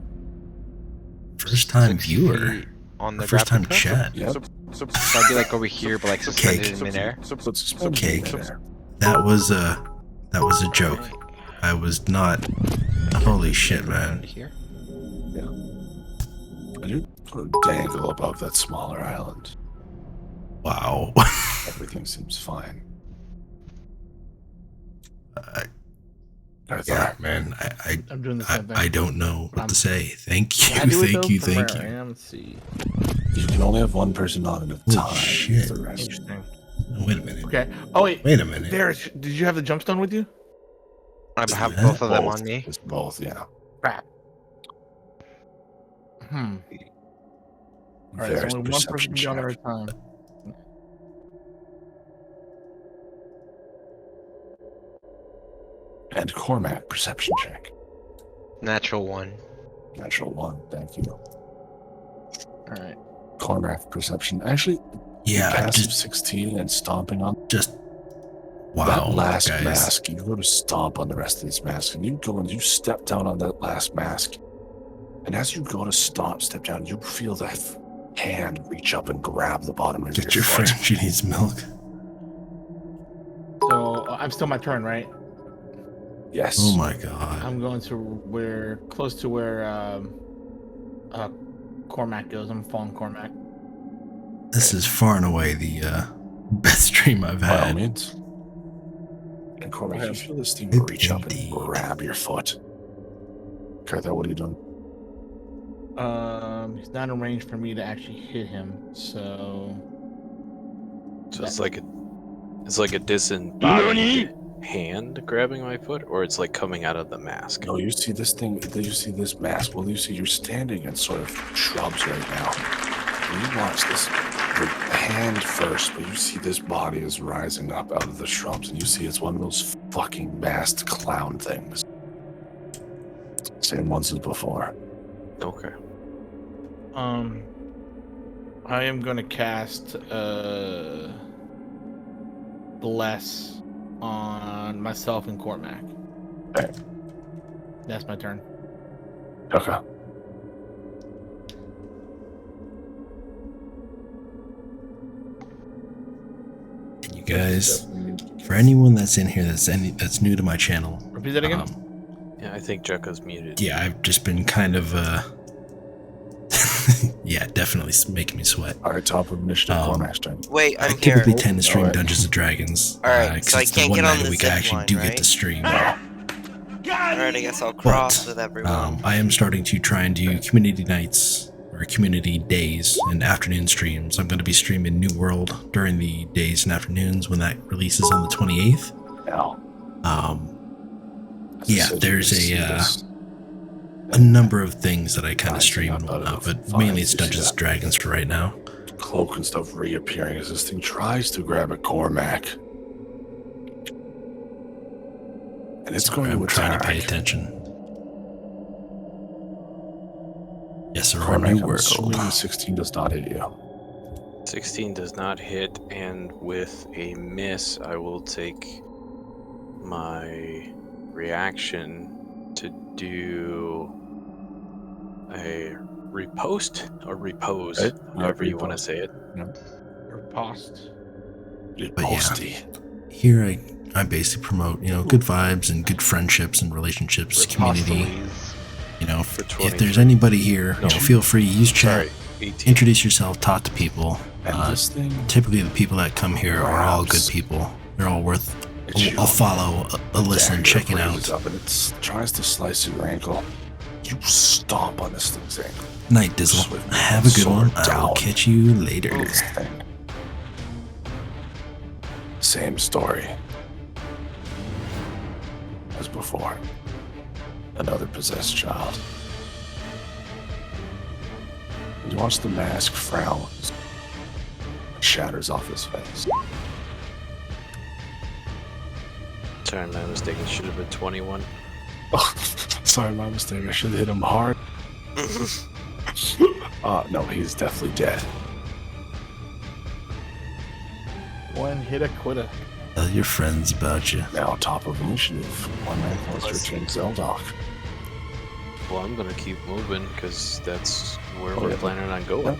First time 60 viewer. feet on the First time grappling hook? chat. Yep. So I'd be like over here, but like suspended in midair. Let's suspend Cake. you there. That was a joke. I was not. Holy shit, man. Here. And you sort of dangle above that smaller island. Wow. Everything seems fine. Yeah, man. I'm doing the same thing. I don't know what to say. Thank you. Can I do it, Thank though, you. from Thank where I you. am? Let's see. You can only have one person on at a Holy time. shit. The rest. Interesting. Oh, wait a minute. Okay. Oh wait. Wait a minute. Varys, did you have the jump stone with you? I Is have that both of them Both. on me. It's both, yeah. Crap. All right. So There's only one person perception can be on there check. at a time. And Cormac, perception check. Natural 1. Natural 1, thank you. All right. Cormac, perception. Actually, Yeah, passive just 16 and stomping on wow, that last guys. mask. You go to stomp on the rest of these masks, and you go and you step down on that last mask. And as you go to step down, you feel that hand reach up and grab the bottom of Get your foot. friend. She needs milk. So I'm still my turn, right? Yes. Oh my god. I'm going to close to where Cormac goes. I'm following Cormac. This is far and away the best stream I've By all had. means. And Cormac, you feel this thing It reach up and indeed. grab your foot. Cartha, what are you doing? He's not in range for me to actually hit him, so it's like a disembodied hand grabbing my foot, or it's like coming out of the mask. No, you see this thing, you see this mask. Well, you see you're standing in sort of shrubs right now. And you watch this, the hand first, but you see this body is rising up out of the shrubs, and you see it's one of those fucking masked clown things. Same ones as before. Okay. I am going to cast Bless on myself and Cormac. Okay. That's my turn. Okay. And you guys, for anyone that's in here that's new to my channel, Repeat that again. Yeah, I think Jekka's muted. yeah, I've just been kind of yeah, definitely making me sweat. All right, top of initiative, Cormac's turn. Wait, I I'm typically here. tend to stream Alright. Dungeons and Dragons. Alright, 'cause so I it's the can't one get on night a the week I zip actually line, do get right? to stream. Alright, I guess I'll cross with everyone. I am starting to try and do community nights or community days and afternoon streams. I'm going to be streaming New World during the days and afternoons when that releases on the 28th. Now, Yeah, there's a number of things that I kind of Rising stream up and out of whatnot, the but mainly it's fires, you see Dungeons that? and Dragons for right now. cloak and stuff reappearing as this thing tries to grab at Cormac. And it's going I'm to trying to attack. pay attention. Yes, sir, our Cormac, new I'm world. assuming 16 does not hit you. 16 does not hit, and with a miss, I will take my reaction to do a riposte or repose, Right? however Yeah, you want to riposte. say it. Riposte. But yeah. Posty. Here I basically promote, good vibes and good friendships and relationships, community. If For there's 23. anybody here, feel free, use chat, Sorry, 18. introduce yourself, talk to people. And this thing, Typically the people that come here are all good people. They're all worth a follow, a listen, dagger checking raises out. up and it tries to slice your ankle. You stomp on this thing's ankle. Night, Dizzle. Swing Have a good sword one. I will down. catch you later. This thing. Same story as before. Another possessed child. You watch the mask frown. It shatters off his face. Sorry, my mistake. It should have been 21. Oh, sorry, my mistake. I should have hit him hard. No, he's definitely dead. One hit a quitter. Tell your friends about you. Now, top of initiative. One man closer to Zeldoc. Well, I'm gonna keep moving because that's where Oh, we're yeah. planning on going. Yep.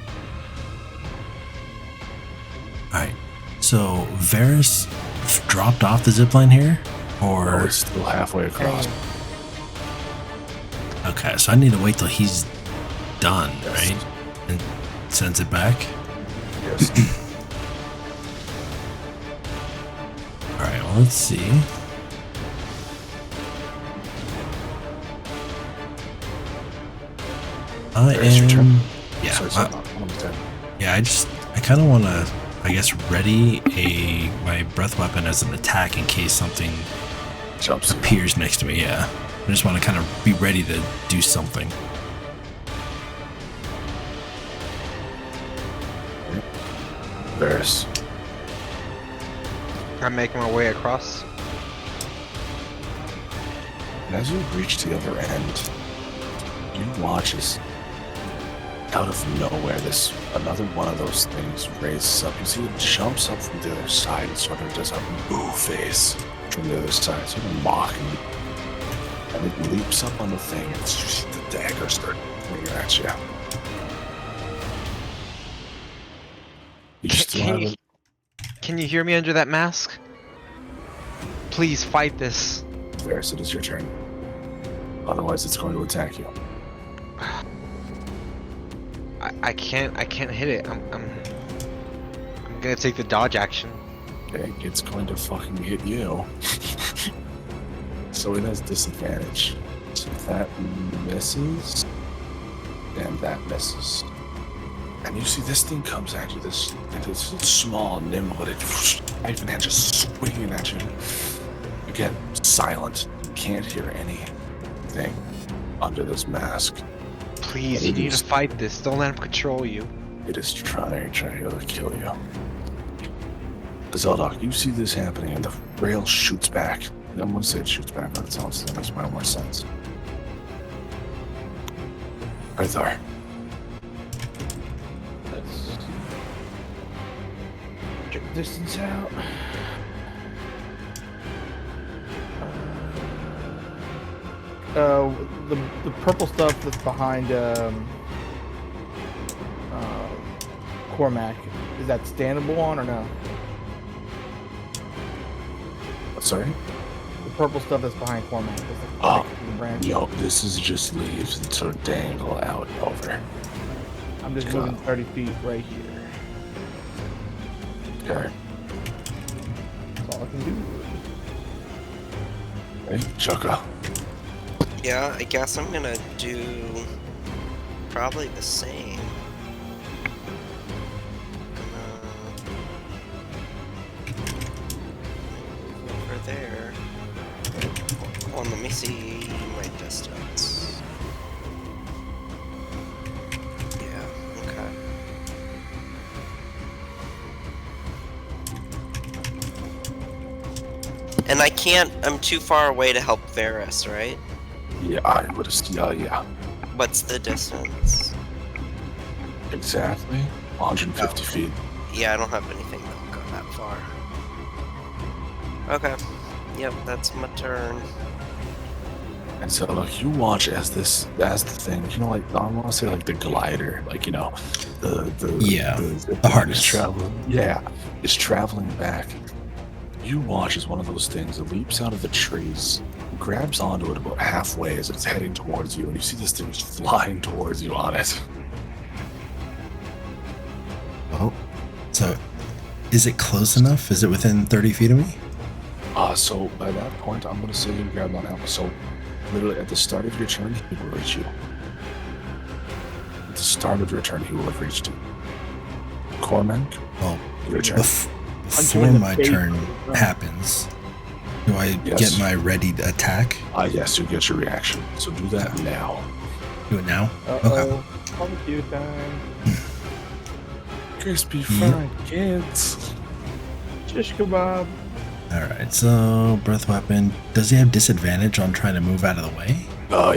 Alright. So Varys dropped off the zipline here? Or Or it's still halfway across. okay, so I need to wait till he's done, Yes. right? And sends it back. Yes. let's see. I There's your turn. am. Yeah. Sorry, I kind of want to, I guess, ready my breath weapon as an attack in case something Jumps. appears next to me. Yeah. I just want to kind of be ready to do something. Varys. I'm making my way across. And as you reach the other end, you watch as out of nowhere another one of those things raises up. You see it jumps up from the other side and sort of does a boo face from the other side, sort of mocking you. And it leaps up on the thing and it's just the dagger start pointing at you. You still have it. Can you hear me under that mask? Please fight this. Varys, it is your turn. Otherwise, it's going to attack you. I can't hit it. I'm gonna take the dodge action. Okay, it's going to fucking hit you. So it has disadvantage. So that misses, and that misses. And you see this thing comes at you, this small, nimble, but knife in hand just swinging at you. Again, silent. You can't hear anything under this mask. Please, you need to fight this. Don't let him control you. It is trying to kill you. Zeldok, you see this happening, and the rail shoots back. I'm going to say it shoots back, but that makes more sense. Right there. Let's check the distance out. The purple stuff that's behind Cormac, is that standable on or no? Sorry? The purple stuff that's behind Cormac. Oh, the branch. yo, this is just leaves that sort of dangle out over. I'm just moving 30 feet right here. Okay. That's all I can do. Hey, Chukka. Yeah, I guess I'm gonna do probably the same. Over there. Hold on, let me see my distance. Yeah, okay. And I can't, I'm too far away to help Varys, right? Yeah, I would have. Yeah. What's the distance? Exactly. 150 feet. Yeah, I don't have anything that'll go that far. Okay. Yep, that's my turn. And so, look, you watch as the thing, you know, like, I want to say, like, the glider, like, you know, the harness. Traveling. Yeah, it's traveling back. You watch as one of those things leaps out of the trees, grabs onto it about halfway as it's heading towards you, and you see this thing just flying towards you on it. Oh, so is it close enough? Is it within 30 feet of me? So by that point, I'm going to say you grab on that. So literally at the start of your turn, he will reach you. At the start of your turn, he will have reached you. Cormac, well, your turn. Before my turn happens, do I get my ready to attack? Yes, you get your reaction. So do that now. Do it now? Okay. Barbecue time. Crispy fried kids. Shish kebab. Alright, so breath weapon. Does he have disadvantage on trying to move out of the way?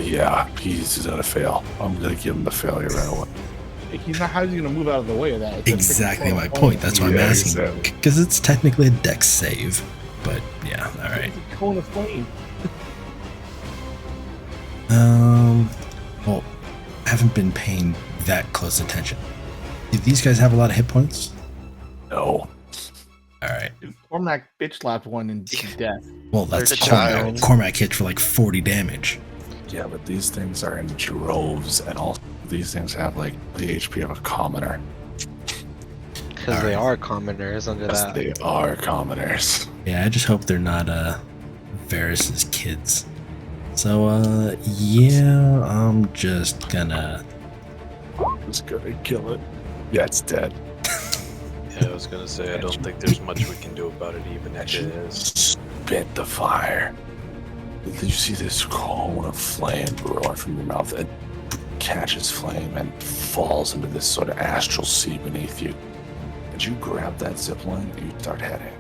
Yeah, he's gonna fail. I'm gonna give him the failure right away. He's not. How's he gonna move out of the way of that? It's exactly my point. That's why I'm asking. Because it's technically a dex save. But yeah, alright. It's a cone of flame. Well, I haven't been paying that close attention. Do these guys have a lot of hit points? No. Alright. Cormac bitch slapped one in death. Well, that's There's a child. Cormac hit for like 40 damage. Yeah, but these things are in droves, and all these things have like the HP of a commoner. Because they are commoners under Yes, that. they are commoners. Yeah, I just hope they're not Varys' kids. So yeah, I'm just gonna kill it. Yeah, it's dead. Yeah, I was gonna say, I don't think there's much we can do about it, even if it is. Spit the fire. Did you see this cone of flame roar from your mouth? It catches flame and falls into this sort of astral sea beneath you. And you grab that zip line and you start heading.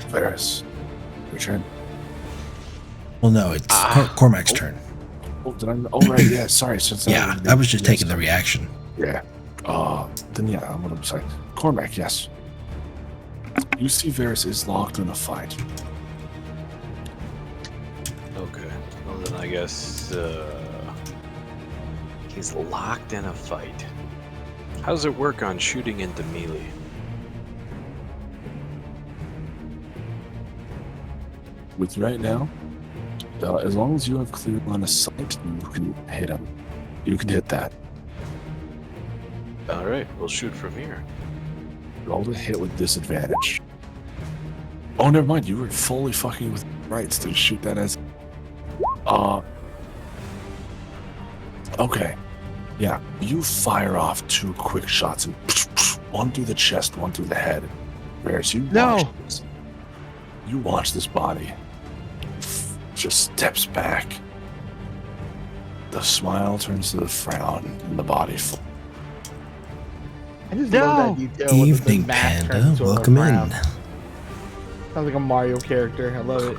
Varys, your turn. Well, no, it's Cormac's turn. Oh, did I? Oh, right, yeah, sorry. Yeah, I was just taking the reaction. Yeah. Then yeah, I'm sorry. Cormac, yes. You see Varys is locked in a fight. Okay. Well, then I guess he's locked in a fight. How does it work on shooting into melee? With right now, as long as you have clear line of sight, you can hit him. You can hit that. All right, we'll shoot from here. Roll to hit with disadvantage. Oh, never mind. You were fully fucking with rights to shoot that as. Okay. Yeah, you fire off 2 quick shots, and one through the chest, one through the head. Whereas you watch this body just steps back. The smile turns to the frown, and the body. I just love that detail. with the Evening, mask Panda. turns into a Welcome in. frown. Sounds like a Mario character. I love it.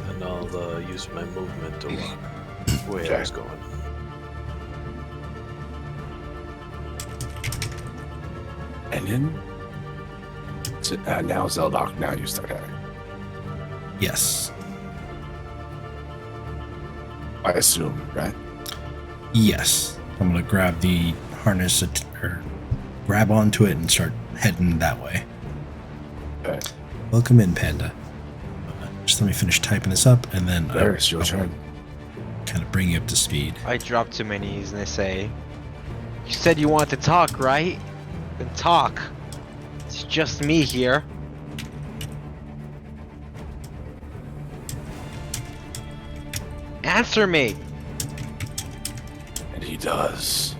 And I'll use my movement to walk where I was going. And then now Zeldok, now you start having. Yes. I assume, right? Yes. I'm gonna grab the harness or grab onto it and start heading that way. Okay. Welcome in, Panda. Just let me finish typing this up, and then There's your turn. Kind of bring you up to speed. I drop to my knees and I say, "You said you wanted to talk, right? Then talk. It's just me here." Answer me! And he does.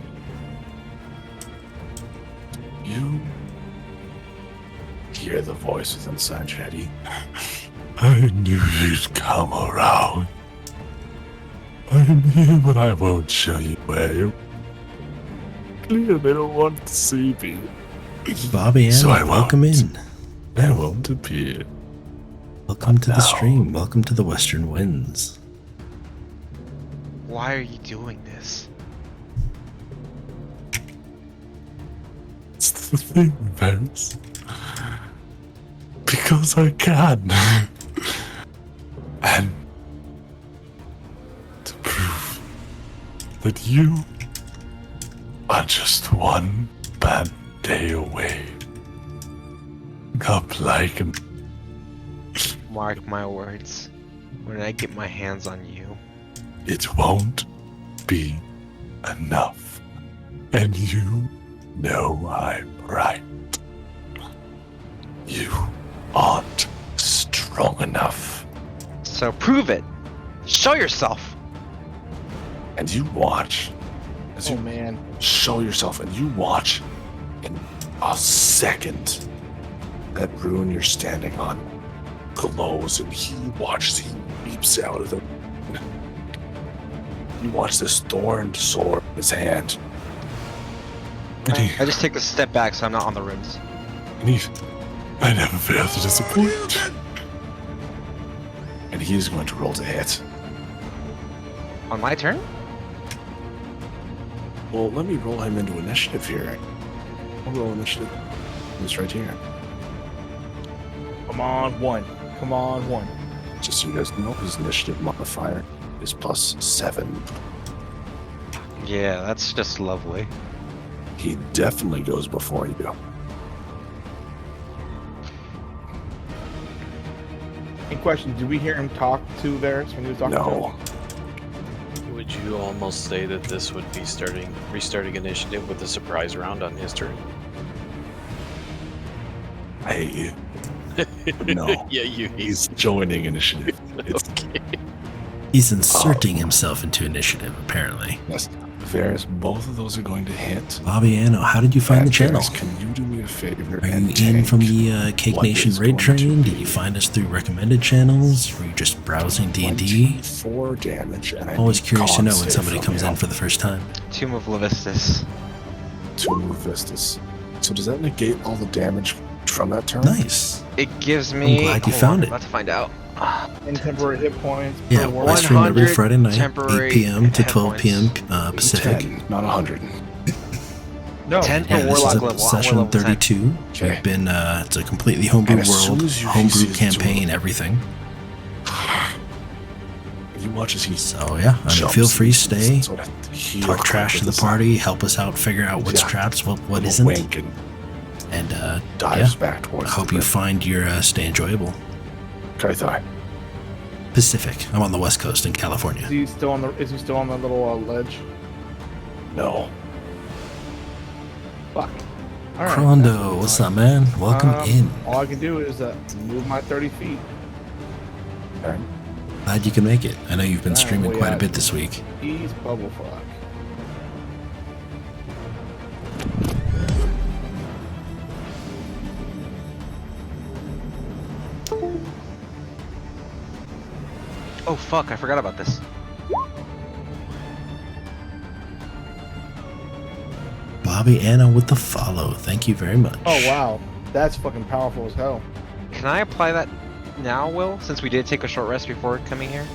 You hear the voice within inside your head. I knew you'd come around. I'm here, but I won't show you where you. Clearly, they don't want to see me. Bobby Ann, So I welcome won't. in. I won't appear. Welcome to the now- stream. Welcome to the Western Winds. Why are you doing this? It's the thing, Varys. Because I can. And to prove that you are just one bad day away. Up like an. Mark my words. When I get my hands on you, It won't be enough. And you know I'm right. You aren't strong enough. so prove it. Show yourself. And you watch as Oh you man. show yourself, and you watch in a second that rune you're standing on glows, and he watches, he leaps out of the. You watch this thorned sword in his hand. And he, I just take a step back so I'm not on the runes. I never fail to disappoint. And he is going to roll to hit. On my turn? Well, let me roll him into initiative here. I'll roll initiative. He's right here. Come on, 1. Come on, 1. Just so you guys know, his initiative modifier is +7. Yeah, that's just lovely. He definitely goes before you do. In question, did we hear him talk to Varys when he was talking to him? Would you almost say that this would be restarting initiative with a surprise round on his turn? I hate you. No. Yeah, you. He's joining initiative. It's Okay. He's inserting himself into initiative, apparently. yes. Varys, both of those are going to hit. Bobby Anno, how did you find the channel? Varys, can you do me a favor? Are you and in tank from the Cake what Nation is raid going to train? Did be you find us through recommended channels? Were you just browsing D&D? 4 damage. And I Always need curious to know con when save somebody from comes you. in for the first time. Tomb of Levistus. Tomb of Vistas. So does that negate all the damage from that turn? Nice. It gives me. glad you hold found on, it. I'm about to find out. And temporary hit points. Yeah, per I stream every 100 Friday night, 8 temporary p.m. to hit 12 p.m. points. Pacific. 10, not 100. No, 10 for Yeah, this is Warlock a level. session we're level 10. 32. Okay. We've been, it's a completely homebrew And as soon world, as you homebrew see campaign, the- everything. You watch as he So yeah, I mean, jumps feel free, and stay, sort of heel talk trash clip to the with his party, help us out, figure out what's Yeah. traps, what little isn't, wink and and dives yeah, back I towards hope the you river. find your stay enjoyable. Kaithai. Pacific. I'm on the West Coast in California. Is he still on the little ledge? No. Fuck. All right, Crondo, that's what's fine. up, man? Welcome in. All I can do is move my 30 feet. Okay. Glad you can make it. I know you've been Alright, streaming well, quite yeah. a bit this week. He's bubble fuck. Oh fuck! I forgot about this. Bobby Anna with the follow. Thank you very much. Oh wow, that's fucking powerful as hell. Can I apply that now, Will? Since we did take a short rest before coming here.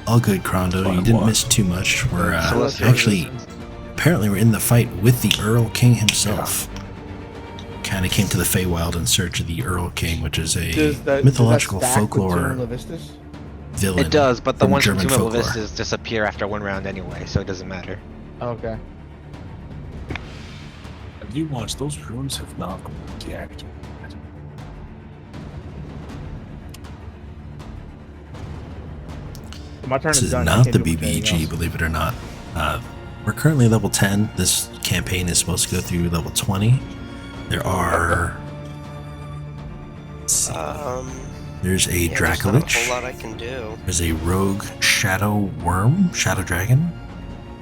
All good, Crondo. You Fine, didn't what? miss too much. We're Celestial actually, resistance. apparently, we're in the fight with the Earl King himself. Kind of came to the Feywild in search of the Earl King, which is a mythological does that stack with folklore Tomb of Levistus? villain. It does, but the from ones from German Tomb of folklore. Levistus disappear after one round anyway, so it doesn't matter. Okay. Have you watched? Those runes have not been deactivated. My turn This is is done. I not can't the do anything BBG, else. believe it or not. We're currently level 10. This campaign is supposed to go through level 20. There are. Let's see. There's a Yeah, there's not a whole Dracolich. lot I can do. There's a rogue shadow worm, shadow dragon,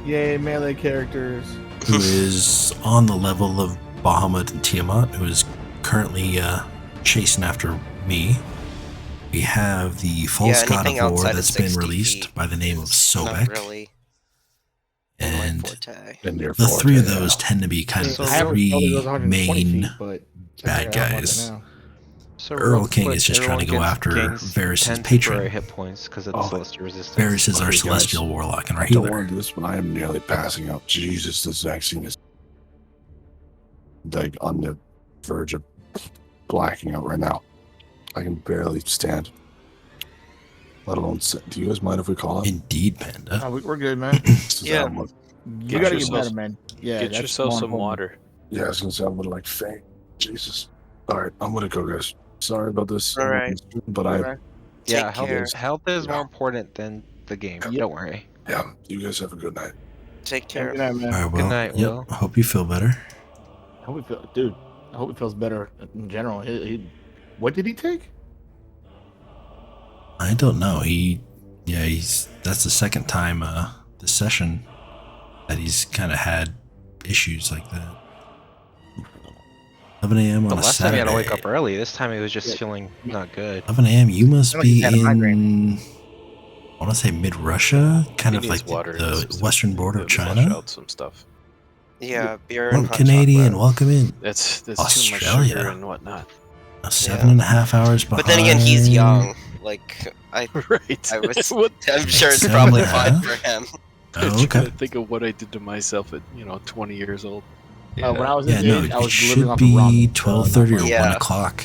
Yay, melee characters. who is on the level of Bahamut and Tiamat, who is currently chasing after me. We have the false Yeah, god anything of war outside of that's been 60 released feet by the name of Not Sobek, really my and forte. And your the forte, three of yeah. those tend to be kind of So the I haven't three felt it goes 120 main feet, but bad check it out about guys. it now. So Earl real King quick, is just trying to everyone go after gains Varys' 10 patron. temporary hit points because of the Oh. celestial resistance. Varys is our Okay, guys. celestial warlock and our I don't healer. want to do this, but I am nearly passing out. Jesus, this vaccine is like on the verge of blacking out right now. I can barely stand. Let alone sit. Do you guys mind if we call it? Indeed, Panda. Oh, we're good, man. Yeah. You Get gotta get yourself- better, man. Yeah, Get that's yourself more some important. water. Yeah, I was gonna say I'm a little like Fey. Jesus. All right, I'm gonna go, guys. Sorry about this. All right. But All right. Yeah, Take health, care. health is Yeah. more important than the game. Yep. Don't worry. yeah, you guys have a good night. Take Yeah, care. good night, man. All right, well, night, yep. Will. I hope you feel better. I hope it feels, dude. I hope it feels better in general. What did he take? I don't know. That's the second time this session that he's kind of had issues like that. 11 a.m. The on a last time he Saturday. had to wake up early. This time he was just Yeah. feeling not good. 11 a.m. You must Sound like be he's had a in. I want to say mid Russia, kind He of needs like water and the some stuff. western border of Flush China. out some stuff. Yeah, beer Well, and hot Canadian, chocolate. welcome in. That's too much Australia. sugar and whatnot. 7.5 hours behind. But then again, he's young. Like Right. I was- What? I'm sure it's 7.5? probably fine for him. Oh, I'm trying okay. to think of what I did to myself at 20 years old. When I was Yeah, in no, age, I it was should living off of be ramen. 12:30 or Yeah. 1 o'clock.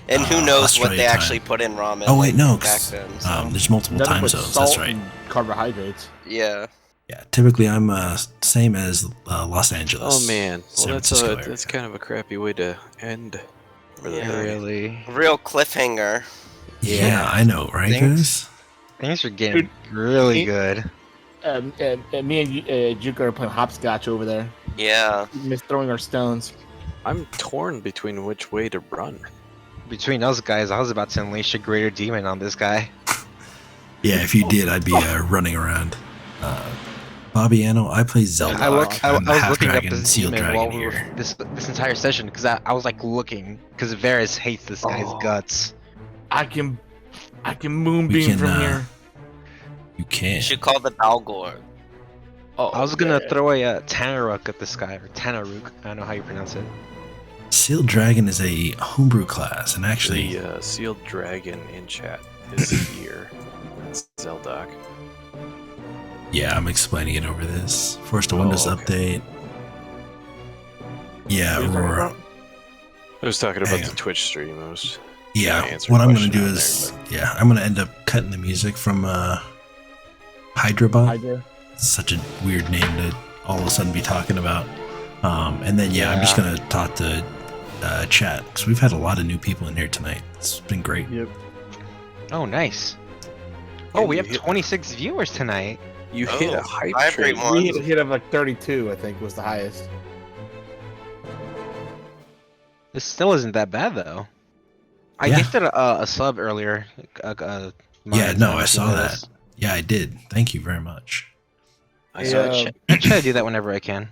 And who knows what Australia they time. actually put in ramen. Oh wait, no, back 'cause, then. So. there's multiple Nothing time but zones. salt That's right. and carbohydrates. Yeah. Yeah, typically I'm same as Los Angeles. Oh man, well San that's Francisco area. that's kind of a crappy way to end. For the Yeah. day. Really, Oh, Real cliffhanger. Yeah, I know, right, Thanks. guys? things are getting really good. Me and Juka are playing hopscotch over there. Yeah. Miss throwing our stones. I'm torn between which way to run. Between those guys, I was about to unleash a greater demon on this guy. Yeah, if you did, I'd be running around. Bobbiano, I play Zelda. I was looking up this Seal demon Dragon while we were here. this entire session because I was like looking because Varys hates this guy's guts. I can moonbeam from here. You can. You should call the Balgor. Oh, I was gonna throw a Tanaruk at this guy, or Tanaruk. I don't know how you pronounce it. Seal Dragon is a homebrew class, and actually, The sealed dragon in chat is here. That's Zeldoc. yeah, I'm explaining it over this. Forced a Windows okay. update. Yeah, Aurora. I was talking about Hang the on. Twitch stream. I was Yeah, gonna answer what a I'm gonna question do on is, there, yeah, I'm gonna end up cutting the music from Hydrabot. Hydra. It's such a weird name to all of a sudden be talking about. And then I'm just gonna talk to chat because we've had a lot of new people in here tonight. It's been great. Yep. Oh, nice. Oh, we you have hit- 26 viewers tonight. You hit a Oh, hype vibrate train. one. We hit a hit of like 32, I think, was the highest. This still isn't that bad though. I Yeah. gifted a sub earlier. Yeah, Mindz, no, don't know I if you saw noticed. that. Yeah, I did. Thank you very much. I Hey, saw I try to do that whenever I can.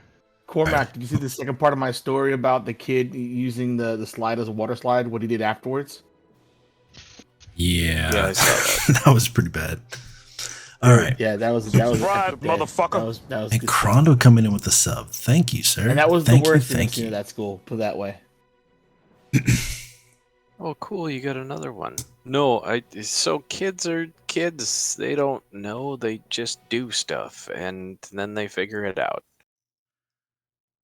Cormac, did you see the second part of my story about the kid using the slide as a water slide? What he did afterwards? Yeah, Yeah, I saw that was pretty bad. All right. Yeah, that was Subscribe, epic day. motherfucker. That was And good Crondo coming in with the sub. Thank you, sir. stuff. And that was thank the worst you, thing I've thank seen you. at that school. Put it that way. Oh, cool! You got another one. No, so kids are kids. They don't know. They just do stuff, and then they figure it out.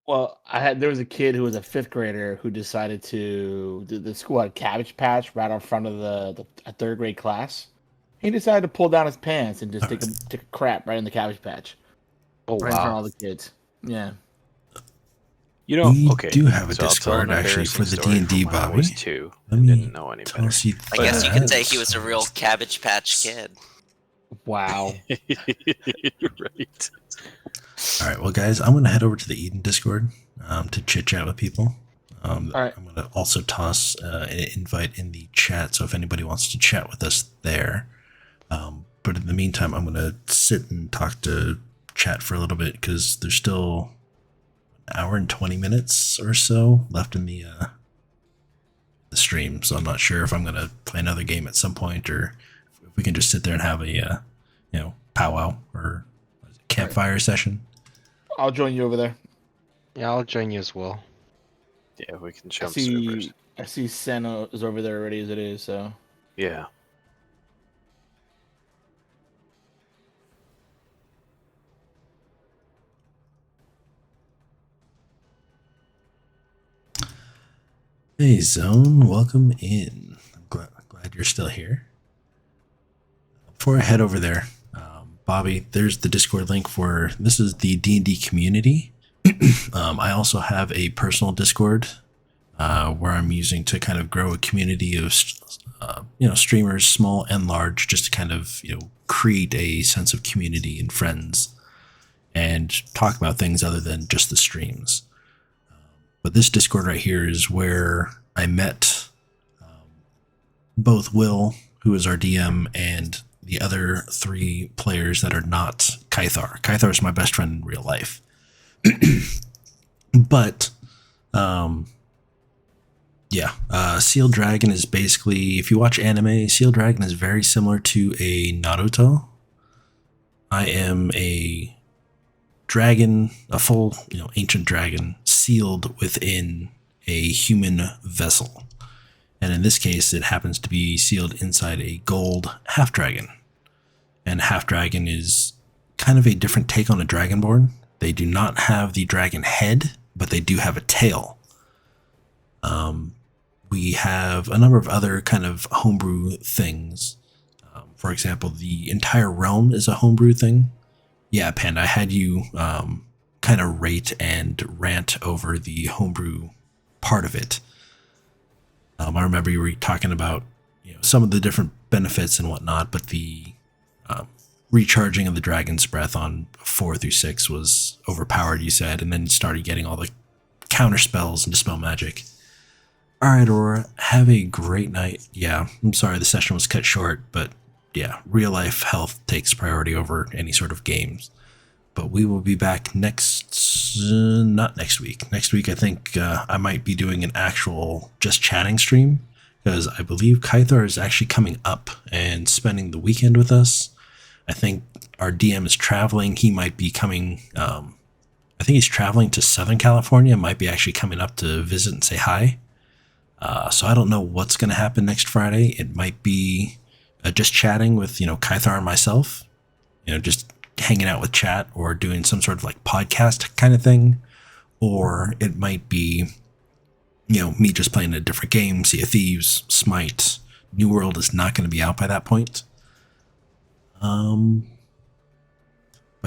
Well, there was a kid who was a 5th grader who decided to the school had a cabbage patch right in front of a 3rd grade class. He decided to pull down his pants and just take a crap right in the cabbage patch. Oh Right in front of wow. all the kids. Yeah. You know, We okay. do have a so I'll tell Discord, an actually, for the embarrassing story D&D, from when I was Bobby. 2. Let I me didn't know any tell better. us you I guess you could say that. he was a real Cabbage Patch Kid. Wow. You're right. All right, well, guys, I'm going to head over to the Eden Discord to chit chat with people. All right. I'm going to also toss an invite in the chat, so if anybody wants to chat with us there. But in the meantime, I'm going to sit and talk to chat for a little bit because there's still an hour and 20 minutes or so left in the stream. So I'm not sure if I'm going to play another game at some point or if we can just sit there and have a powwow or campfire session. I'll join you over there. Yeah, I'll join you as well. Yeah, we can I jump servers. see Senna is over there already as it is, so Yeah. Hey, Zone, welcome in. I'm glad you're still here. Before I head over there, Bobby, there's the Discord link for this is the D&D community. I also have a personal Discord where I'm using to kind of grow a community of streamers, small and large, just to kind of create a sense of community and friends and talk about things other than just the streams. But this Discord right here is where I met both Will, who is our DM, and the other 3 players that are not Kythar. Kythar is my best friend in real life. But, Sealed Dragon is basically, if you watch anime, Sealed Dragon is very similar to a Naruto. I am a dragon, a full, ancient dragon, sealed within a human vessel. And in this case, it happens to be sealed inside a gold half dragon. And half dragon is kind of a different take on a dragonborn. They do not have the dragon head, but they do have a tail. We have a number of other kind of homebrew things. For example, the entire realm is a homebrew thing. Yeah, Panda, I had you kind of rate and rant over the homebrew part of it. I remember you were talking about some of the different benefits and whatnot, but the recharging of the dragon's breath on 4 through 6 was overpowered, you said, and then you started getting all the counter spells and dispel magic. All right, Aurora, have a great night. Yeah, I'm sorry the session was cut short, but yeah, real life health takes priority over any sort of games. But we will be back not next week. Next week, I think I might be doing an actual just chatting stream, because I believe Kythar is actually coming up and spending the weekend with us. I think our DM is traveling. He might be coming. I think he's traveling to Southern California. Might be actually coming up to visit and say hi. So I don't know what's going to happen next Friday. It might be just chatting with Kythar and myself. Just hanging out with chat or doing some sort of like podcast kind of thing, or it might be me just playing a different game. Sea of Thieves, Smite, New World is not going to be out by that point. But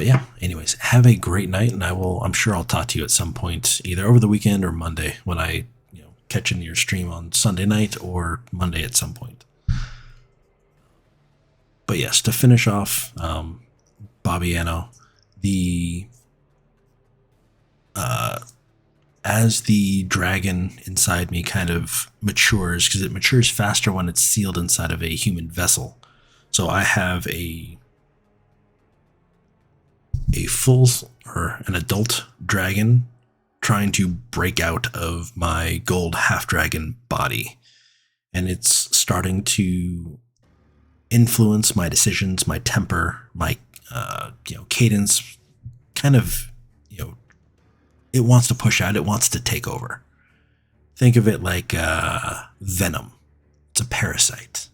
yeah, anyways, have a great night, and I'm sure I'll talk to you at some point, either over the weekend or Monday when I catch into your stream on Sunday night or Monday at some point. But yes, to finish off, Bobbiano, as the dragon inside me kind of matures, because it matures faster when it's sealed inside of a human vessel. So I have a full or an adult dragon trying to break out of my gold half dragon body, and it's starting to influence my decisions, my temper, my cadence. Kind of, it wants to push out, it wants to take over. Think of it like venom. It's a parasite.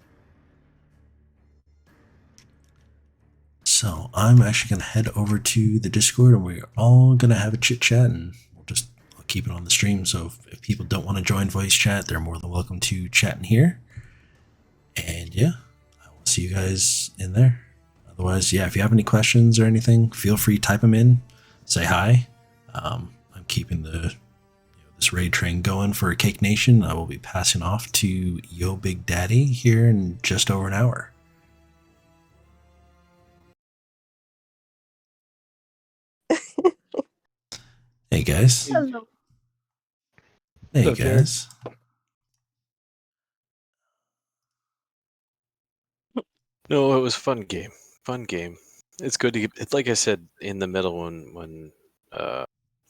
So I'm actually going to head over to the Discord, and we're all going to have a chit chat, and I'll keep it on the stream. So if people don't want to join voice chat, they're more than welcome to chat in here. And yeah, I will see you guys in there. Otherwise, yeah, if you have any questions or anything, feel free to type them in. Say hi. I'm keeping this raid train going for Cake Nation. I will be passing off to Yo Big Daddy here in just over an hour. Hey guys. Hello. Hey What's up, Jared? guys. No, it was fun game. Fun game. It's good to get. It's like I said in the middle when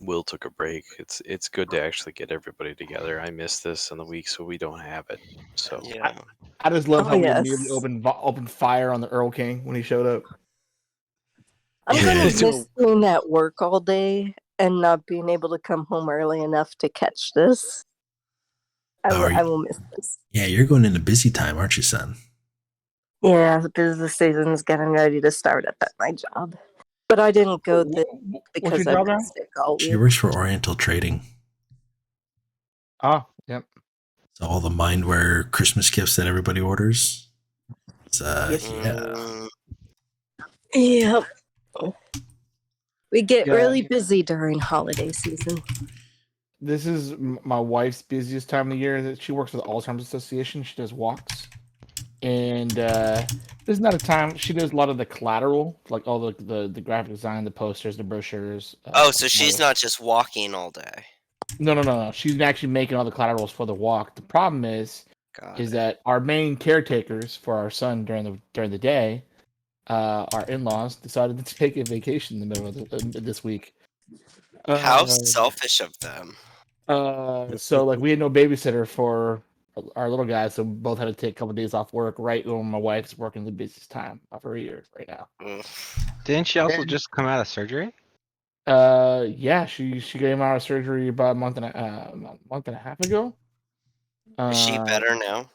Will took a break. It's good to actually get everybody together. I missed this in the week, so we don't have it. So Yeah. I just love Oh, how we yes. immediately opened fire on the Earl King when he showed up. I'm Yeah. gonna It's a- miss being at work all day and not being able to come home early enough to catch this. I will miss this. Yeah, you're going into busy time, aren't you, son? Yeah, the business season's getting ready to start up at my job. But I didn't go What's because your I've job been now? sick all She week. works for Oriental Trading. Oh, yep. So all the Mindware Christmas gifts that everybody orders. It's, Yes. yeah. Yep. We get Yeah. really busy during holiday season. This is my wife's busiest time of the year. She works for the Alzheimer's Association. She does walks. And this is not a time she does a lot of the collateral, like all the graphic design, the posters, the brochures. Oh, so she's not just walking all day. No. She's actually making all the collaterals for the walk. The problem is that our main caretakers for our son during the day, our in-laws decided to take a vacation in the middle of this week. How selfish of them. So like we had no babysitter for our little guy, so we both had to take a couple of days off work right when my wife's working the busiest time of her year right now. Didn't she also just come out of surgery? Yeah, she came out of surgery about a month and a half ago. Is she better now?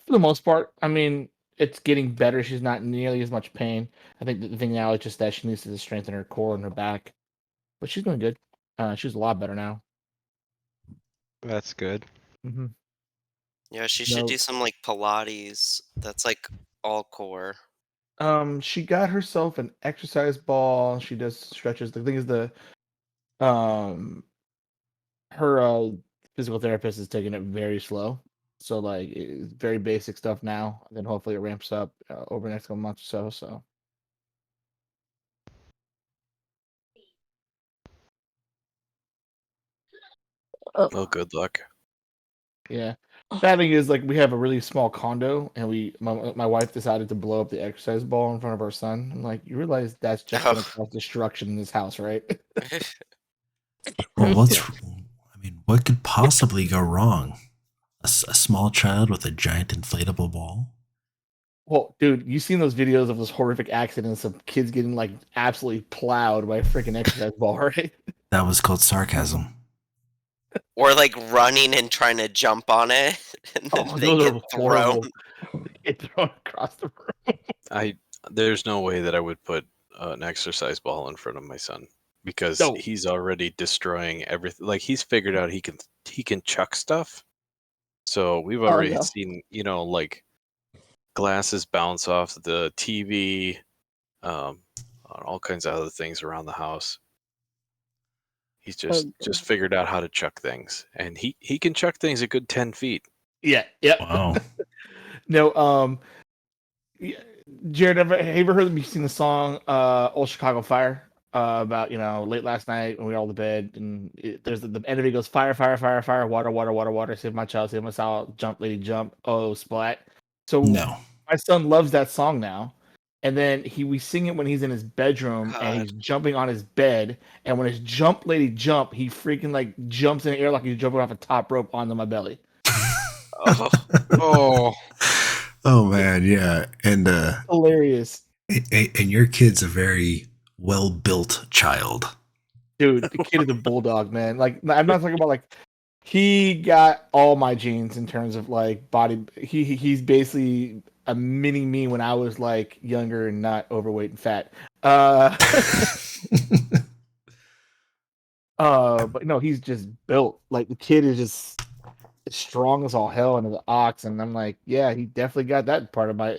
For the most part, I mean, it's getting better. She's not nearly as much pain. I think the thing now is just that she needs to strengthen her core and her back, but she's doing good. She's a lot better now. That's good. Mm-hmm. Yeah, she should do some like Pilates. That's like all core. She got herself an exercise ball. She does stretches. The thing is, her physical therapist is taking it very slow. So like, it's very basic stuff now. And then hopefully it ramps up over the next couple months or so. So Well, good luck. Yeah. Bad thing is, like, we have a really small condo, and my wife decided to blow up the exercise ball in front of our son. I'm like, you realize that's just going to cause destruction in this house, right? Well, what could possibly go wrong? A small child with a giant inflatable ball? Well, dude, you seen those videos of those horrific accidents of kids getting like absolutely plowed by a freaking exercise ball, right? That was called sarcasm. Or like running and trying to jump on it, and then they those get are thrown. horrible. Get thrown across the room. There's no way that I would put an exercise ball in front of my son because No. he's already destroying everything. Like he's figured out he can chuck stuff. So we've already no. seen, like glasses bounce off the TV, all kinds of other things around the house. He's just figured out how to chuck things, and he can chuck things a good 10 feet. Yeah. Yep. Wow. No. Yeah, Jared, have you ever heard me sing the song "Old Chicago Fire"? About late last night when we were all to bed, and there's the end of it goes fire, fire, fire, fire, water, water, water, water. Save my child, save my child. Jump, lady, jump. Oh, splat. So No. my son loves that song now. And then we sing it when he's in his bedroom and he's jumping on his bed. And when it's jump, lady, jump, he freaking like jumps in the air like he's jumping off a top rope onto my belly. Oh, Oh man, yeah, and Hilarious, and your kid's a very well-built child. dude. The kid is a bulldog, man. Like I'm not talking about like he got all my genes in terms of like body. He's basically a mini me when I was like younger and not overweight and fat. But no, he's just built. Like the kid is just strong as all hell into the ox, and I'm like, yeah, he definitely got that part of my.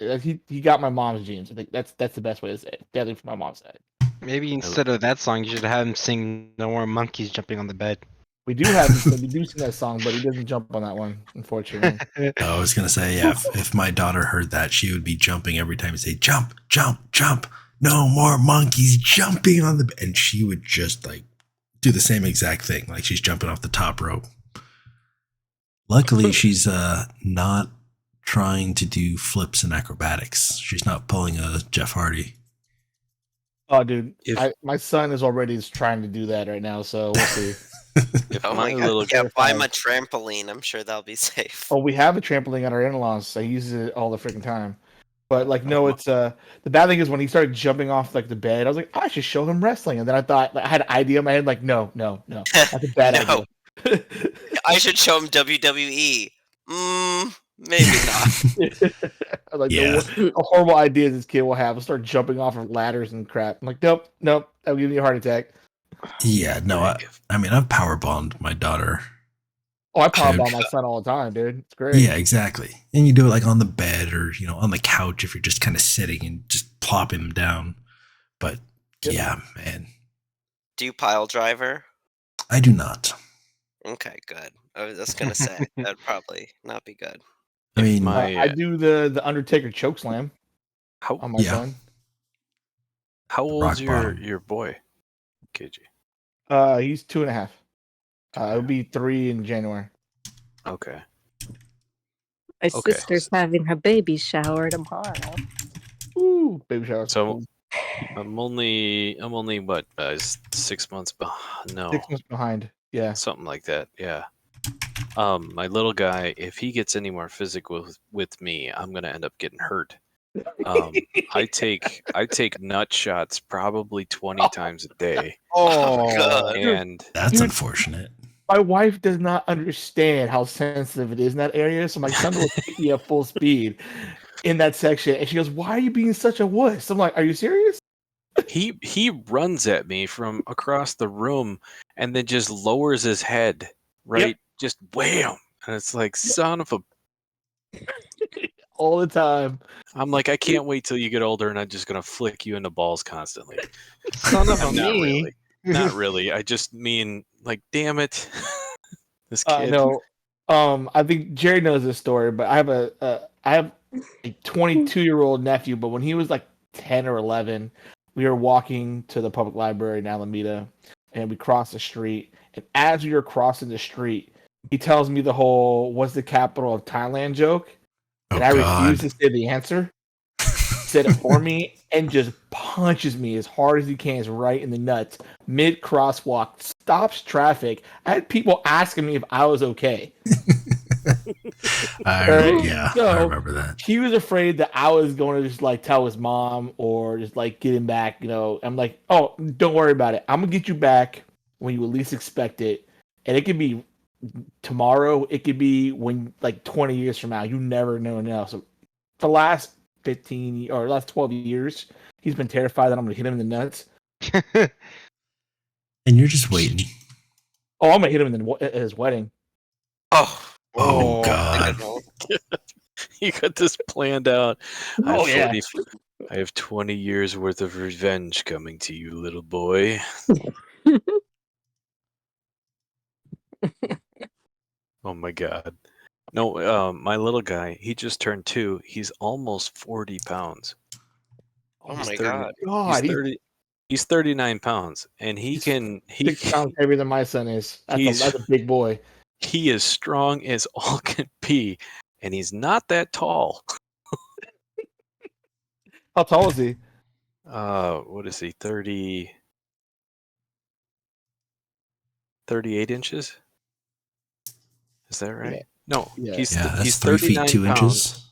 He got my mom's genes. I think that's the best way to say it. Definitely from my mom's side. maybe instead of that song, you should have him sing "No More Monkeys Jumping on the Bed." We do sing that song, but he doesn't jump on that one, unfortunately. I was gonna say, yeah, if my daughter heard that, she would be jumping every time you say jump, jump, jump. No more monkeys jumping on the bed, and she would just like do the same exact thing, like she's jumping off the top rope. Luckily, she's not trying to do flips and acrobatics. She's not pulling a Jeff Hardy. Oh, dude, my son is already trying to do that right now, so we'll see. Oh my god! Yeah, buy him a trampoline. I'm sure that'll be safe. Oh, we have a trampoline at our in-laws. So I use it all the freaking time. But like, no, it's the bad thing is when he started jumping off like the bed, I was like, I should show him wrestling, and then I thought I had an idea in my head, like, no, that's a bad idea. I should show him WWE. Maybe not. Like, a horrible idea this kid will have. He'll start jumping off of ladders and crap. I'm like, nope, that'll give me a heart attack. Yeah, no, I mean, I've powerbombed my daughter. Oh, I powerbomb my son all the time, dude. It's great. Yeah, exactly. And you do it like on the bed or, on the couch if you're just kind of sitting and just plop him down. But yeah, man. Do you pile driver? I do not. Okay, good. I was just gonna say that'd probably not be good. I mean, I do the Undertaker choke slam on my son. How old's your boy, KG? He's 2.5. It'll be 3 in January. Okay. My sister's having her baby shower tomorrow. Ooh, baby shower. So I'm only what 6 months behind. No, 6 months behind. Yeah, something like that. Yeah. My little guy, if he gets any more physical with me, I'm gonna end up getting hurt. I take nut shots probably 20 times a day. Oh god. And that's unfortunate. My wife does not understand how sensitive it is in that area, so my son will take me at full speed in that section, and she goes, "Why are you being such a wuss?" I'm like, "Are you serious?" He runs at me from across the room and then just lowers his head, right? Yep. Just wham. And it's like, son of a... All the time. I'm like, I can't wait till you get older and I'm just going to flick you in the balls constantly. Son of a Not me. really. Not really. I just mean, like, damn it. This kid. No. I think Jerry knows this story, but I have a 22-year-old nephew, but when he was like 10 or 11, we were walking to the public library in Alameda, and we crossed the street. And as we were crossing the street, he tells me the whole "What's the capital of Thailand?" joke, and I refuse to say the answer. Said it for me and just punches me as hard as he can, right in the nuts, mid crosswalk, stops traffic. I had people asking me if I was okay. I remember that. He was afraid that I was going to just like tell his mom or just like get him back. I'm like, oh, don't worry about it. I'm gonna get you back when you at least expect it, and it could be tomorrow. It could be when like 20 years from now. You never know now. So the last 15 or last 12 years, he's been terrified that I'm gonna hit him in the nuts. And you're just waiting. Oh, I'm gonna hit him at his wedding. Oh God! You got this planned out. Oh yeah. I have 20 years worth of revenge coming to you, little boy. Oh my God! No, my little guy. He just turned 2. He's almost 40 pounds. Oh my God! He's 39 pounds, and he 6 pounds heavier than my son is. That's a big boy. He is strong as all can be, and he's not that tall. How tall is he? What is he? 38 inches? Is that right? Yeah. No, Yeah. He's 3 feet 2 inches.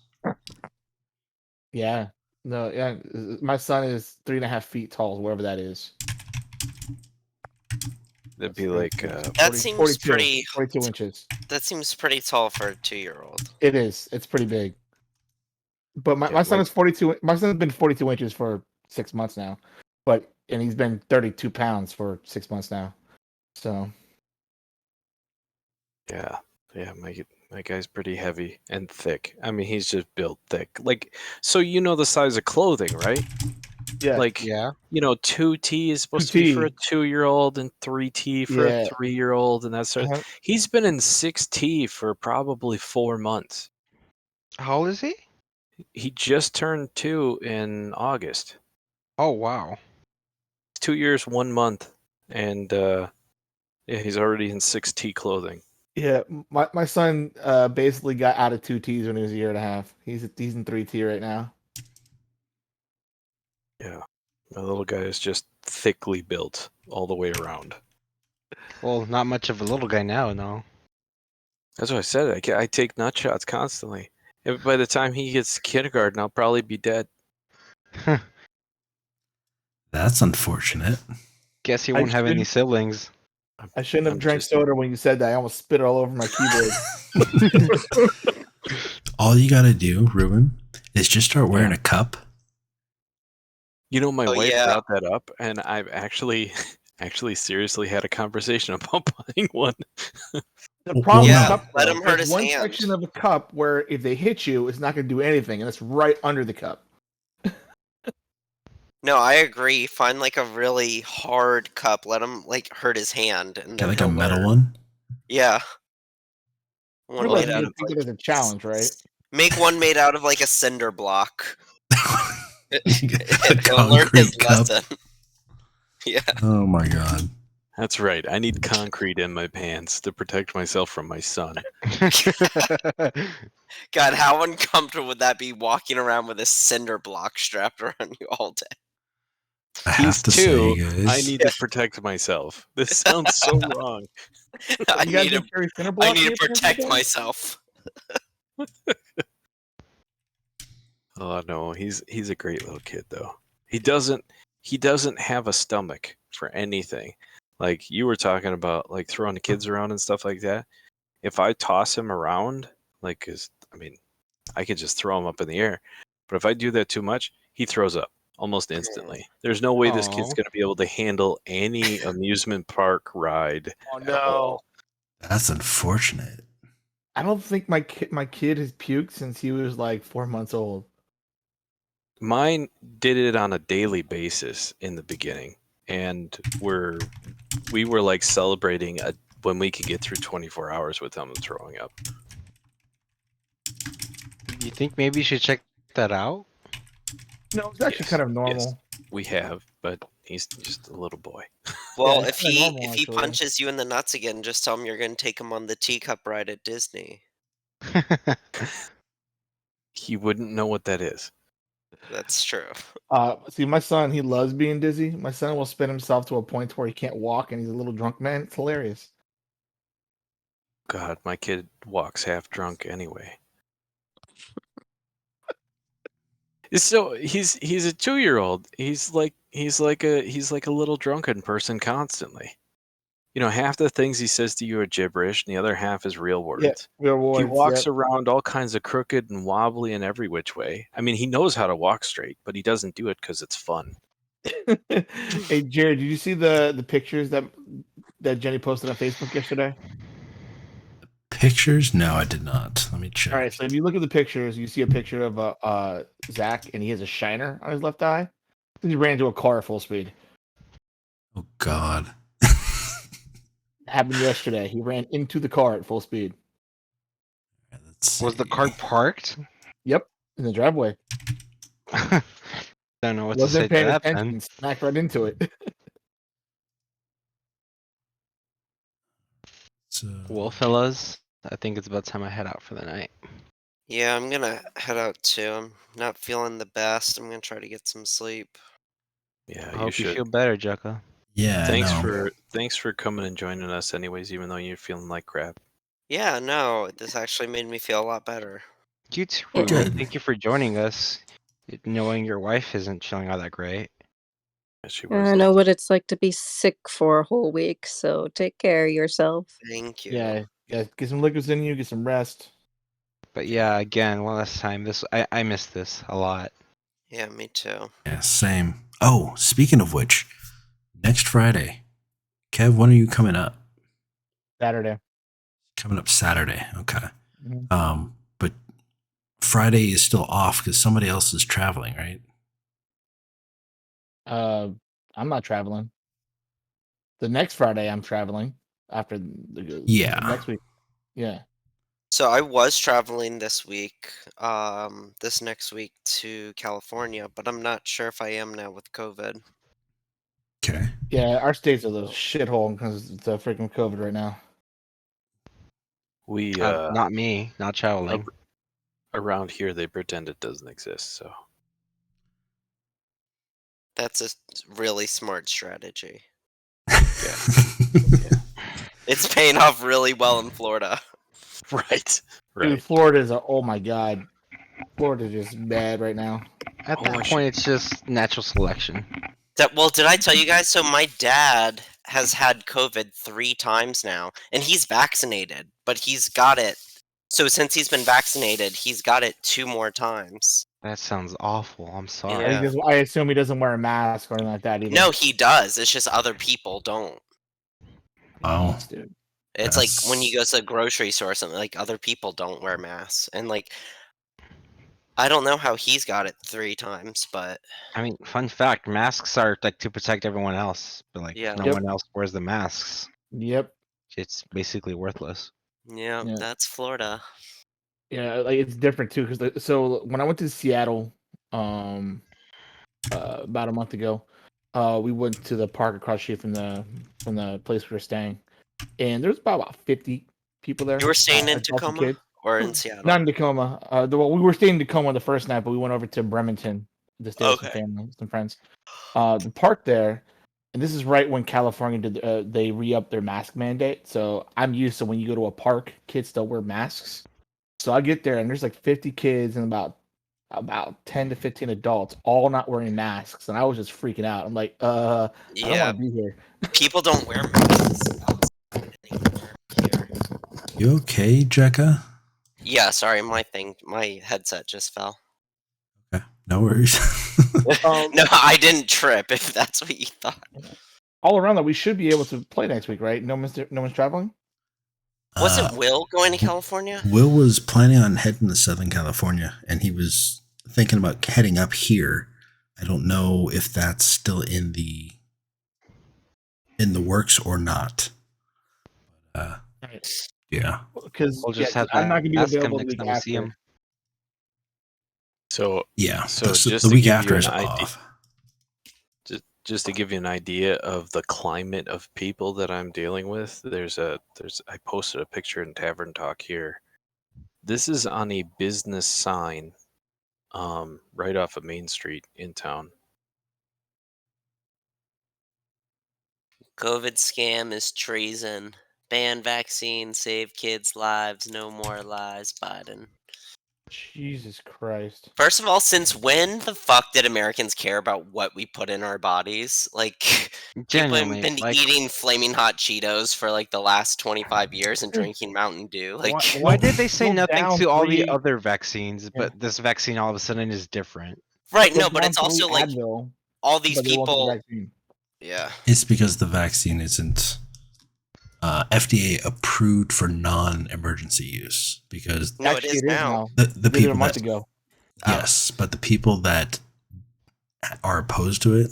Yeah. No, yeah. My son is 3.5 feet tall, wherever that is. That'd be like That seems 42 inches. That seems pretty tall for a 2-year-old. It is. It's pretty big. But my son is 42. My son's been 42 inches for 6 months now, and he's been 32 pounds for 6 months now. So. Yeah, my guy's pretty heavy and thick. I mean, he's just built thick. Like, so you know the size of clothing, right? Yeah. Like, 2T is supposed to be for a 2-year-old and 3T for a 3-year-old, and that sort of. He's been in 6T for probably 4 months. How old is he? He just turned 2 in August. Oh wow! 2 years, 1 month, and he's already in 6T clothing. Yeah, my son basically got out of 2Ts when he was a year and a half. He's in 3T right now. Yeah, my little guy is just thickly built all the way around. Well, not much of a little guy now, no. That's what I said. I take nut shots constantly. And by the time he gets to kindergarten, I'll probably be dead. That's unfortunate. Guess he won't have any siblings. I shouldn't have drank soda when you said that. I almost spit it all over my keyboard. All you gotta do, Ruben, is just start wearing a cup. You know, my wife brought that up, and I've actually seriously had a conversation about buying one. The problem with cup, let him hurt his one hand. section of a cup where if they hit you, it's not going to do anything, and it's right under the cup. No, I agree. Find like a really hard cup. Let him like hurt his hand, and Get like a metal one. Yeah. One made out of it as a challenge, right? Make one made out of like a cinder block. A concrete cup. Yeah. Oh my God. That's right. I need concrete in my pants to protect myself from my son. God, how uncomfortable would that be walking around with a cinder block strapped around you all day? He's 2. I need to protect myself. This sounds so wrong. I need to protect myself. Oh no, he's a great little kid though. He doesn't have a stomach for anything. Like you were talking about, like throwing the kids around and stuff like that. If I toss him around, like, 'cause I mean, I could just throw him up in the air. But if I do that too much, he throws up almost instantly. There's no way this kid's going to be able to handle any amusement park ride. Oh no, that's unfortunate. I don't think my kid has puked since he was like 4 months old. Mine did it on a daily basis in the beginning, and we were like celebrating when we could get through 24 hours with him throwing up. Do you think maybe you should check that out? No, it's actually kind of normal. Yes, we have, but He's just a little boy. Well, Yeah, if it's kinda he normal, if he actually. punches you in the nuts again, just tell him you're gonna take him on the teacup ride at Disney. He wouldn't know what that is. That's true. See, my son, he loves being dizzy. My son will spin himself to a point where he can't walk, and he's a little drunk man. It's hilarious. God, my kid walks half drunk anyway. So he's a 2-year-old. He's like a little drunken person constantly. Half the things he says to you are gibberish, and the other half is real words. Yeah, real He words. walks Yep. around all kinds of crooked and wobbly and every which way. I mean, he knows how to walk straight, but he doesn't do it because it's fun. Hey, Jared, did you see the pictures that Jenny posted on Facebook yesterday? Pictures? No, I did not. Let me check. All right, so if you look at the pictures, you see a picture of Zach, and he has a shiner on his left eye. He ran into a car at full speed. Oh God. Happened yesterday. He ran into the car at full speed. Was the car parked? Yep, in the driveway. Don't know what to say Wasn't to paying that, attention. then. Smacked right into it. So, Well, fellas, I think it's about time I head out for the night. Yeah, I'm gonna head out too. I'm not feeling the best. I'm gonna try to get some sleep. Yeah, I you hope you should. feel better, Jukka. yeah, Thanks for coming and joining us anyways, even though you're feeling like crap. Yeah, no, this actually made me feel a lot better. You too, Yeah. Ruben. Good. Thank you for joining us. Knowing your wife isn't feeling all that great. She I know what it's like to be sick for a whole week, so take care of yourself. Thank you. Yeah, get some liquids in you, get some rest. But yeah, again, one last time. I missed this a lot. Yeah, me too. Yeah, same. Oh, speaking of which, next Friday, Kev, when are you coming up? Saturday. Coming up Saturday. Okay. Mhm. But Friday is still off because somebody else is traveling, right? I'm not traveling. The next Friday, I'm traveling. After the next week. Yeah. So I was traveling this week, this next week to California, but I'm not sure if I am now with COVID. Okay. Yeah, our state's a little shithole because it's a freaking COVID right now. We not me, not traveling. Around here, they pretend it doesn't exist. So That's a really smart strategy. yeah. It's paying off really well in Florida. Right. Dude, Florida is oh my god. Florida's just bad right now. At that point, it's just natural selection. Well, did I tell you guys? So my dad has had COVID 3 times now, and he's vaccinated, but he's got it. So since he's been vaccinated, he's got it 2 more times. That sounds awful. I'm sorry. Yeah. I assume he doesn't wear a mask or anything like that either. No, he does. It's just other people don't. Oh, dude. It's like when you go to the grocery store or something, like other people don't wear masks. And like, I don't know how he's got it 3 times, but I mean, fun fact: masks are like to protect everyone else, but like Yeah. no Yep. one else wears the masks. Yep. It's basically worthless. yeah, that's Florida. Yeah, like it's different too. Because so when I went to Seattle, about a month ago, we went to the park across the street from the place we were staying, and there's about 50 people there. You were staying in adults and Tacoma kids. or in Seattle? Not in Tacoma. We were staying in Tacoma the first night, but we went over to Bremerton to stay with some Okay. family, some friends. The park there, and this is right when California did they re-upped their mask mandate. So I'm used to when you go to a park, kids still wear masks. So I get there and there's like 50 kids and about 10 to 15 adults, all not wearing masks, and I was just freaking out. I'm like, I don't want to be here. People don't wear masks. You okay, Jekka? Yeah, sorry, my headset just fell. No worries. No, I didn't trip. If that's what you thought. All around that, we should be able to play next week, right? No one's traveling. Wasn't Will going to California? Will was planning on heading to Southern California, and he was thinking about heading up here. I don't know if that's still in the works or not. Right. Yeah. Because We'll just have I'm not going to be ask him available the next week time we see after. him. So Yeah. So the just to week give after you is an idea- off. just to give you an idea of the climate of people that I'm dealing with, I posted a picture in Tavern Talk here. This is on a business sign, right off of Main Street in town. COVID scam is treason. Ban vaccine, save kids' lives, no more lies, Biden. Jesus Christ. First of all, since when the fuck did Americans care about what we put in our bodies? Like, people have Genuinely, been like, eating flaming hot Cheetos for like the last 25 years and drinking Mountain Dew. Like, why did they say Go nothing down to all the 3 other vaccines, Yeah. but this vaccine all of a sudden is different? right? Go No, but down it's also 3 like Advil, all these but they want the people. vaccine. Yeah. It's because the vaccine isn't FDA approved for non-emergency use. Because No, Actually, it is now. the They did it people a month that ago. yes, but the people that are opposed to it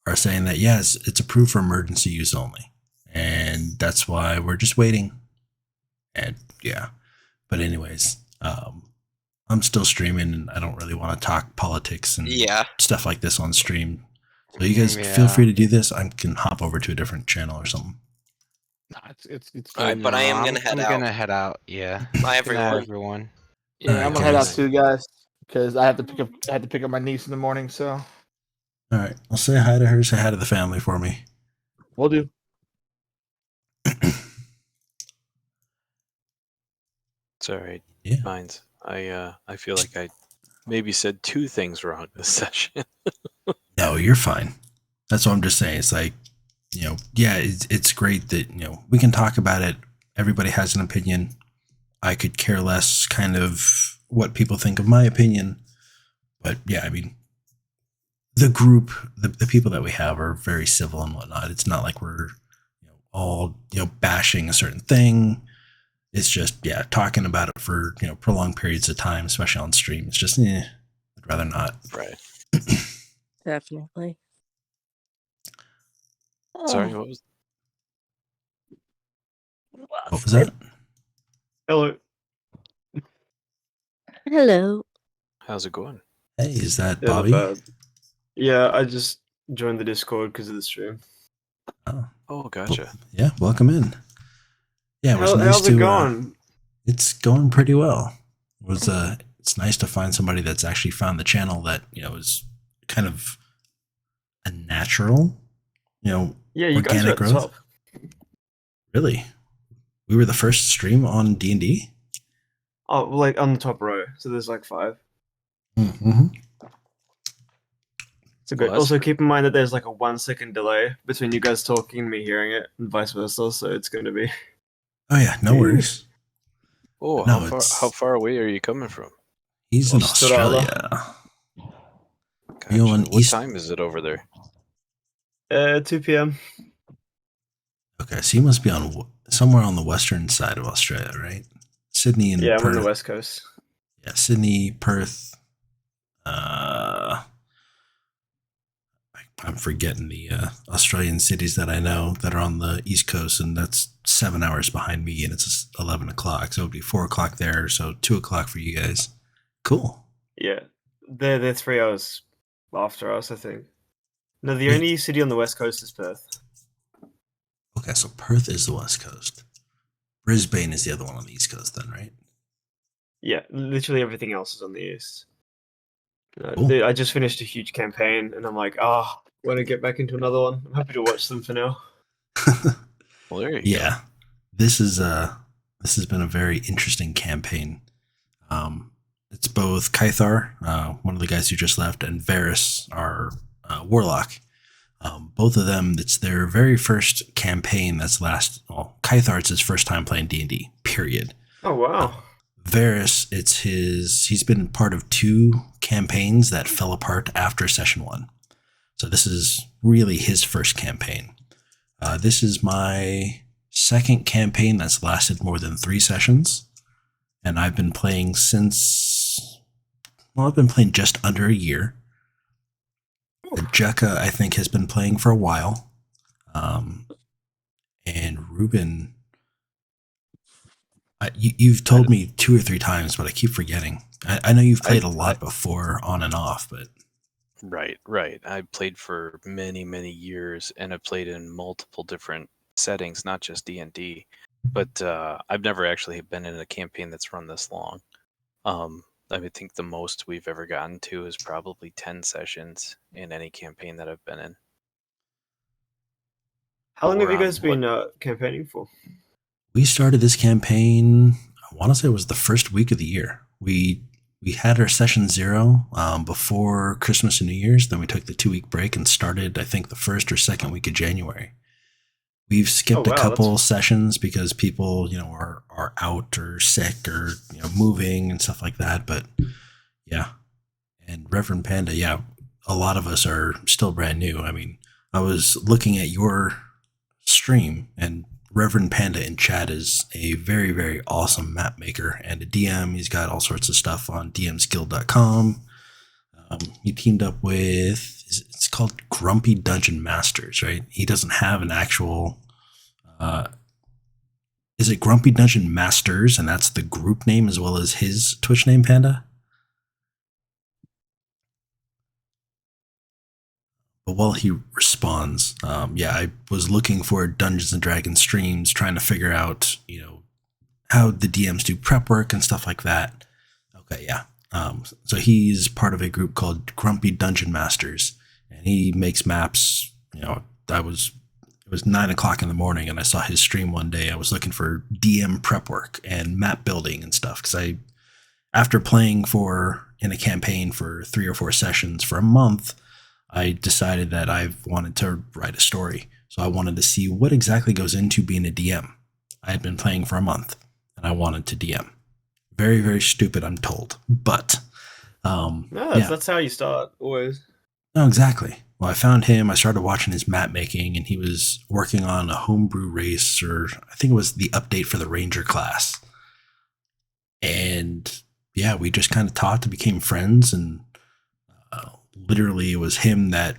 are saying that yes, it's approved for emergency use only, and that's why we're just waiting. And yeah, but anyways, I'm still streaming, and I don't really want to talk politics and Yeah. stuff like this on stream. So you guys feel free to do this. I can hop over to a different channel or something. Nah, it's All right, but I am gonna head I'm out. gonna head out. Yeah. Bye, Good night, everyone. everyone. Yeah, Alright, I'm gonna head out guys. too, guys, because I have to pick up my niece in the morning. So All right, I'll say hi to her. Say hi to the family for me. we'll do. It's all right. Yeah. Mindz. I feel like I maybe said 2 things wrong this session. No, you're fine. That's what I'm just saying. It's like, yeah, it's great that, we can talk about it. Everybody has an opinion. I could care less kind of what people think of my opinion. But yeah, I mean, the group, the people that we have are very civil and whatnot. It's not like we're all, bashing a certain thing. It's just, yeah, talking about it for, prolonged periods of time, especially on stream. It's just, I'd rather not. Right. Definitely. Sorry, what was What was that? Hello. Hello. How's it going? Hey, is that Yeah, not Bobby? bad. Yeah, I just joined the Discord because of the stream. Oh, gotcha. Yeah, welcome in. Yeah, it was nice how's to. it going? It's going pretty well. It was it's nice to find somebody that's actually found the channel that is kind of a natural, Yeah, you guys are organic at the growth. top. Really, we were the first stream on D&D. Oh, like on the top row. So there's like 5. Mm-hmm. So good. Well, that's Also, keep in mind that there's like a 1-second delay between you guys talking and me hearing it, and vice versa. So it's going to be. Oh yeah, no worries. Oh, No, how far away are you coming from? He's in Australia. Australia. Gotcha. You on What East? time is it over there? 2 p.m. Okay, so you must be on somewhere on the western side of Australia, right? Sydney and Yeah, I'm Perth. on the west coast. Yeah, Sydney, Perth. I'm forgetting the Australian cities that I know that are on the East Coast, and that's 7 hours behind me, and it's 11 o'clock. So it'd be 4 o'clock there, so 2 o'clock for you guys. Cool. Yeah, they're 3 hours after us, I think. No, the Wait. only city on the west coast is Perth. Okay, so Perth is the West Coast. Brisbane is the other one on the East Coast, then, right? Yeah, literally everything else is on the east. Cool. I just finished a huge campaign, and I'm like, want to get back into another one. I'm happy to watch them for now. Well, there you Yeah, this has been a very interesting campaign. It's both Kythar, one of the guys who just left, and Varys, our warlock. Both of them, it's their very first campaign that's Kythar, it's his first time playing D&D, period. Oh, wow. Varys, he's been part of 2 campaigns that fell apart after session 1. So this is really his first campaign. This is my second campaign that's lasted more than 3 sessions. And I've been playing I've been playing just under a year. Jekka, I think, has been playing for a while. And Ruben, you've told me 2 or 3 times, but I keep forgetting. I know you've played a lot before, on and off, but Right, right. I played for many, many years, and I played in multiple different settings, not just D&D. But I've never actually been in a campaign that's run this long. I would think the most we've ever gotten to is probably 10 sessions in any campaign that I've been in. How long But have you we're guys on been campaigning for? We started this campaign, I want to say it was the first week of the year. We had our session 0 before Christmas and New Year's. Then we took the 2-week break and started, I think, the first or second week of January. We've skipped Oh, wow, a couple sessions because people, are out or sick or moving and stuff like that. But yeah, and Reverend Panda, yeah, a lot of us are still brand new. I mean, I was looking at your stream, and Reverend Panda in chat is a very, very awesome map maker and a DM. He's got all sorts of stuff on dmsguild.com. He teamed up with, it's called Grumpy Dungeon Masters, right? He doesn't have an actual, is it Grumpy Dungeon Masters? And that's the group name as well as his Twitch name, Panda? But while he responds, yeah, I was looking for Dungeons and Dragons streams, trying to figure out, how the DMs do prep work and stuff like that. Okay, yeah. So he's part of a group called Grumpy Dungeon Masters, and he makes maps. It was 9:00 in the morning, and I saw his stream one day. I was looking for DM prep work and map building and stuff because after playing in a campaign for 3 or 4 sessions for a month, I decided that I wanted to write a story. So I wanted to see what exactly goes into being a DM. I had been playing for a month, and I wanted to DM. Very, very stupid, I'm told. But That's how you start, always. No, exactly. Well, I found him. I started watching his map making, and he was working on a homebrew race, or I think it was the update for the Ranger class. And yeah, we just kind of talked and became friends. And literally, it was him that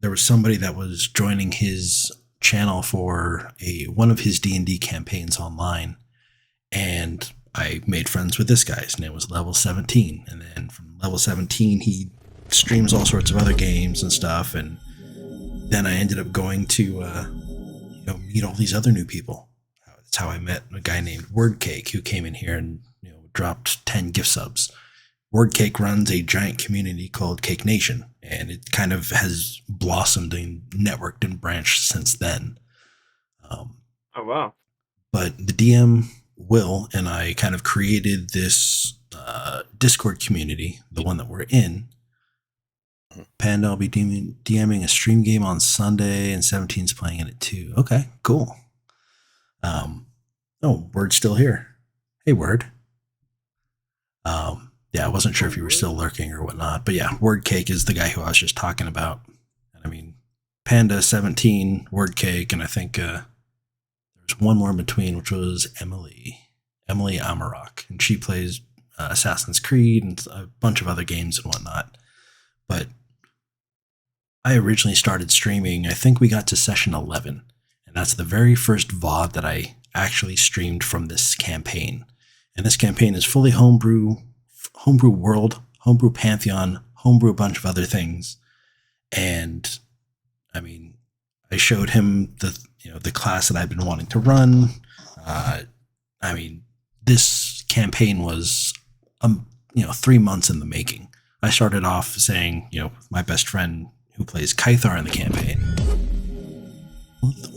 there was somebody that was joining his channel for one of his D&D campaigns online, and I made friends with this guy. His name was Level 17, and then from Level 17, he streams all sorts of other games and stuff, and then I ended up going to meet all these other new people. That's how I met a guy named Wordcake, who came in here and dropped 10 gift subs. Wordcake runs a giant community called Cake Nation, and it kind of has blossomed and networked and branched since then. Oh, wow. But the DM, Will, and I kind of created this Discord community, the one that we're in. Panda, I'll be DMing a stream game on Sunday, and 17's playing in it too. Okay, cool. Word's still here. Hey, Word. Yeah, I wasn't sure if you were still lurking or whatnot, but yeah, Wordcake is the guy who I was just talking about. And I mean, Panda 17, Wordcake, and I think there's one more in between, which was Emily Amarok, and she plays Assassin's Creed and a bunch of other games and whatnot. But I originally started streaming, I think we got to session 11, and that's the very first VOD that I actually streamed from this campaign. And this campaign is fully homebrew world, homebrew Pantheon, homebrew a bunch of other things. And I mean, I showed him the class that I've been wanting to run. I mean, this campaign was 3 months in the making. I started off saying, my best friend who plays Kythar in the campaign.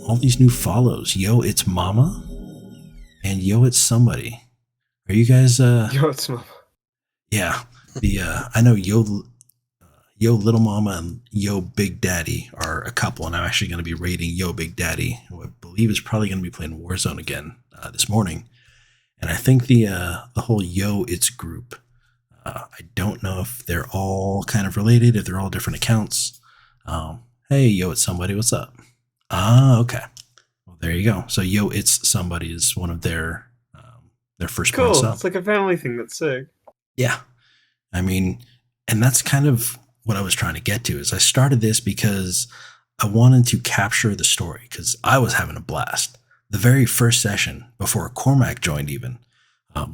All these new follows. Yo, it's Mama. And yo, it's somebody. Are you guys Yo, it's Mama. Yeah. I know Yo Little Mama and Yo Big Daddy are a couple, and I'm actually going to be raiding Yo Big Daddy, who I believe is probably going to be playing Warzone again this morning. And I think the whole Yo It's group, I don't know if they're all kind of related, if they're all different accounts. Hey, Yo It's Somebody, what's up? Okay. Well, there you go. So Yo It's Somebody is one of their first cool. points up. It's like a family thing. That's sick. Yeah. I mean, and that's kind of what I was trying to get to, is I started this because I wanted to capture the story, because I was having a blast. The very first session, before Cormac joined even,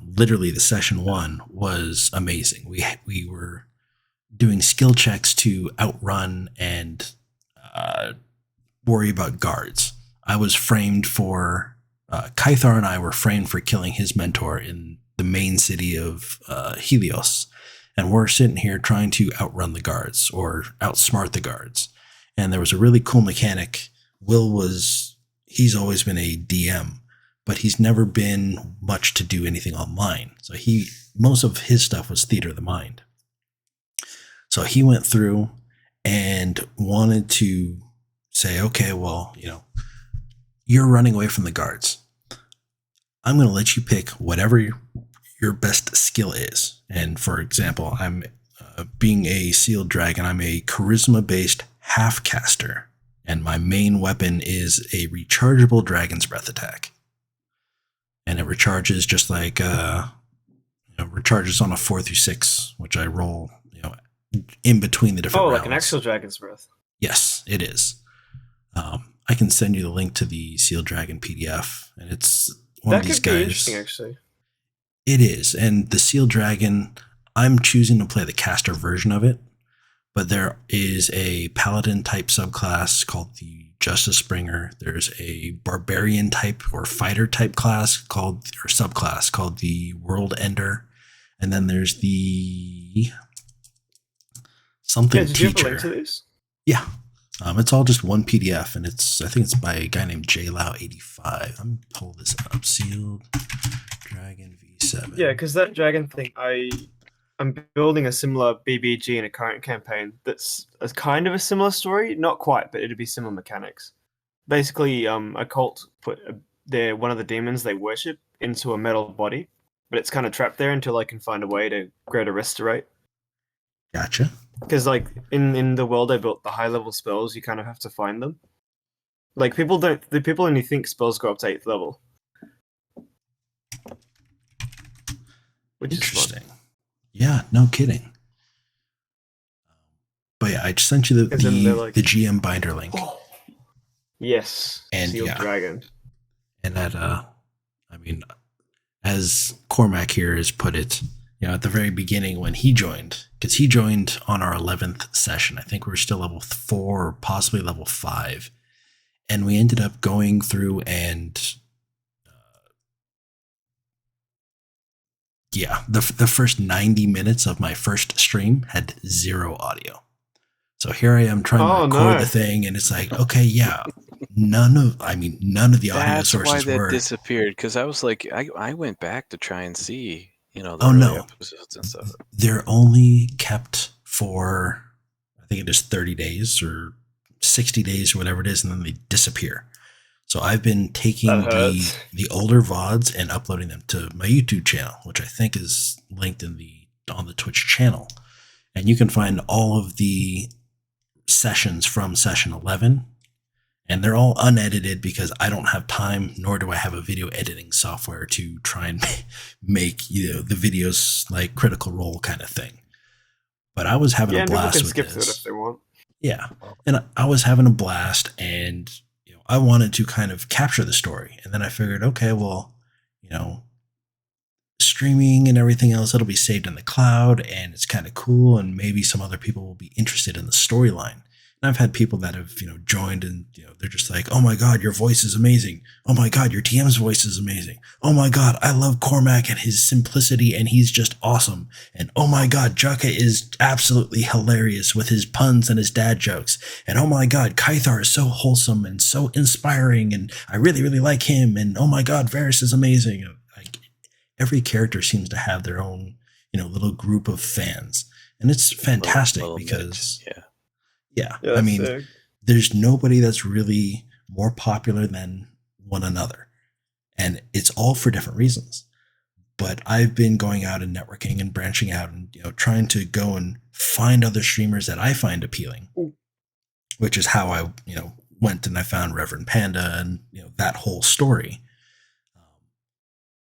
literally the session 1 was amazing. We were doing skill checks to outrun and worry about guards. I was framed for Kythar and I were framed for killing his mentor in the main city of Helios, and we're sitting here trying to outrun the guards or outsmart the guards. And there was a really cool mechanic. He's always been a DM, but he's never been much to do anything online. So most of his stuff was theater of the mind. So he went through and wanted to say, okay, well, you're running away from the guards. I'm going to let you pick whatever your best skill is. And for example, I'm being a sealed dragon, I'm a charisma-based half-caster, and my main weapon is a rechargeable dragon's breath attack. And it recharges just like recharges on a 4 through 6, which I roll in between the different rounds. Like an actual dragon's breath. Yes, it is. I can send you the link to the Sealed Dragon PDF, and it's one of these guys. That could be interesting, actually. It is, and the Sealed Dragon, I'm choosing to play the caster version of it, but there is a paladin type subclass called the Justice Bringer. There's a barbarian type or fighter type subclass called the World Ender, and then there's the something did teacher. You have a link to these? Yeah. It's all just one PDF, and I think it's by a guy named JLow85. Let me pull this up. Sealed Dragon V7. Yeah, because that dragon thing, I'm building a similar BBG in a current campaign that's a kind of a similar story. Not quite, but it'd be similar mechanics. Basically, a cult put one of the demons they worship into a metal body, but it's kind of trapped there until they can find a way to greater restaurate. Gotcha. Because in the world I built, the high level spells, you kind of have to find them. Like people only think spells go up to 8th level. Which interesting. Yeah, no kidding. But yeah, I just sent you the GM binder link. Oh, yes. And Sealed Dragon. And that as Cormac here has put it, at the very beginning when he joined, because he joined on our 11th session. I think we were still level 4 or possibly level 5. And we ended up going through and the first 90 minutes of my first stream had 0 audio. So here I am trying to record the thing, and it's like, okay, none of the audio sources were. That's why that disappeared, because I was like, I went back to try and see, episodes and stuff. They're only kept for, I think it is 30 days or 60 days or whatever it is, and then they disappear. So I've been taking the older VODs and uploading them to my YouTube channel, which I think is linked on the Twitch channel. And you can find all of the sessions from session 11, and they're all unedited because I don't have time, nor do I have a video editing software to try and make the videos like Critical Role kind of thing. But I was having a blast with skip this. It if they want. Yeah, and I was having a blast, and I wanted to kind of capture the story. And then I figured, okay, well, streaming and everything else, it'll be saved in the cloud, and it's kind of cool, and maybe some other people will be interested in the storyline. And I've had people that have, joined, and they're just like, oh my God, your voice is amazing. Oh my God, your DM's voice is amazing. Oh my God, I love Cormac and his simplicity, and he's just awesome. And oh my God, Jukka is absolutely hilarious with his puns and his dad jokes. And oh my God, Kythar is so wholesome and so inspiring, and I really, really like him. And oh my God, Varys is amazing. Like, every character seems to have their own, little group of fans. And it's fantastic because I mean, sick. There's nobody that's really more popular than one another, and it's all for different reasons. But I've been going out and networking and branching out and trying to go and find other streamers that I find appealing, which is how I went and I found Reverend Panda and that whole story.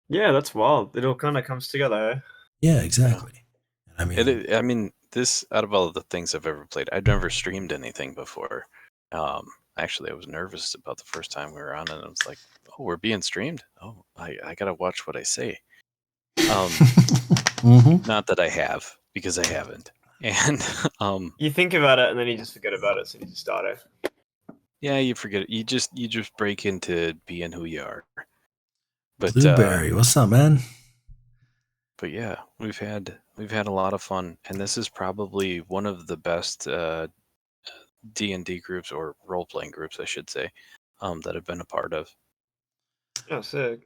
Yeah, that's wild. It all kind of comes together. Eh? Yeah, exactly. I mean, this, out of all of the things I've ever played, I've never streamed anything before. Actually, I was nervous about the first time we were on, and I was like, "Oh, we're being streamed. Oh, I gotta watch what I say." Not that I have, because I haven't. And you think about it and then you just forget about it, so you just start it. yeah, you forget it. You just break into being who you are. But Blueberry, what's up, man? But yeah, we've had a lot of fun, and this is probably one of the best D&D groups, or role-playing groups, I should say, that I've been a part of. Oh, sick.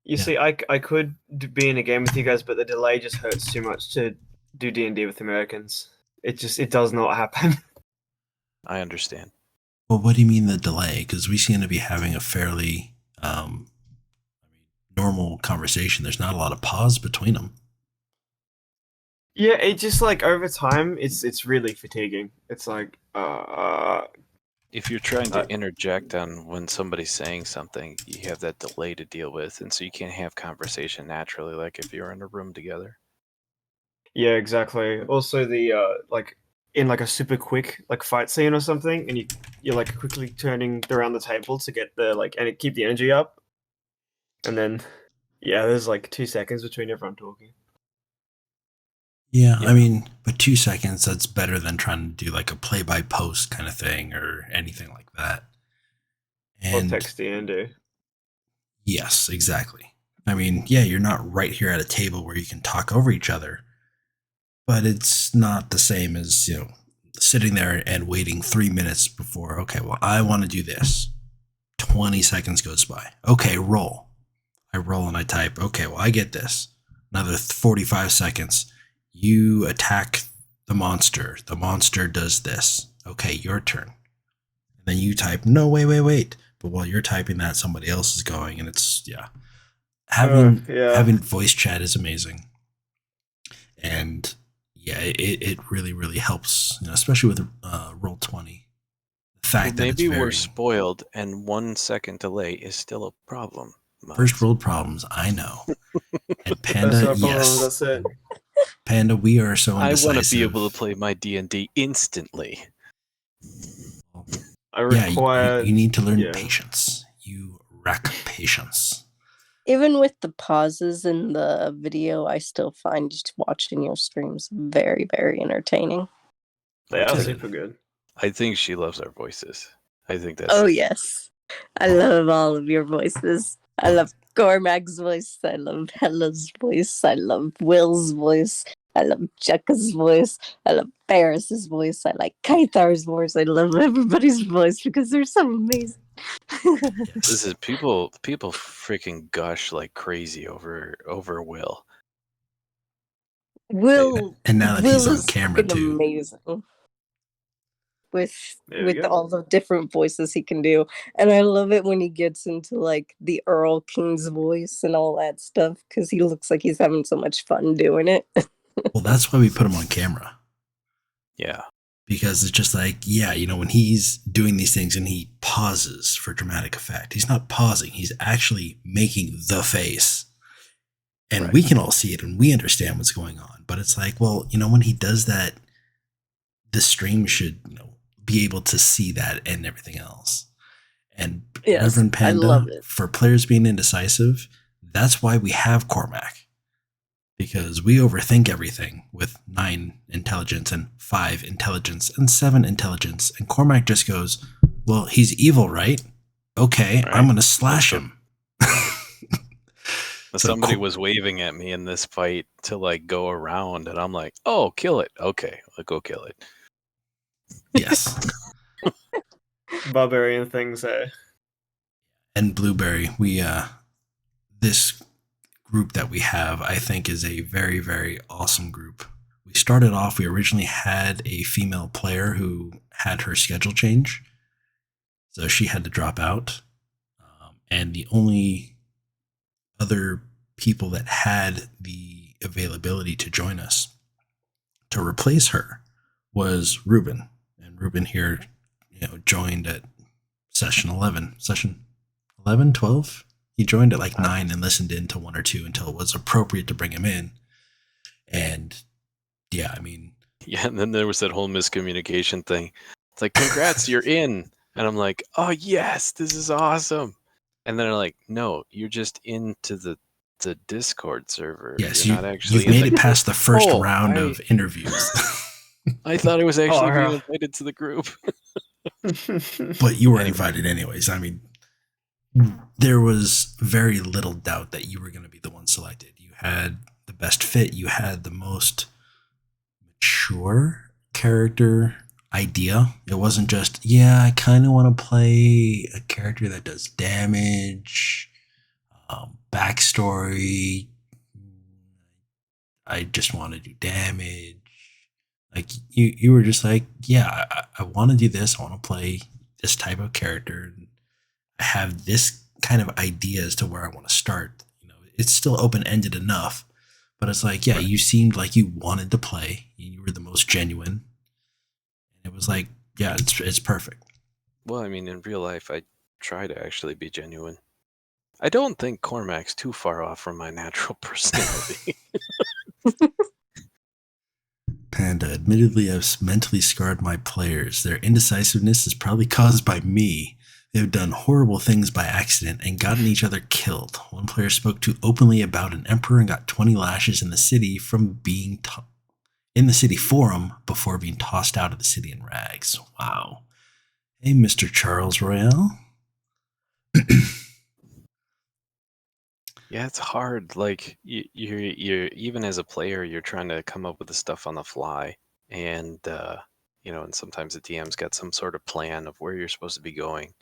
You see, I could be in a game with you guys, but the delay just hurts too much to do D&D with Americans. It does not happen. I understand. Well, what do you mean the delay? Because we seem to be having a fairly normal conversation. There's not a lot of pause between them. Yeah, it just like over time, it's really fatiguing. It's like, if you're trying to interject on when somebody's saying something, you have that delay to deal with, and so you can't have conversation naturally, like if you're in a room together. Yeah, exactly. Also, the like in like a super quick like fight scene or something, and you're like quickly turning around the table to get the like and keep the energy up, and then yeah, there's like 2 seconds between everyone talking. Yeah, I mean, but 2 seconds, that's better than trying to do like a play-by-post kind of thing or anything like that. And or text D&D. Yes, exactly. I mean, yeah, you're not right here at a table where you can talk over each other, but it's not the same as, sitting there and waiting 3 minutes before, okay, well, I want to do this. 20 seconds goes by. Okay, roll. I roll and I type, okay, well, I get this. Another 45 seconds. You attack the monster. The monster does this. Okay, your turn. And then you type, no, wait. But while you're typing that, somebody else is going, and it's, having voice chat is amazing. And yeah, it really, really helps, especially with Roll20. The fact that maybe we're spoiled, and 1 second delay is still a problem. First world problems, I know. And Panda, yes. That's it. Panda, we are so indecisive. I want to be able to play my D&D instantly. I require... you need to learn patience. You lack patience. Even with the pauses in the video, I still find just watching your streams very, very entertaining. They are super good. I think she loves our voices. I think that's... Oh, yes. I love all of your voices. I love Cormac's voice. I love Hella's voice. I love Will's voice. I love Jekka's voice. I love Ferris's voice. I like Kaithar's voice. I love everybody's voice because they're so amazing. This is people freaking gush like crazy over Will. And now that he's on camera too. Amazing. With all the different voices he can do. And I love it when he gets into like the Earl King's voice and all that stuff, because he looks like he's having so much fun doing it. Well, that's why we put him on camera. Yeah. Because it's just like, when he's doing these things and he pauses for dramatic effect, he's not pausing, he's actually making the face. And we can all see it and we understand what's going on. But it's like, well, when he does that, the stream should, be able to see that and everything else. And Reverend Panda, for players being indecisive, that's why we have Cormac. Because we overthink everything with 9 intelligence and 5 intelligence and 7 intelligence. And Cormac just goes, well, he's evil, right? Okay, I'm going to slash him. Somebody was waving at me in this fight to like go around, and I'm like, oh, kill it. Okay, I'll go kill it. Yes. Barbarian things, eh? And Blueberry, this group that we have, I think, is a very, very awesome group. We started off, we originally had a female player who had her schedule change, so she had to drop out. And the only other people that had the availability to join us to replace her was Ruben. And Ruben here, joined at session 11, 12. He joined at like 9 and listened in to 1 or 2 until it was appropriate to bring him in. And yeah, and then there was that whole miscommunication thing. It's like, congrats, you're in. And I'm like, oh yes, this is awesome. And then they're like, no, you're just into the it's a Discord server. Yes, You're not actually you've made in it past the first Oh, round of interviews. I thought I was actually being yeah. invited to the group. But you were Anyway. invited anyways. I mean, there was very little doubt that you were going to be the one selected. You had the best fit. You had the most mature character idea. It wasn't just, I kind of want to play a character that does damage, backstory. I just want to do damage. Like you were just like, I want to do this. I want to play this type of character. I have this kind of idea as to where I want to start. It's still open-ended enough, but it's like, you seemed like you wanted to play. You were the most genuine. It was like, it's perfect. Well, I mean, in real life, I try to actually be genuine. I don't think Cormac's too far off from my natural personality. Panda, admittedly, I've mentally scarred my players. Their indecisiveness is probably caused by me. They've done horrible things by accident and gotten each other killed. One player spoke too openly about an emperor and got 20 lashes in the city from being in the city forum before being tossed out of the city in rags. Wow. Hey, Mr. Charles Royale. Yeah, it's hard. Like you're even as a player, you're trying to come up with the stuff on the fly, and and sometimes the DM's got some sort of plan of where you're supposed to be going,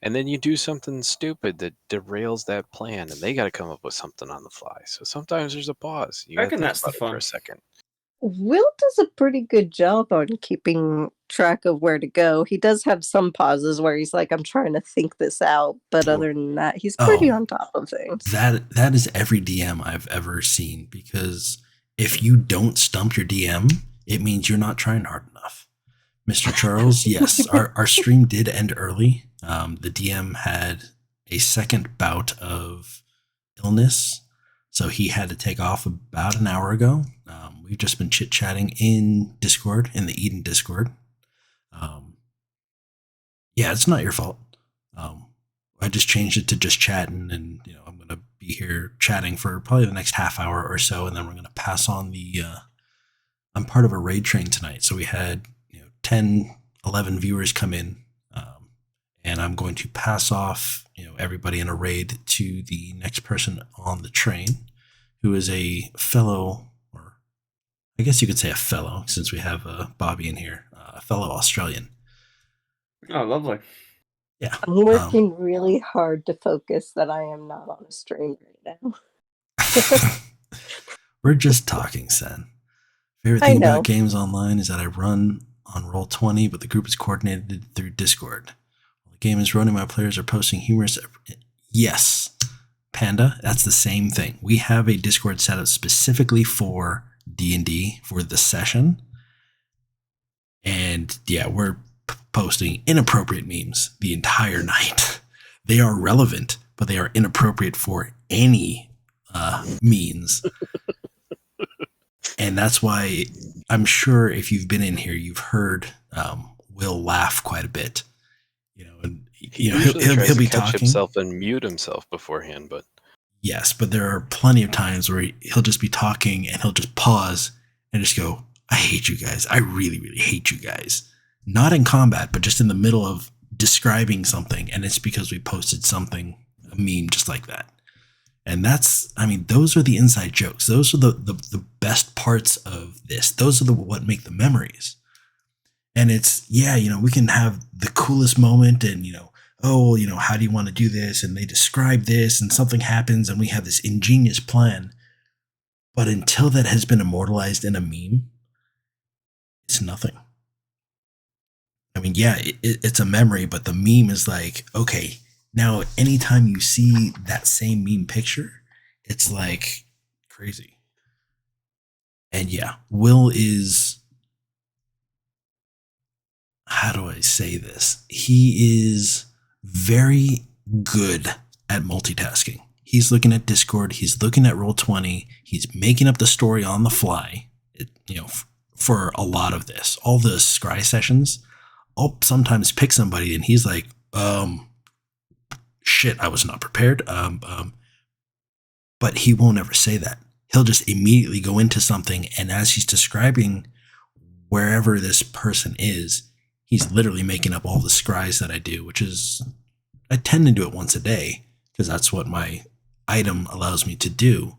and then you do something stupid that derails that plan, and they got to come up with something on the fly. So sometimes there's a pause. You I got to reckon think that's the about it for fun. a second. Will does a pretty good job on keeping track of where to go. He does have some pauses where he's like, I'm trying to think this out, but other than that, he's pretty on top of things. That is every DM I've ever seen, because if you don't stump your DM, it means you're not trying hard enough. Mr. Charles, yes, our stream did end early. The DM had a second bout of illness, so he had to take off about an hour ago. We've just been chit-chatting in Discord, in the Eden Discord. It's not your fault. I just changed it to just chatting, and I'm going to be here chatting for probably the next half hour or so, and then we're going to pass on the I'm part of a raid train tonight, so we had 10, 11 viewers come in, and I'm going to pass off everybody in a raid to the next person on the train, who is a fellow, or I guess you could say a fellow, since we have Bobby in here, a fellow Australian. Oh, lovely. Yeah. I'm working really hard to focus that I am not on a stream right now. We're just talking, Sen. Favorite thing about games online is that I run on Roll20, but the group is coordinated through Discord. While the game is running, my players are posting humorous... Yes, Panda, that's the same thing. We have a Discord set up specifically for D&D, for the session. And we're posting inappropriate memes the entire night. They are relevant, but they are inappropriate for any means. And that's why I'm sure if you've been in here, you've heard Will laugh quite a bit. He'll be talking himself and mute himself beforehand, but yes, but there are plenty of times where he'll just be talking and he'll just pause and just go, "I hate you guys. I really, really hate you guys." Not in combat, but just in the middle of describing something, and it's because we posted something, a meme just like that. And those are the inside jokes. Those are the best parts of this. Those are what make the memories. And it's, we can have the coolest moment and, how do you want to do this? And they describe this and something happens and we have this ingenious plan. But until that has been immortalized in a meme, it's nothing. It's a memory, but the meme is like, okay, now anytime you see that same meme picture, it's like crazy. And Will is, how do I say this? He is very good at multitasking. He's looking at Discord, he's looking at Roll20, he's making up the story on the fly, for a lot of this. All the scry sessions, I'll sometimes pick somebody and he's like, shit, I was not prepared. but he won't ever say that. He'll just immediately go into something, and as he's describing wherever this person is, he's literally making up all the scries that I do, which is, I tend to do it once a day because that's what my item allows me to do.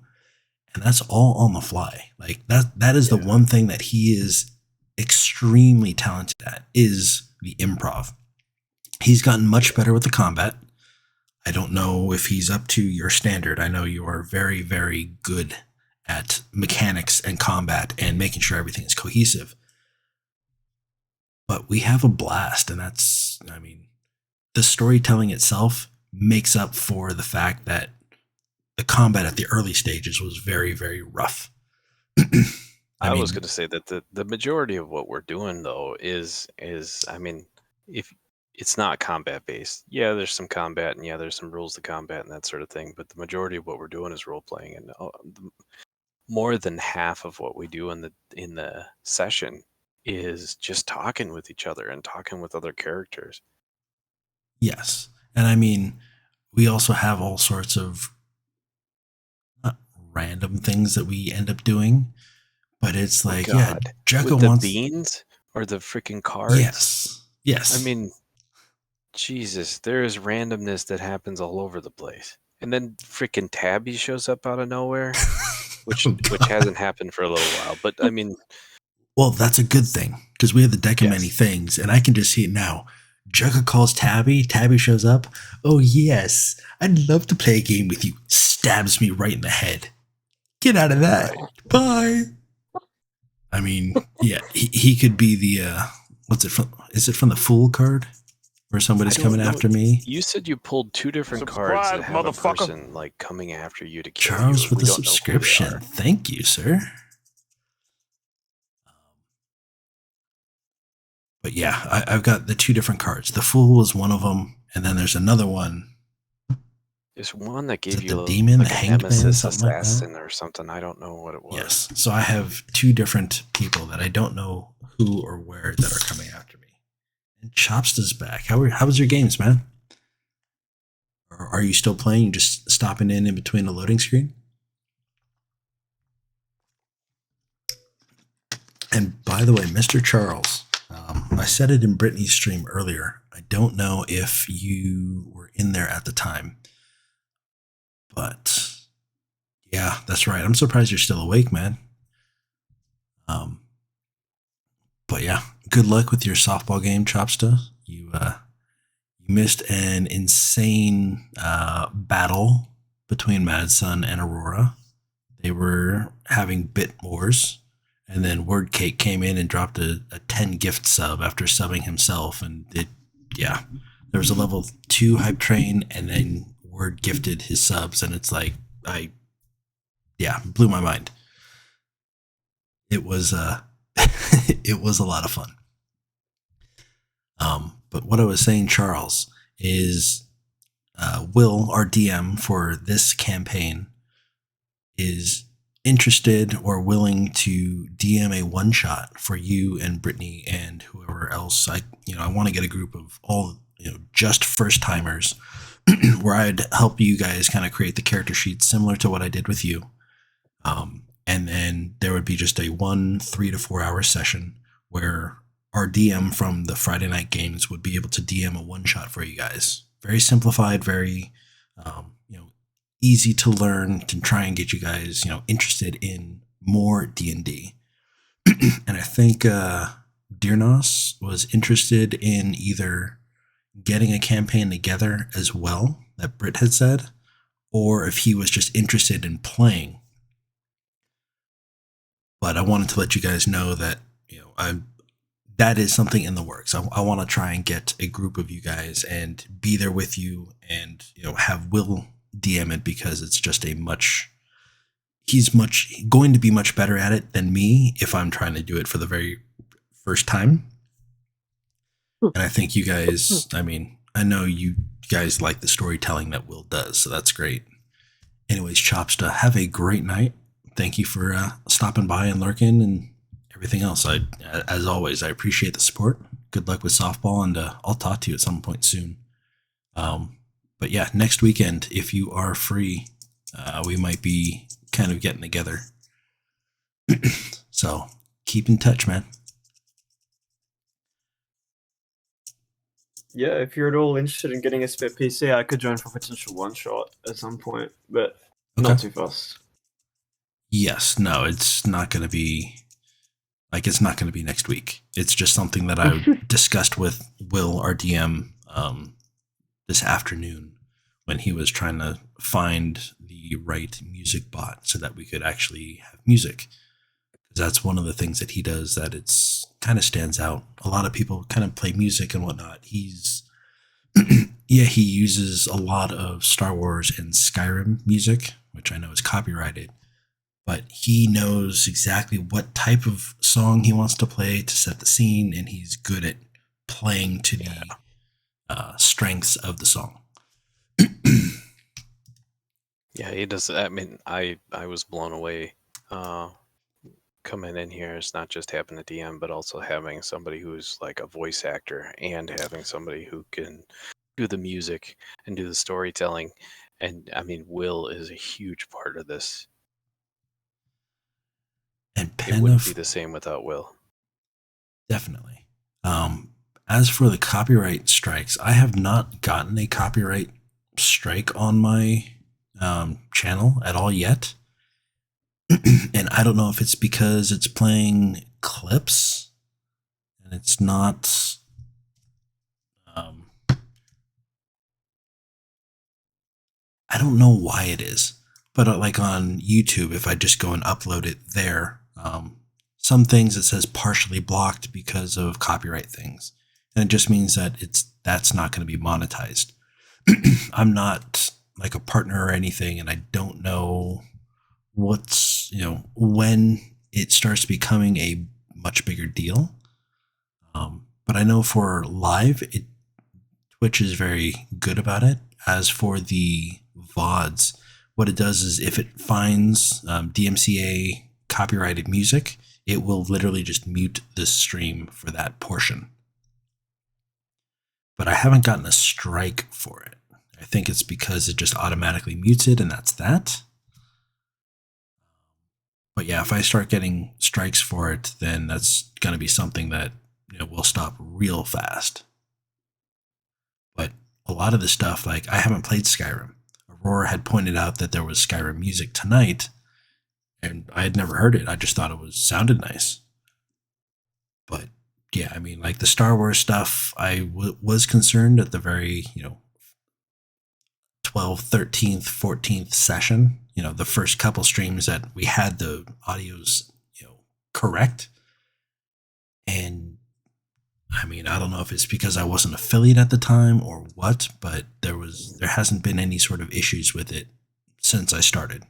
And that's all on the fly. Like that is the one thing that he is extremely talented at, is the improv. He's gotten much better with the combat. I don't know if he's up to your standard. I know you are very, very good at mechanics and combat and making sure everything is cohesive. But we have a blast, and that's, I mean, the storytelling itself makes up for the fact that the combat at the early stages was very, very rough. I was going to say that the majority of what we're doing though is I mean, if it's not combat based, yeah, there's some combat and yeah, there's some rules to combat and that sort of thing. But the majority of what we're doing is role playing, and more than half of what we do in the session is just talking with each other and talking with other characters. Yes, and I mean, we also have all sorts of not random things that we end up doing, but it's like, yeah, Jekka with wants the beans or the freaking cards. Yes. I mean, Jesus, there is randomness that happens all over the place, and then freaking Tabby shows up out of nowhere, which hasn't happened for a little while. But I mean, well, that's a good thing because we have the deck of many things, and I can just see it now. Jekka calls Tabby. Tabby shows up. Oh yes, I'd love to play a game with you. Stabs me right in the head. Get out of that. Bye. I mean, yeah, he could be the what's it from? Is it from the Fool card, where somebody's coming after me? You said you pulled two different cards that have a person like coming after you to kill Charles you. with the subscription. Thank you, sir. But yeah, I've got the two different cards. The Fool is one of them, and then there's another one. There's one that gave you the demon, like the a hanged man, nemesis something like assassin or something. I don't know what it was. Yes. So I have two different people that I don't know who or where that are coming after me. And Chopsta's back. How was your games, man? Or are you still playing? You just stopping in between the loading screen? And by the way, Mr. Charles, I said it in Brittany's stream earlier. I don't know if you were in there at the time. But yeah, that's right. I'm surprised you're still awake, man. But yeah, good luck with your softball game, Chopsta. You missed an insane battle between Madsun and Aurora. They were having bit wars, and then Word Cake came in and dropped a 10 gift sub after subbing himself, and there was a level 2 hype train, and then Word gifted his subs, and it's like blew my mind. It was it was a lot of fun. But what I was saying, Charles, is Will, our DM for this campaign, is interested or willing to DM a one shot for you and Brittany and whoever else. I want to get a group of all just first timers where I'd help you guys kind of create the character sheets similar to what I did with you. And then there would be just a 3 to 4 hour session where our DM from the Friday night games would be able to DM a one shot for you guys. Very simplified, very, easy to learn, to try and get you guys, interested in more D&D. And I think Dearnos was interested in either getting a campaign together as well, that Britt had said, or if he was just interested in playing. But I wanted to let you guys know that, that is something in the works. I want to try and get a group of you guys and be there with you and, have Will DM it, because it's just he's going to be much better at it than me if I'm trying to do it for the very first time. And I think you guys, I know you guys like the storytelling that Will does, so that's great. Anyways, Chopsta, have a great night. Thank you for stopping by and lurking and everything else. As always, I appreciate the support. Good luck with softball, and I'll talk to you at some point soon. But yeah, next weekend, if you are free, we might be kind of getting together. So keep in touch, man. Yeah, if you're at all interested in getting a spare PC, I could join for potential one shot at some point, but not too fast. Yes, no, it's not going to be it's not going to be next week. It's just something that I discussed with Will, our DM, this afternoon when he was trying to find the right music bot so that we could actually have music. That's one of the things that he does that it's kind of stands out. A lot of people kind of play music and whatnot. He's yeah, he uses a lot of Star Wars and Skyrim music, which I know is copyrighted, but he knows exactly what type of song he wants to play to set the scene, and he's good at playing to the strengths of the song. Yeah, he does. I mean, I was blown away coming in here. It's not just having a DM, but also having somebody who's like a voice actor and having somebody who can do the music and do the storytelling. And I mean, Will is a huge part of this. And it wouldn't be the same without Will. Definitely. As for the copyright strikes, I have not gotten a copyright strike on my channel at all yet. And I don't know if it's because it's playing clips and it's not I don't know why it is, but like on YouTube, if I just go and upload it there, some things it says partially blocked because of copyright things, and it just means that that's not going to be monetized. I'm not like a partner or anything, and I don't know what's when it starts becoming a much bigger deal. But I know for live, Twitch is very good about it. As for the VODs, what it does is if it finds DMCA copyrighted music, it will literally just mute the stream for that portion. But I haven't gotten a strike for it. I think it's because it just automatically mutes it, and that's that. But yeah, if I start getting strikes for it, then that's going to be something that will stop real fast. But a lot of the stuff, like I haven't played Skyrim. Aurora had pointed out that there was Skyrim music tonight, and I had never heard it. I just thought it sounded nice. But yeah, I mean, like the Star Wars stuff, I was concerned at the very 12th, 13th, 14th session. The first couple streams that we had the audios correct. And I mean, I don't know if it's because I wasn't affiliate at the time or what, but there hasn't been any sort of issues with it since I started.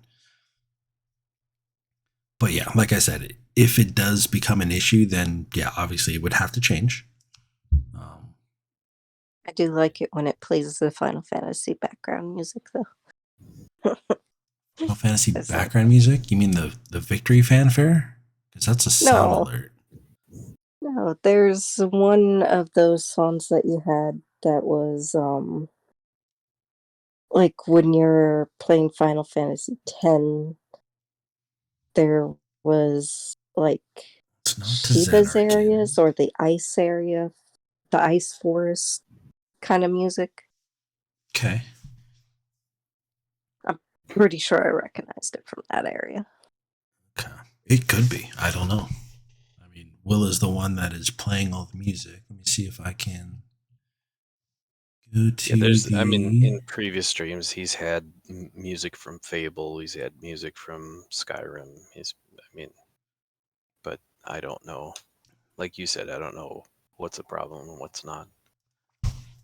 But yeah, like I said, if it does become an issue, then yeah, obviously it would have to change. I do like it when it plays the Final Fantasy background music, though. Final Fantasy background music? You mean the victory fanfare? Because that's a sound alert. No, there's one of those songs that you had that was like when you're playing Final Fantasy X, there was like Shiva's areas or the ice area, the ice forest kind of music. Okay. I'm pretty sure I recognized it from that area. Okay. It could be. I don't know. I mean, Will is the one that is playing all the music. Let me see if I can go to I mean, in previous streams, he's had music from Fable. He's had music from Skyrim. But I don't know. Like you said, I don't know what's a problem and what's not.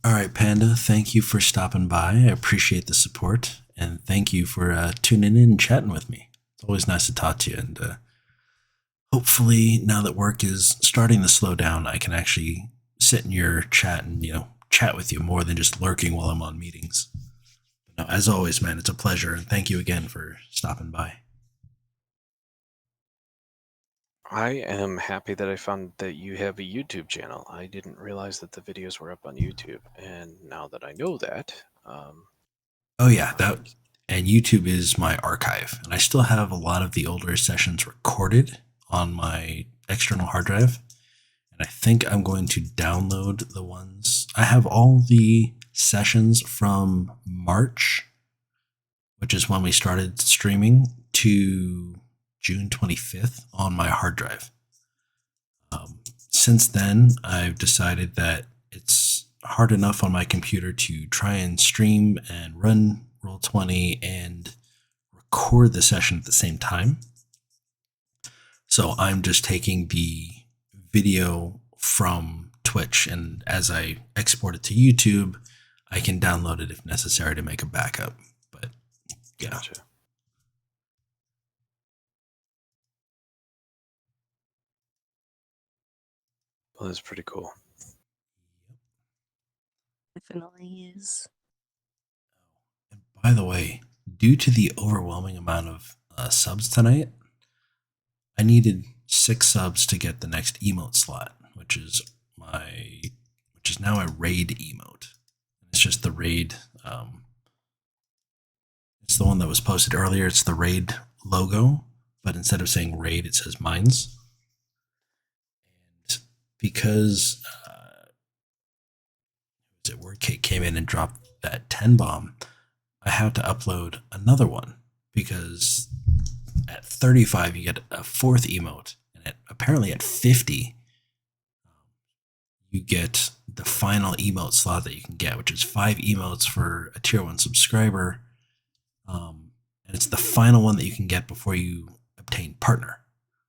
All right, Panda, thank you for stopping by. I appreciate the support, and thank you for tuning in and chatting with me. It's always nice to talk to you, and hopefully now that work is starting to slow down, I can actually sit in your chat and, chat with you more than just lurking while I'm on meetings. But no, as always, man, it's a pleasure, and thank you again for stopping by. I am happy that I found that you have a YouTube channel. I didn't realize that the videos were up on YouTube, and now that I know that, oh yeah, and YouTube is my archive. And I still have a lot of the older sessions recorded on my external hard drive. And I think I'm going to download the ones. I have all the sessions from March, which is when we started streaming, to June 25th on my hard drive. Since then, I've decided that it's hard enough on my computer to try and stream and run Roll20 and record the session at the same time. So I'm just taking the video from Twitch, and as I export it to YouTube, I can download it if necessary to make a backup. But yeah. Gotcha. Well, that's pretty cool. Definitely is. And by the way, due to the overwhelming amount of subs tonight, I needed 6 subs to get the next emote slot, which is now a raid emote. It's just the raid. It's the one that was posted earlier. It's the raid logo, but instead of saying raid, it says Mindz. And because WordCake came in and dropped that 10 bomb, I have to upload another one, because at 35 you get a 4th emote, and apparently at 50 you get the final emote slot that you can get, which is 5 emotes for a tier 1 subscriber, and it's the final one that you can get before you obtain partner.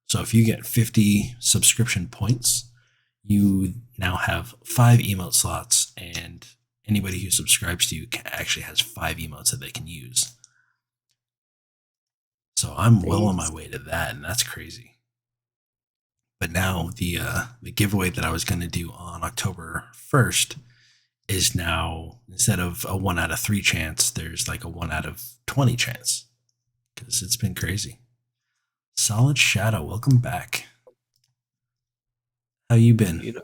So if you get 50 subscription points, you now have 5 emote slots, and anybody who subscribes to you actually has 5 emotes that they can use. So I'm well on my way to that, and that's crazy. But now the giveaway that I was going to do on October 1st is now, instead of a 1 out of 3 chance, there's like a 1 out of 20 chance, because it's been crazy. Solid Shadow, welcome back. How you been? You know,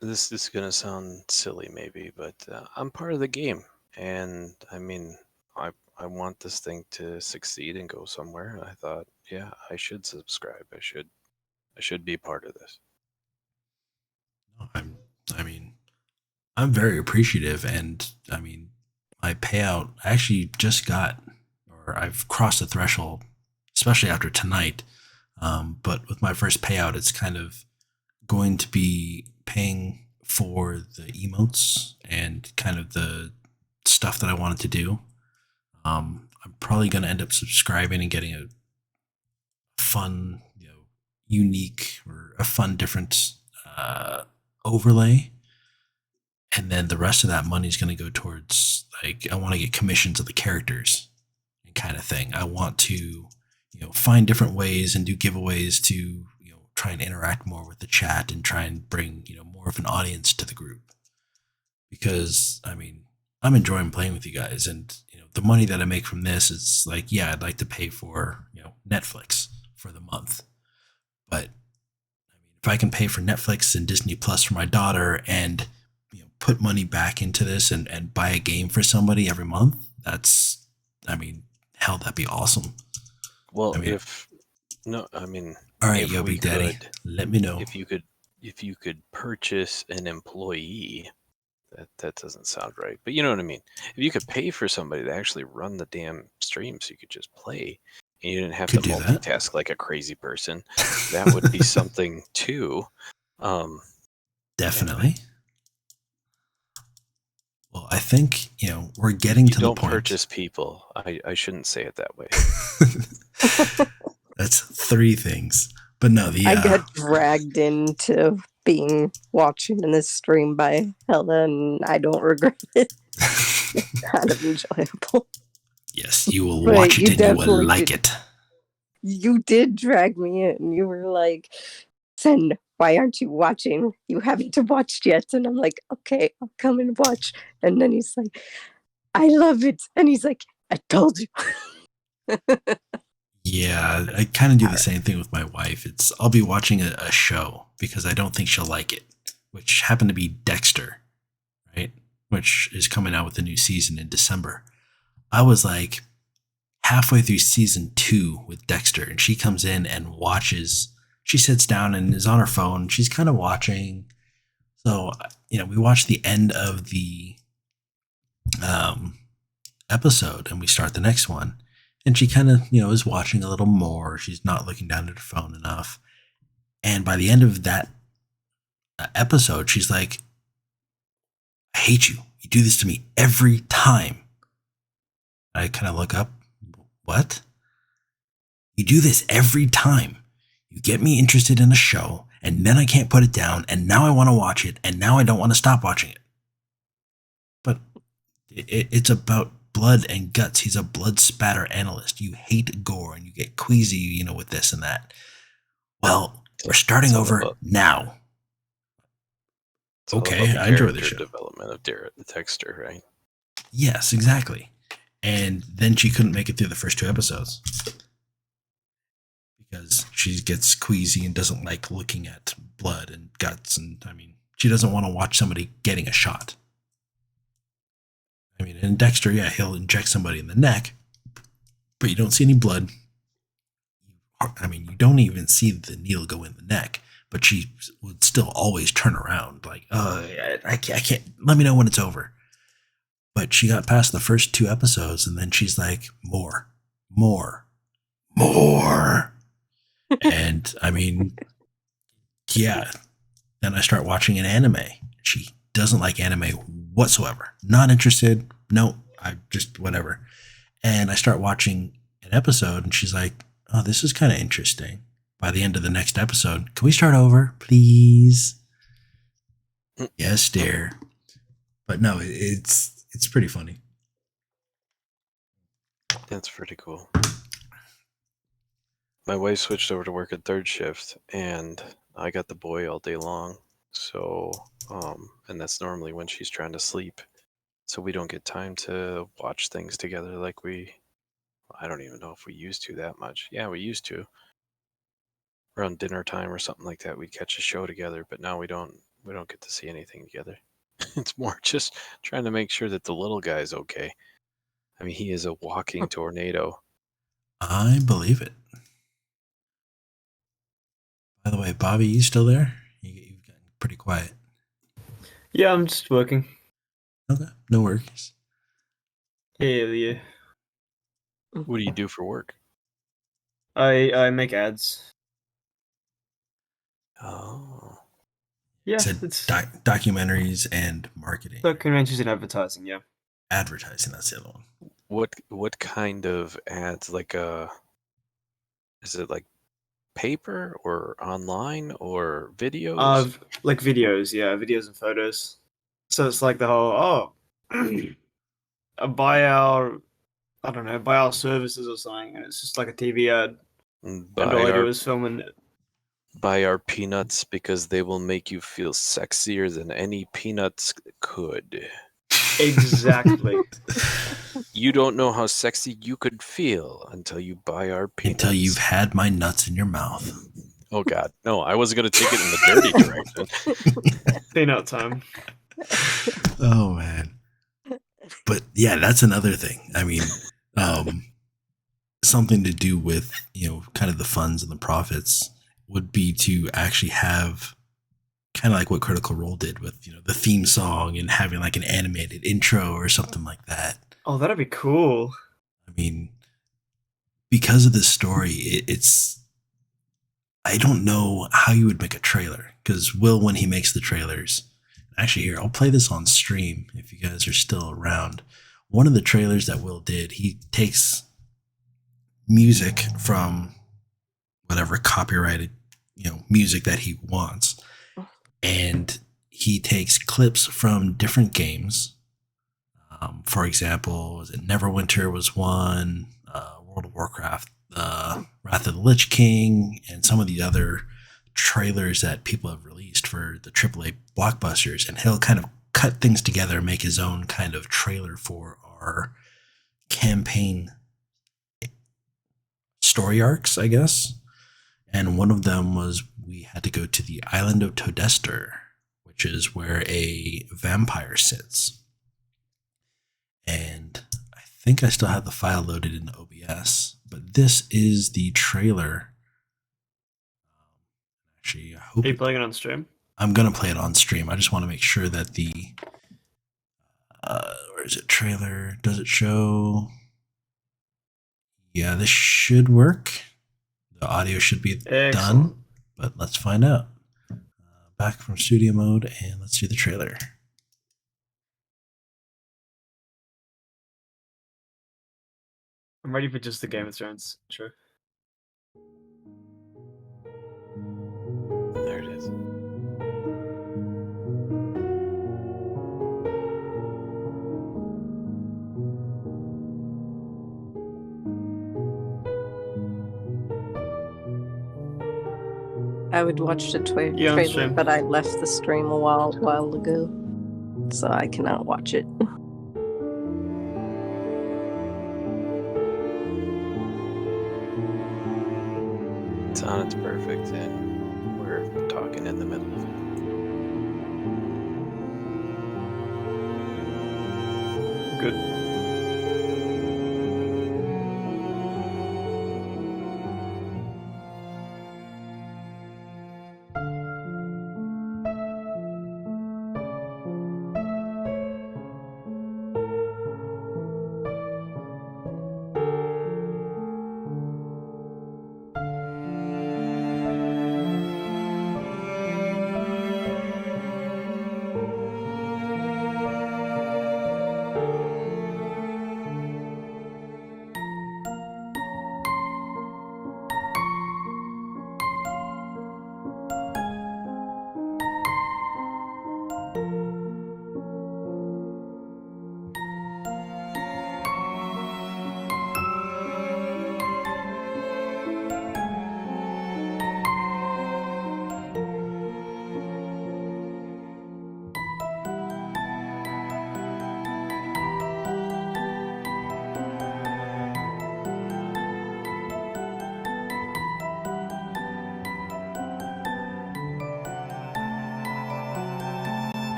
this is gonna sound silly maybe, but I'm part of the game, and I mean, I want this thing to succeed and go somewhere. I thought, yeah, I should subscribe. I should be part of this. I'm very appreciative, and I mean, my payout, I actually just got, or I've crossed the threshold, especially after tonight. But with my first payout, it's kind of going to be paying for the emotes and kind of the stuff that I wanted to do. I'm probably going to end up subscribing and getting a fun, unique, or a fun different overlay. And then the rest of that money is going to go towards, like, I want to get commissions of the characters and kind of thing. I want to, find different ways and do giveaways to, try and interact more with the chat and try and bring, more of an audience to the group. Because, I mean, I'm enjoying playing with you guys, and, the money that I make from this is like, yeah, I'd like to pay for, Netflix for the month. But I mean, if I can pay for Netflix and Disney Plus for my daughter, and put money back into this and buy a game for somebody every month, that's, I mean, hell, that'd be awesome. Well, I mean, all right, Yo Big Daddy, let me know if you could purchase an employee. That doesn't sound right, but you know what I mean. If you could pay for somebody to actually run the damn stream, so you could just play and you didn't have to multitask like a crazy person, that would be something too. Definitely. Well, I think, we're getting to the point. Don't purchase people. I shouldn't say it that way. That's 3 things. But no, I got dragged into watching in this stream by Hella, and I don't regret it. It's kind of enjoyable. Yes, you will watch it and you will like it. You did drag me in. You were like, Sen, why aren't you watching? You haven't watched yet. And I'm like, okay, I'll come and watch. And then he's like, I love it. And he's like, I told you. Yeah, I kind of do the same thing with my wife. I'll be watching a show because I don't think she'll like it, which happened to be Dexter, right? Which is coming out with a new season in December. I was like halfway through season 2 with Dexter, and she comes in and watches. She sits down and is on her phone. She's kind of watching. So, we watch the end of the episode and we start the next one. And she kind of, is watching a little more. She's not looking down at her phone enough. And by the end of that episode, she's like, I hate you. You do this to me every time. I kind of look up. What? You do this every time. You get me interested in a show, and then I can't put it down, and now I want to watch it, and now I don't want to stop watching it. But it's about blood and guts. He's a blood spatter analyst. You hate gore, and you get queasy, with this and that. Well, we're starting over now. Okay, I enjoy the show. Development of Dexter, right? Yes, exactly. And then she couldn't make it through the first 2 episodes because she gets queasy and doesn't like looking at blood and guts. And she doesn't want to watch somebody getting a shot. In Dexter, yeah, he'll inject somebody in the neck, but you don't see any blood. You don't even see the needle go in the neck, but she would still always turn around like, I can't, let me know when it's over. But she got past the first 2 episodes, and then she's like, more. And yeah. Then I start watching an anime. She doesn't like anime whatsoever. Not interested. No, I just whatever. And I start watching an episode, and she's like, oh, this is kind of interesting. By the end of the next episode, can we start over, please? Yes, dear. But no, it's pretty funny. That's pretty cool. My wife switched over to work at 3rd shift, and I got the boy all day long. So, and that's normally when she's trying to sleep. So we don't get time to watch things together like I don't even know if we used to that much. Yeah, we used to. Around dinner time or something like that, we'd catch a show together, but now we don't get to see anything together. It's more just trying to make sure that the little guy's okay. He is a walking tornado. I believe it. By the way, Bobby, you still there? You've gotten pretty quiet. Yeah, I'm just working. Okay, no worries. Yeah. What do you do for work? I make ads. Oh. Yeah, it's documentaries and marketing. Documentaries and advertising, yeah. Advertising, that's the other one. What kind of ads? Is it like paper or online or videos? Like videos, yeah, videos and photos. So it's like the whole buy our services or something, and it's just like a TV ad. And all I do is film it. Buy our peanuts because they will make you feel sexier than any peanuts could. Exactly. You don't know how sexy you could feel until you buy our peanuts. Until you've had my nuts in your mouth. Oh, God. No, I wasn't going to take it in the dirty direction. Peanut time. Oh, man. But, yeah, that's another thing. Something to do with, kind of the funds and the profits would be to actually have kind of like what Critical Role did with, the theme song and having like an animated intro or something like that. Oh, that'd be cool. Because of this story, I don't know how you would make a trailer, because Will, when he makes the trailers, actually here, I'll play this on stream if you guys are still around. One of the trailers that Will did, he takes music from whatever copyrighted, music that he wants. And he takes clips from different games. For example, was it Neverwinter was one, World of Warcraft, Wrath of the Lich King, and some of the other trailers that people have released for the AAA blockbusters. And he'll kind of cut things together and make his own kind of trailer for our campaign story arcs, I guess. And one of them was we had to go to the island of Todester, which is where a vampire sits. And I think I still have the file loaded in OBS, but this is the trailer. Actually, I hope Are you playing it on stream? I'm gonna play it on stream. I just want to make sure that the where is it? Trailer? Does it show? Yeah, this should work. The audio should be done, but let's find out. Back from studio mode, and let's do the trailer. I'm ready for just the Game of Thrones. Sure. There it is. I would watch the Yeah, trailer, stream. but I left the stream a while ago, so I cannot watch it. It's on, it's perfect, and we're talking in the middle of it. Good.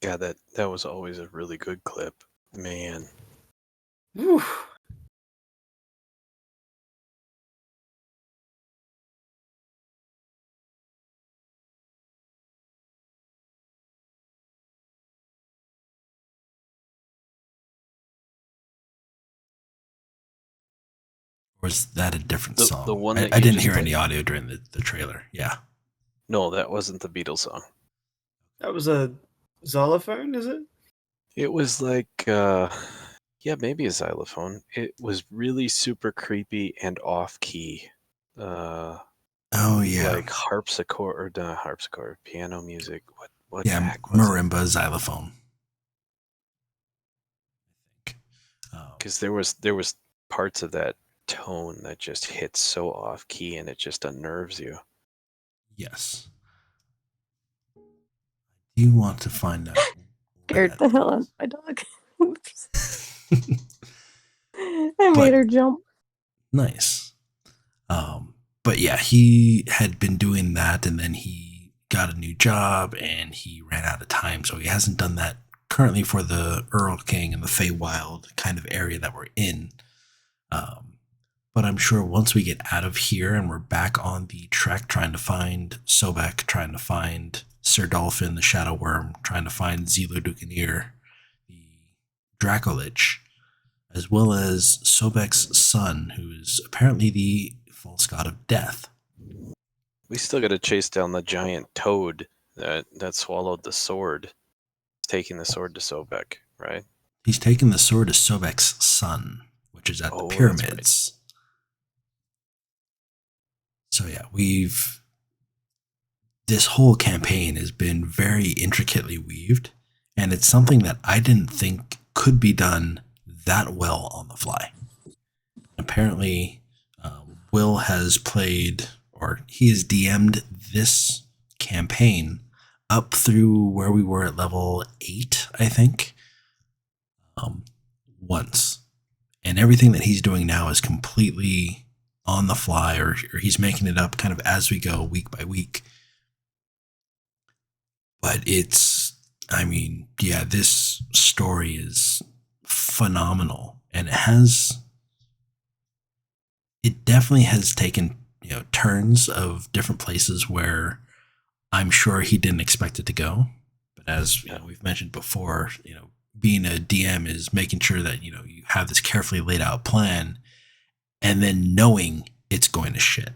Yeah, that was always a really good clip, man. Whew. Or is that a different song? The one I that you didn't just hear played? any audio during the trailer. Yeah. No, that wasn't the Beatles song. That was a xylophone, is it? It was like, yeah, maybe a xylophone. It was really super creepy and off key. Oh yeah. Like harpsichord, or not harpsichord, piano music. What the Yeah, heck was it? marimba xylophone. Because there was parts of that tone that just hits so off key, and it just unnerves you. Yes. Do you want to find out? Scared the hell out of my dog. Oops. I made her jump. Nice. But yeah, he had been doing that, and then he got a new job, and he ran out of time, so he hasn't done that currently for the Earl King and the Feywild kind of area that we're in. But I'm sure once we get out of here and we're back on the trek trying to find Sobek, trying to find Sir Dolphin, the Shadow Worm, trying to find Zelo Dukanir, the Dracolich, as well as Sobek's son, who is apparently the false god of death. We still got to chase down the giant toad that swallowed the sword. It's taking the sword to Sobek, right? He's taken the sword to Sobek's son, which is at the pyramids. So yeah, we've this whole campaign has been very intricately weaved, and it's something that I didn't think could be done that well on the fly. Apparently, Will has played, or he has DM'd this campaign up through where we were at level 8, I think, once. And everything that he's doing now is completely on the fly, or he's making it up kind of as we go, week by week. But it's, I mean, yeah, this story is phenomenal, and it definitely has taken, turns of different places where I'm sure he didn't expect it to go. But as we've mentioned before, being a DM is making sure that, you have this carefully laid out plan and then knowing it's going to shit.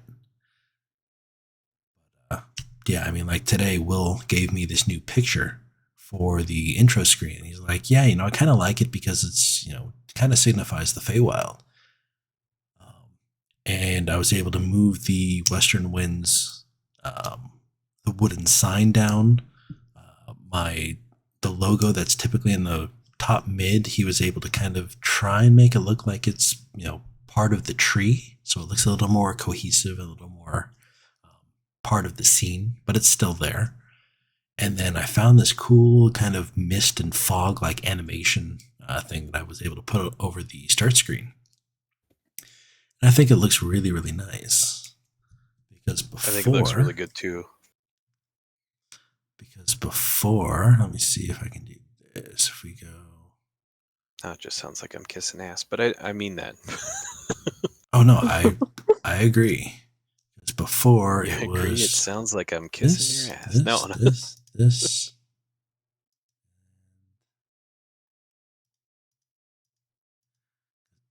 Yeah, I mean, like today, Will gave me this new picture for the intro screen. He's like, yeah, I kind of like it because it's, kind of signifies the Feywild. And I was able to move the Western Winds, the wooden sign down. The logo that's typically in the top mid, he was able to kind of try and make it look like it's, part of the tree. So it looks a little more cohesive, a little more part of the scene, but it's still there. And then I found this cool kind of mist and fog like animation thing that I was able to put over the start screen. And I think it looks really, really nice. Because before, I think it looks really good too. Because before, let me see if I can do this. If we go. Oh, it just sounds like I'm kissing ass, but I mean that. Oh no, I agree. Because before I it agree. was. It sounds like I'm kissing your ass. No. This.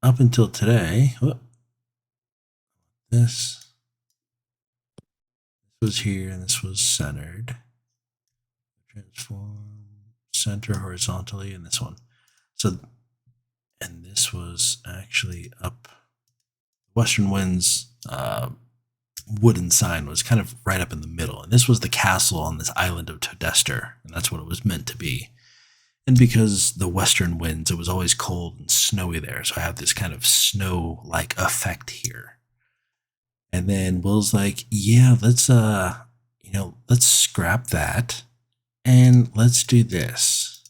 Up until today, this was here and this was centered. Transform, center horizontally, and this one. So, and this was actually up. Western Winds wooden sign was kind of right up in the middle, and this was the castle on this island of Todester, and that's what it was meant to be. And because the Western Winds, it was always cold and snowy there, so I have this kind of snow-like effect here. And then Will's like, yeah, let's scrap that, and let's do this.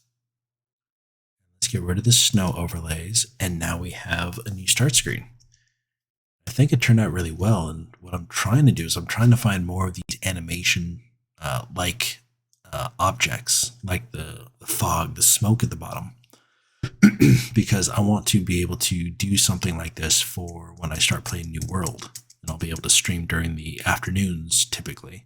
Let's get rid of the snow overlays, and now we have a new start screen. I think it turned out really well, and what I'm trying to do is I'm trying to find more of these animation objects, like the fog, the smoke at the bottom, because I want to be able to do something like this for when I start playing New World, and I'll be able to stream during the afternoons typically.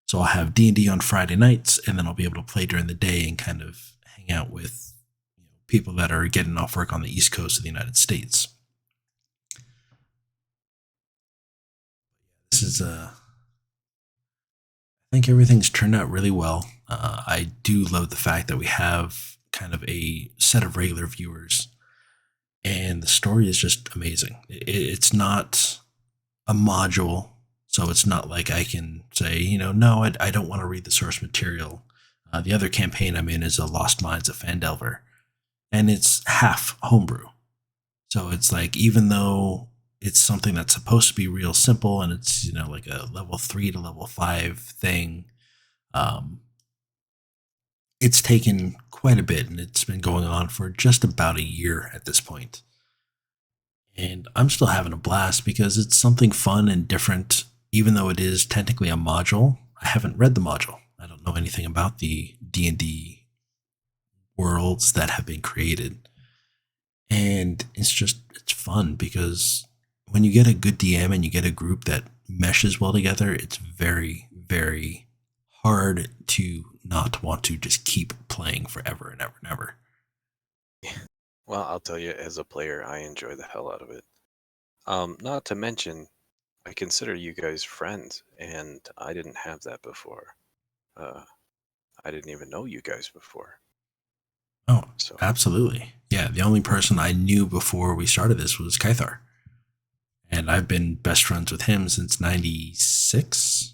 So I'll have D&D on Friday nights, and then I'll be able to play during the day and kind of hang out with people that are getting off work on the East Coast of the United States. This is I think everything's turned out really well. I do love the fact that we have kind of a set of regular viewers, and the story is just amazing. It's not a module, so it's not like I can say, no, I don't want to read the source material. The other campaign I'm in is a Lost Minds of Phandelver, and it's half homebrew. So it's like, even though it's something that's supposed to be real simple, and it's, like a level 3 to level 5 thing, it's taken quite a bit, and it's been going on for just about a year at this point. And I'm still having a blast because it's something fun and different, even though it is technically a module. I haven't read the module. I don't know anything about the D&D worlds that have been created. And it's fun because when you get a good DM and you get a group that meshes well together, it's very, very hard to not want to just keep playing forever and ever and ever. Well, I'll tell you, as a player, I enjoy the hell out of it. Not to mention, I consider you guys friends, and I didn't have that before. I didn't even know you guys before. Oh, so. Absolutely. Yeah, the only person I knew before we started this was Kythar. And I've been best friends with him since 96.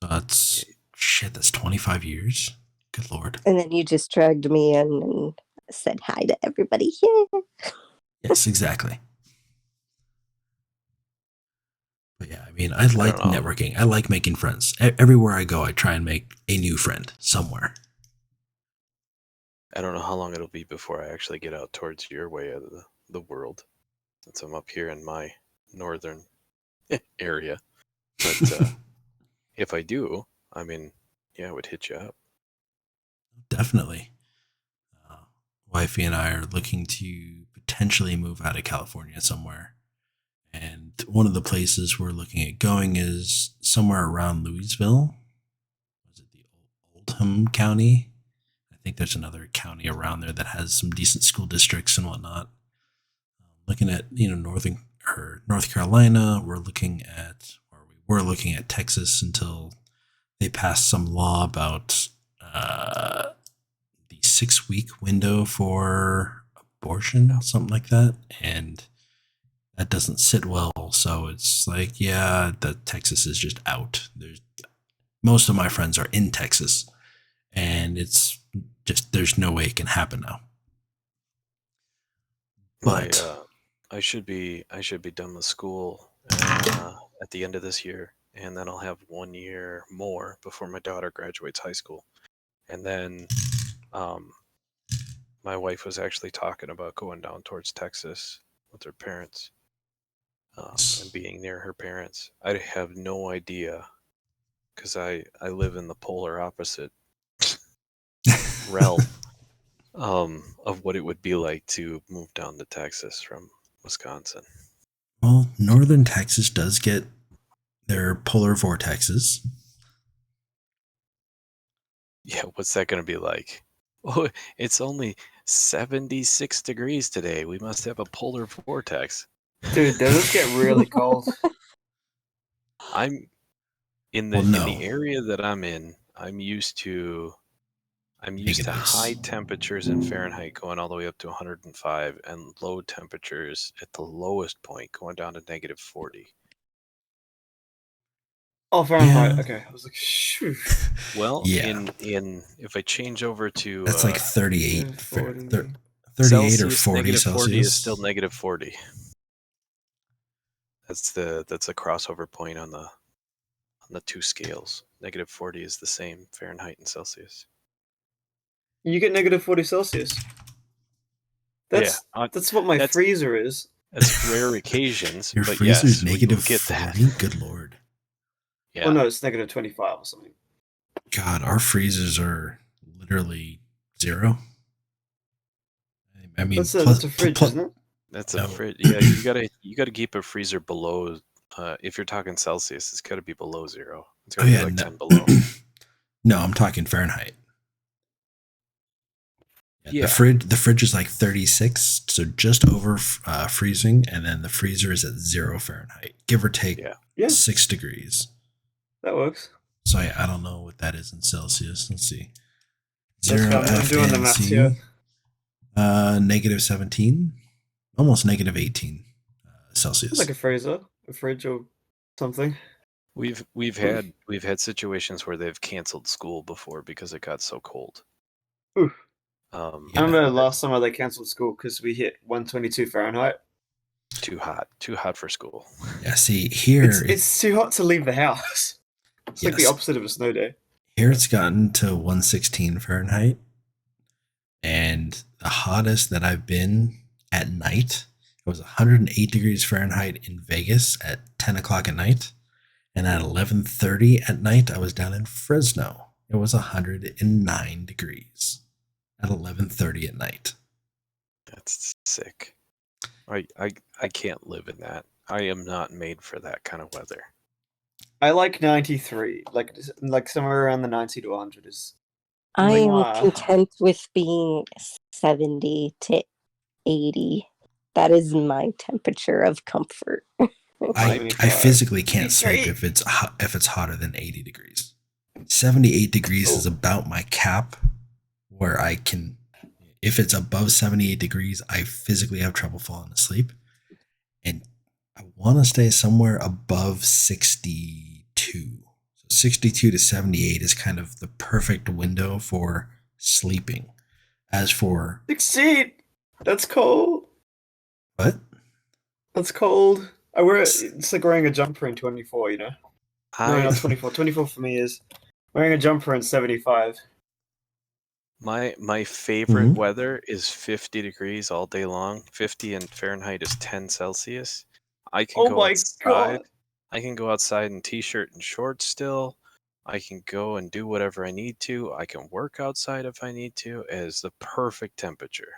So that's shit. That's 25 years. Good lord. And then you just dragged me in and said hi to everybody. Yeah. Yes, exactly. But yeah, I mean, I like networking. I like making friends. Everywhere I go, I try and make a new friend somewhere. I don't know how long it'll be before I actually get out towards your way of the world, since I'm up here in my northern area. But if I do, I mean, yeah, I would hit you up. Definitely. Wifey and I are looking to potentially move out of California somewhere. And one of the places we're looking at going is somewhere around Louisville. Was it the Oldham County? I think there's another county around there that has some decent school districts and whatnot. Looking at, North Carolina, we were looking at Texas until they passed some law about the 6-week window for abortion, something like that. And that doesn't sit well. So it's like, yeah, Texas is just out. Most of my friends are in Texas, and it's just, there's no way it can happen now. But I should be done with school at the end of this year, and then I'll have 1 year more before my daughter graduates high school. And then my wife was actually talking about going down towards Texas with her parents and being near her parents. I have no idea, because I live in the polar opposite realm of what it would be like to move down to Texas from Wisconsin. Well, northern Texas does get their polar vortexes. Yeah, what's that going to be like? Oh, it's only 76 degrees today. We must have a polar vortex. Dude, those get really cold. I'm in the area that I'm in. I'm used to high temperatures in Fahrenheit going all the way up to 105, and low temperatures at the lowest point going down to -40. Oh, Fahrenheit. Yeah. Okay, I was like, shoot. Well, in if I change over to that's like 38, 38 Celsius, or 40 Celsius. 40 is still -40. That's a crossover point on the two scales. -40 is the same Fahrenheit and Celsius. You get -40 Celsius. That's what my freezer is. That's rare occasions. Your but freezer's yes, negative get 40? that. Good lord. Yeah. Well, no, it's -25 or something. God, our freezers are literally 0. I mean, that's a fridge, isn't it? That's a fridge. Yeah, you gotta keep a freezer below. If you're talking Celsius, it's got to be below 0. It's got to be like 10 below. No, I'm talking Fahrenheit. Yeah. The fridge is like 36, so just over freezing, and then the freezer is at 0 Fahrenheit, give or take 6 degrees. That works. So I don't know what that is in Celsius. Let's see. I'm doing the math here. -17, almost -18 Celsius. It's like a freezer, a fridge, or something. We've had situations where they've canceled school before because it got so cold. Oof. I remember last summer they canceled school because we hit 122 Fahrenheit. Too hot for school. Yeah, see here it's too hot to leave the house. It's like the opposite of a snow day. Here it's gotten to 116 Fahrenheit, and the hottest that I've been at night, it was 108 degrees Fahrenheit in Vegas at 10 o'clock at night, and at 11:30 at night I was down in Fresno. It was 109 degrees at 11:30 at night. That's sick. I can't live in that. I am not made for that kind of weather. I like 93, like somewhere around the 90 to 100 is. I'm content with being 70 to 80. That is my temperature of comfort. I physically can't sleep if it's hotter than 80 degrees. 78 degrees is about my cap, where I can. If it's above 78 degrees, I physically have trouble falling asleep, and I want to stay somewhere above 62. So 62 to 78 is kind of the perfect window for sleeping. As for 16. That's cold. what? That's cold. I wear it. It's like wearing a jumper in 24. You know. No, not I 24. 24 for me is wearing a jumper in 75. my favorite Mhm. weather is 50 degrees all day long. 50 in Fahrenheit is 10 Celsius. I can Oh go my outside. god. I can go outside in t-shirt and shorts still. I can go and do whatever I need to. I can work outside if I need to. It is the perfect temperature.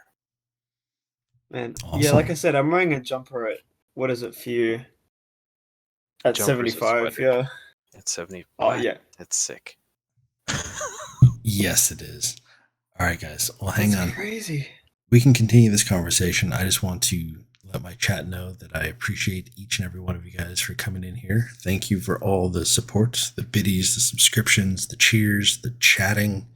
Man, yeah, like I Awesome. said, I'm wearing a jumper at what is it for you? At Jumper's a 75, sweater. yeah. It's 70. Oh What? yeah, That's sick. Yes, it is. All right, guys. Well, hang that's on. crazy. We can continue this conversation. I just want to let my chat know that I appreciate each and every one of you guys for coming in here. Thank you for all the support, the biddies, the subscriptions, the cheers, the chatting,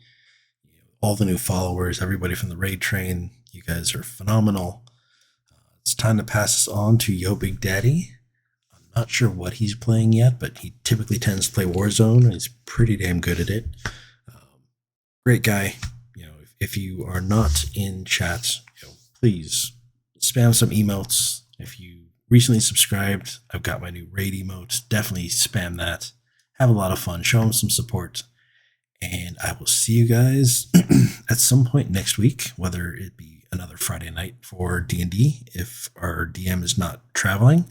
all the new followers, everybody from the raid train. You guys are phenomenal. It's time to pass this on to Yo Big Daddy. I'm not sure what he's playing yet, but he typically tends to play Warzone, and he's pretty damn good at it. Great guy. If you are not in chat, please spam some emotes. If you recently subscribed, I've got my new raid emote. Definitely spam that. Have a lot of fun. Show them some support. And I will see you guys at some point next week, whether it be another Friday night for D&D if our DM is not traveling.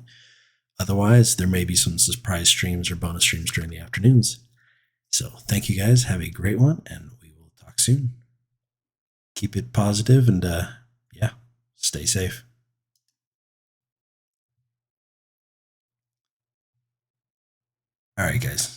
Otherwise, there may be some surprise streams or bonus streams during the afternoons. So thank you guys. Have a great one, and we will talk soon. Keep it positive and yeah, stay safe. All right, guys.